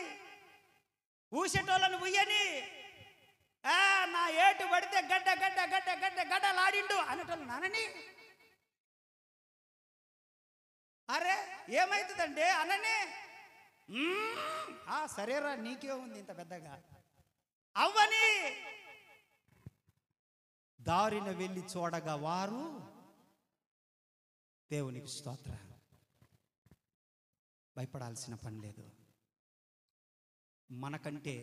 ఊసేటోళ్ళని ఉయ్యని, నా ఏటు పడితే గడ్డ గడ్డ గడ్డ గడ్డ గడ్డలాడిండు అనేటోళ్ళు నానని. అరే ఏమైతుందండి అనని. సరేరా, నీకే ఉంది ఇంత పెద్దగా అవ్వని. దారిన వెళ్ళి చూడగా వారు, దేవునికి స్తోత్ర. భయపడాల్సిన పని లేదు. మనకంటే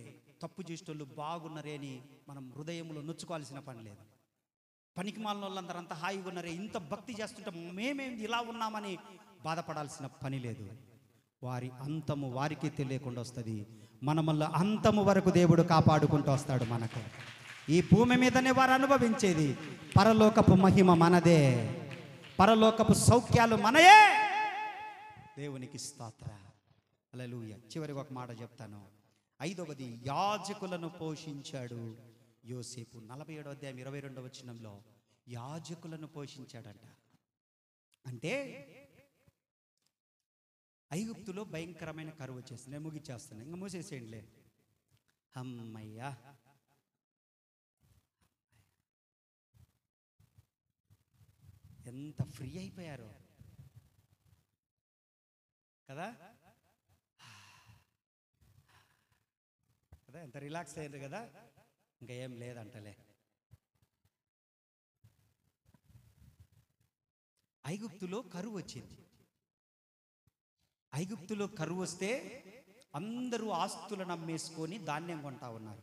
తప్పు చేసేటోళ్ళు బాగున్నారే అని మనం హృదయంలో నొచ్చుకోవాల్సిన పని లేదు. పనికి మాలిన వాళ్ళందరూ అంత హాయిగా ఉన్నారే, ఇంత భక్తి చేస్తుంటే మేమేంది ఇలా ఉన్నామని బాధపడాల్సిన పని లేదు. వారి అంతము వారికి తెలియకుండా వస్తుంది. మనమల్ల అంతము వరకు దేవుడు కాపాడుకుంటూ వస్తాడు. మనకు ఈ భూమి మీదనే వారు అనుభవించేది. పరలోకపు మహిమ మనదే, పరలోకపు సౌఖ్యాలు మనయే. దేవునికి స్తోత్ర, హల్లెలూయా. చివరికి ఒక మాట చెప్తాను. 5వది, యాజకులను పోషించాడు యోసేపు. 47వ అధ్యాయం 22వ వచనంలో యాజకులను పోషించాడంట. అంటే ఐగుప్తులో భయంకరమైన కరువు వచ్చేస్తుంది. నేను ముగిచ్చేస్తాను, ఇంకా మూసేసేయండిలే. అమ్మయ్యా, ఎంత ఫ్రీ అయిపోయారో కదా, ఎంత రిలాక్స్ అయ్యారు కదా, ఇంకా ఏం లేదంటలే. ఐగుప్తులో కరువు వచ్చింది. ఐగుప్తులో కరువు వస్తే అందరూ ఆస్తులను అమ్మేసుకొని ధాన్యం కొంటా ఉన్నారు.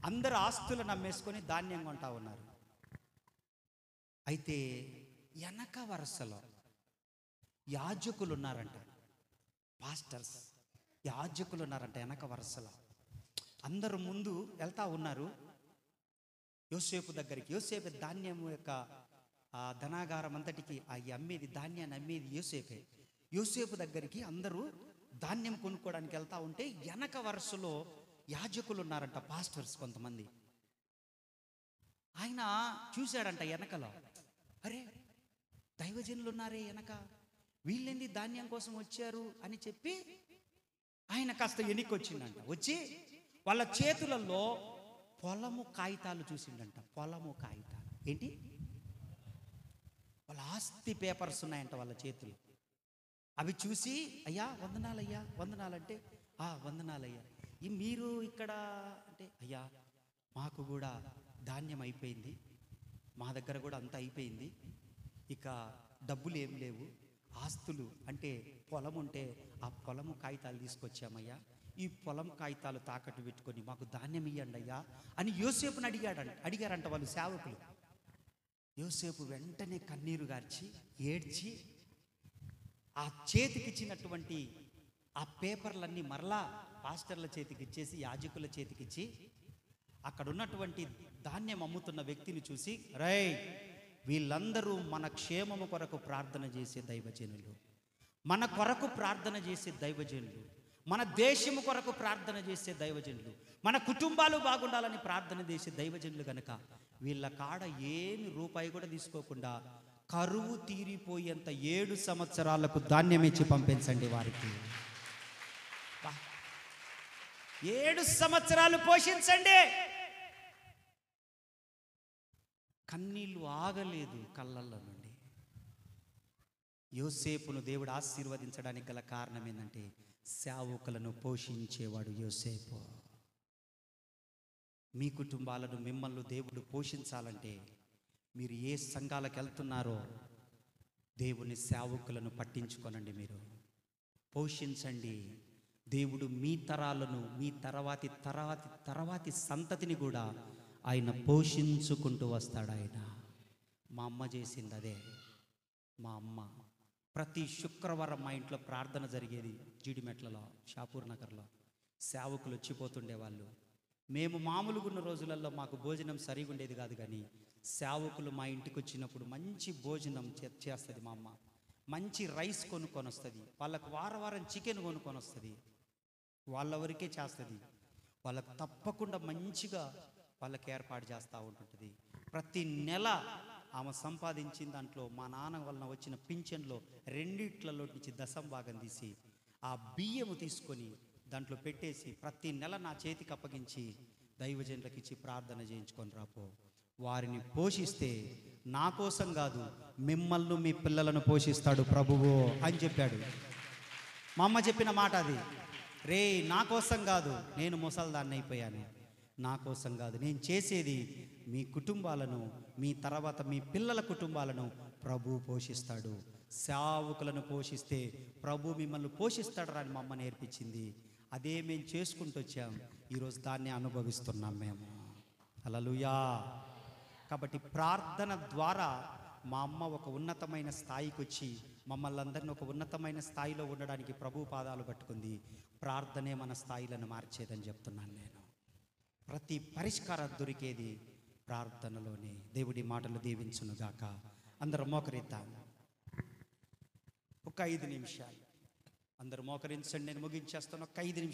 అందరూ ఆస్తులను అమ్మేసుకొని ధాన్యం కొంటా ఉన్నారు. అయితే వెనక వరుసలో యాజకులు ఉన్నారంట, పాస్టర్స్ యాజకులు ఉన్నారంట వెనక వరుసలో. అందరూ ముందు వెళ్తా ఉన్నారు యోసేపు దగ్గరికి. యోసేపు ధాన్యం యొక్క ఆ ధనాగారం అంతటికి అమ్మేది, ధాన్యాన్ని అమ్మేది యోసేపే. యోసేపు దగ్గరికి అందరూ ధాన్యం కొనుక్కోవడానికి వెళ్తా ఉంటే వెనక వరుసలో యాజకులు ఉన్నారంట, పాస్టర్స్ కొంతమంది. ఆయన చూశాడంట వెనకలో, అరే దైవజనులు ఉన్నారే వెనక, వీళ్ళేంది ధాన్యం కోసం వచ్చారు అని చెప్పి ఆయన కాస్త వెనక్కొచ్చిండంట. వచ్చి వాళ్ళ చేతులలో పొలము కాగితాలు చూసిండంట. పొలము కాగితాలు ఏంటి? వాళ్ళ ఆస్తి పేపర్స్ ఉన్నాయంట వాళ్ళ చేతులు. అవి చూసి, అయ్యా వందనాలయ్యా, వందనాలంటే వందనాలయ్యా, మీరు ఇక్కడ అంటే, అయ్యా మాకు కూడా ధాన్యం అయిపోయింది, మా దగ్గర కూడా అంతా అయిపోయింది, ఇక డబ్బులు ఏం లేవు, ఆస్తులు అంటే పొలం ఉంటే ఆ పొలము కాగితాలు తీసుకొచ్చామయ్యా, ఈ పొలం కాగితాలు తాకట్టు పెట్టుకొని మాకు ధాన్యం ఇవ్వండి అయ్యా అని యోసేపుని అడిగారంట వాళ్ళు సేవకులు. యోసేపు వెంటనే కన్నీరు గార్చి ఏడ్చి ఆ చేతికిచ్చినటువంటి ఆ పేపర్లన్నీ మరలా పాస్టర్ల చేతికి ఇచ్చేసి, యాజకుల చేతికిచ్చి, అక్కడ ఉన్నటువంటి ధాన్యం అమ్ముతున్న వ్యక్తిని చూసి, రేయ్ వీళ్ళందరూ మన క్షేమము కొరకు ప్రార్థన చేసే దైవజనులు, మన కొరకు ప్రార్థన చేసే దైవజనులు, మన దేశము కొరకు ప్రార్థన చేసే దైవజనులు, మన కుటుంబాలు బాగుండాలని ప్రార్థన చేసే దైవజనులు కనుక వీళ్ళ కాడ ఏమి రూపాయి కూడా తీసుకోకుండా కరువు తీరిపోయేంత 7 సంవత్సరాలకు ధాన్యం ఇచ్చి పంపించండి వారికి. 7 సంవత్సరాలు పోషించండి. కన్నీళ్లు ఆగలేదు కళ్ళల్లో నుండి. యోసేపును దేవుడు ఆశీర్వదించడానికి గల కారణం ఏంటంటే, సేవకులను పోషించేవాడు యోసేపు. మీ కుటుంబాలను, మిమ్మల్ని దేవుడు పోషించాలంటే మీరు ఏ సంఘాలకు వెళ్తున్నారో దేవుని సేవకులను పట్టించుకోనండి, మీరు పోషించండి. దేవుడు మీ తరాలను, మీ తర్వాతి సంతతిని కూడా ఆయన పోషించుకుంటూ వస్తాడు. ఆయన మా అమ్మ చేసింది అదే. మా అమ్మ ప్రతి శుక్రవారం మా ఇంట్లో ప్రార్థన జరిగేది. జీడిమెట్లలో, షాపూర్ నగర్లో సేవకులు వచ్చిపోతుండేవాళ్ళు. మేము మామూలుగా ఉన్న రోజులలో మాకు భోజనం సరిగా ఉండేది కాదు, కానీ సేవకులు మా ఇంటికి వచ్చినప్పుడు మంచి భోజనం చేస్తుంది మా అమ్మ. మంచి రైస్ కొనుక్కొని వస్తుంది, వాళ్ళకు వారం చికెన్ కొనుక్కొని వస్తుంది, వాళ్ళ వరకే చేస్తుంది. వాళ్ళకు తప్పకుండా మంచిగా వాళ్ళకి ఏర్పాటు చేస్తూ ఉంటుంటుంది. ప్రతి నెల ఆమె సంపాదించిన దాంట్లో మా నాన్న వలన వచ్చిన పింఛన్లో 2 నుంచి 10% తీసి ఆ బియ్యము తీసుకొని దాంట్లో పెట్టేసి ప్రతి నెల నా చేతికి అప్పగించి దైవజనులకు ఇచ్చి ప్రార్థన చేయించుకొని రాపో, వారిని పోషిస్తే నా కోసం కాదు మిమ్మల్ని, మీ పిల్లలను పోషిస్తాడు ప్రభువు అని చెప్పాడు. మా అమ్మ చెప్పిన మాట అది. రే నా కోసం కాదు, నేను ముసల్దాన్ని అయిపోయాను, నా కోసం కాదు, నేను చేసేది మీ కుటుంబాలను, మీ తర్వాత మీ పిల్లల కుటుంబాలను ప్రభు పోషిస్తాడు. సేవకులను పోషిస్తే ప్రభు మిమ్మల్ని పోషిస్తాడు అని మా అమ్మ నేర్పించింది. అదే మేము చేసుకుంటూ వచ్చాం. ఈరోజు దాన్ని అనుభవిస్తున్నాం మేము. హల్లెలూయా. కాబట్టి ప్రార్థన ద్వారా మా అమ్మ ఒక ఉన్నతమైన స్థాయికి వచ్చి మమ్మల్ని అందరినీ ఒక ఉన్నతమైన స్థాయిలో ఉండడానికి ప్రభు పాదాలు పట్టుకుంది. ప్రార్థనే మన స్థాయిలను మార్చేదని చెప్తున్నాను నేను. ప్రతి పరిష్కారం దొరికేది ప్రార్థనలోనే. దేవుడి మాటలు దీవించునుగాక. అందరూ మోకరిద్దాం. ఒక 5 నిమిషాలు అందరూ మోకరించండి. నేను ముగించేస్తాను. ఒక 5 నిమిషాలు.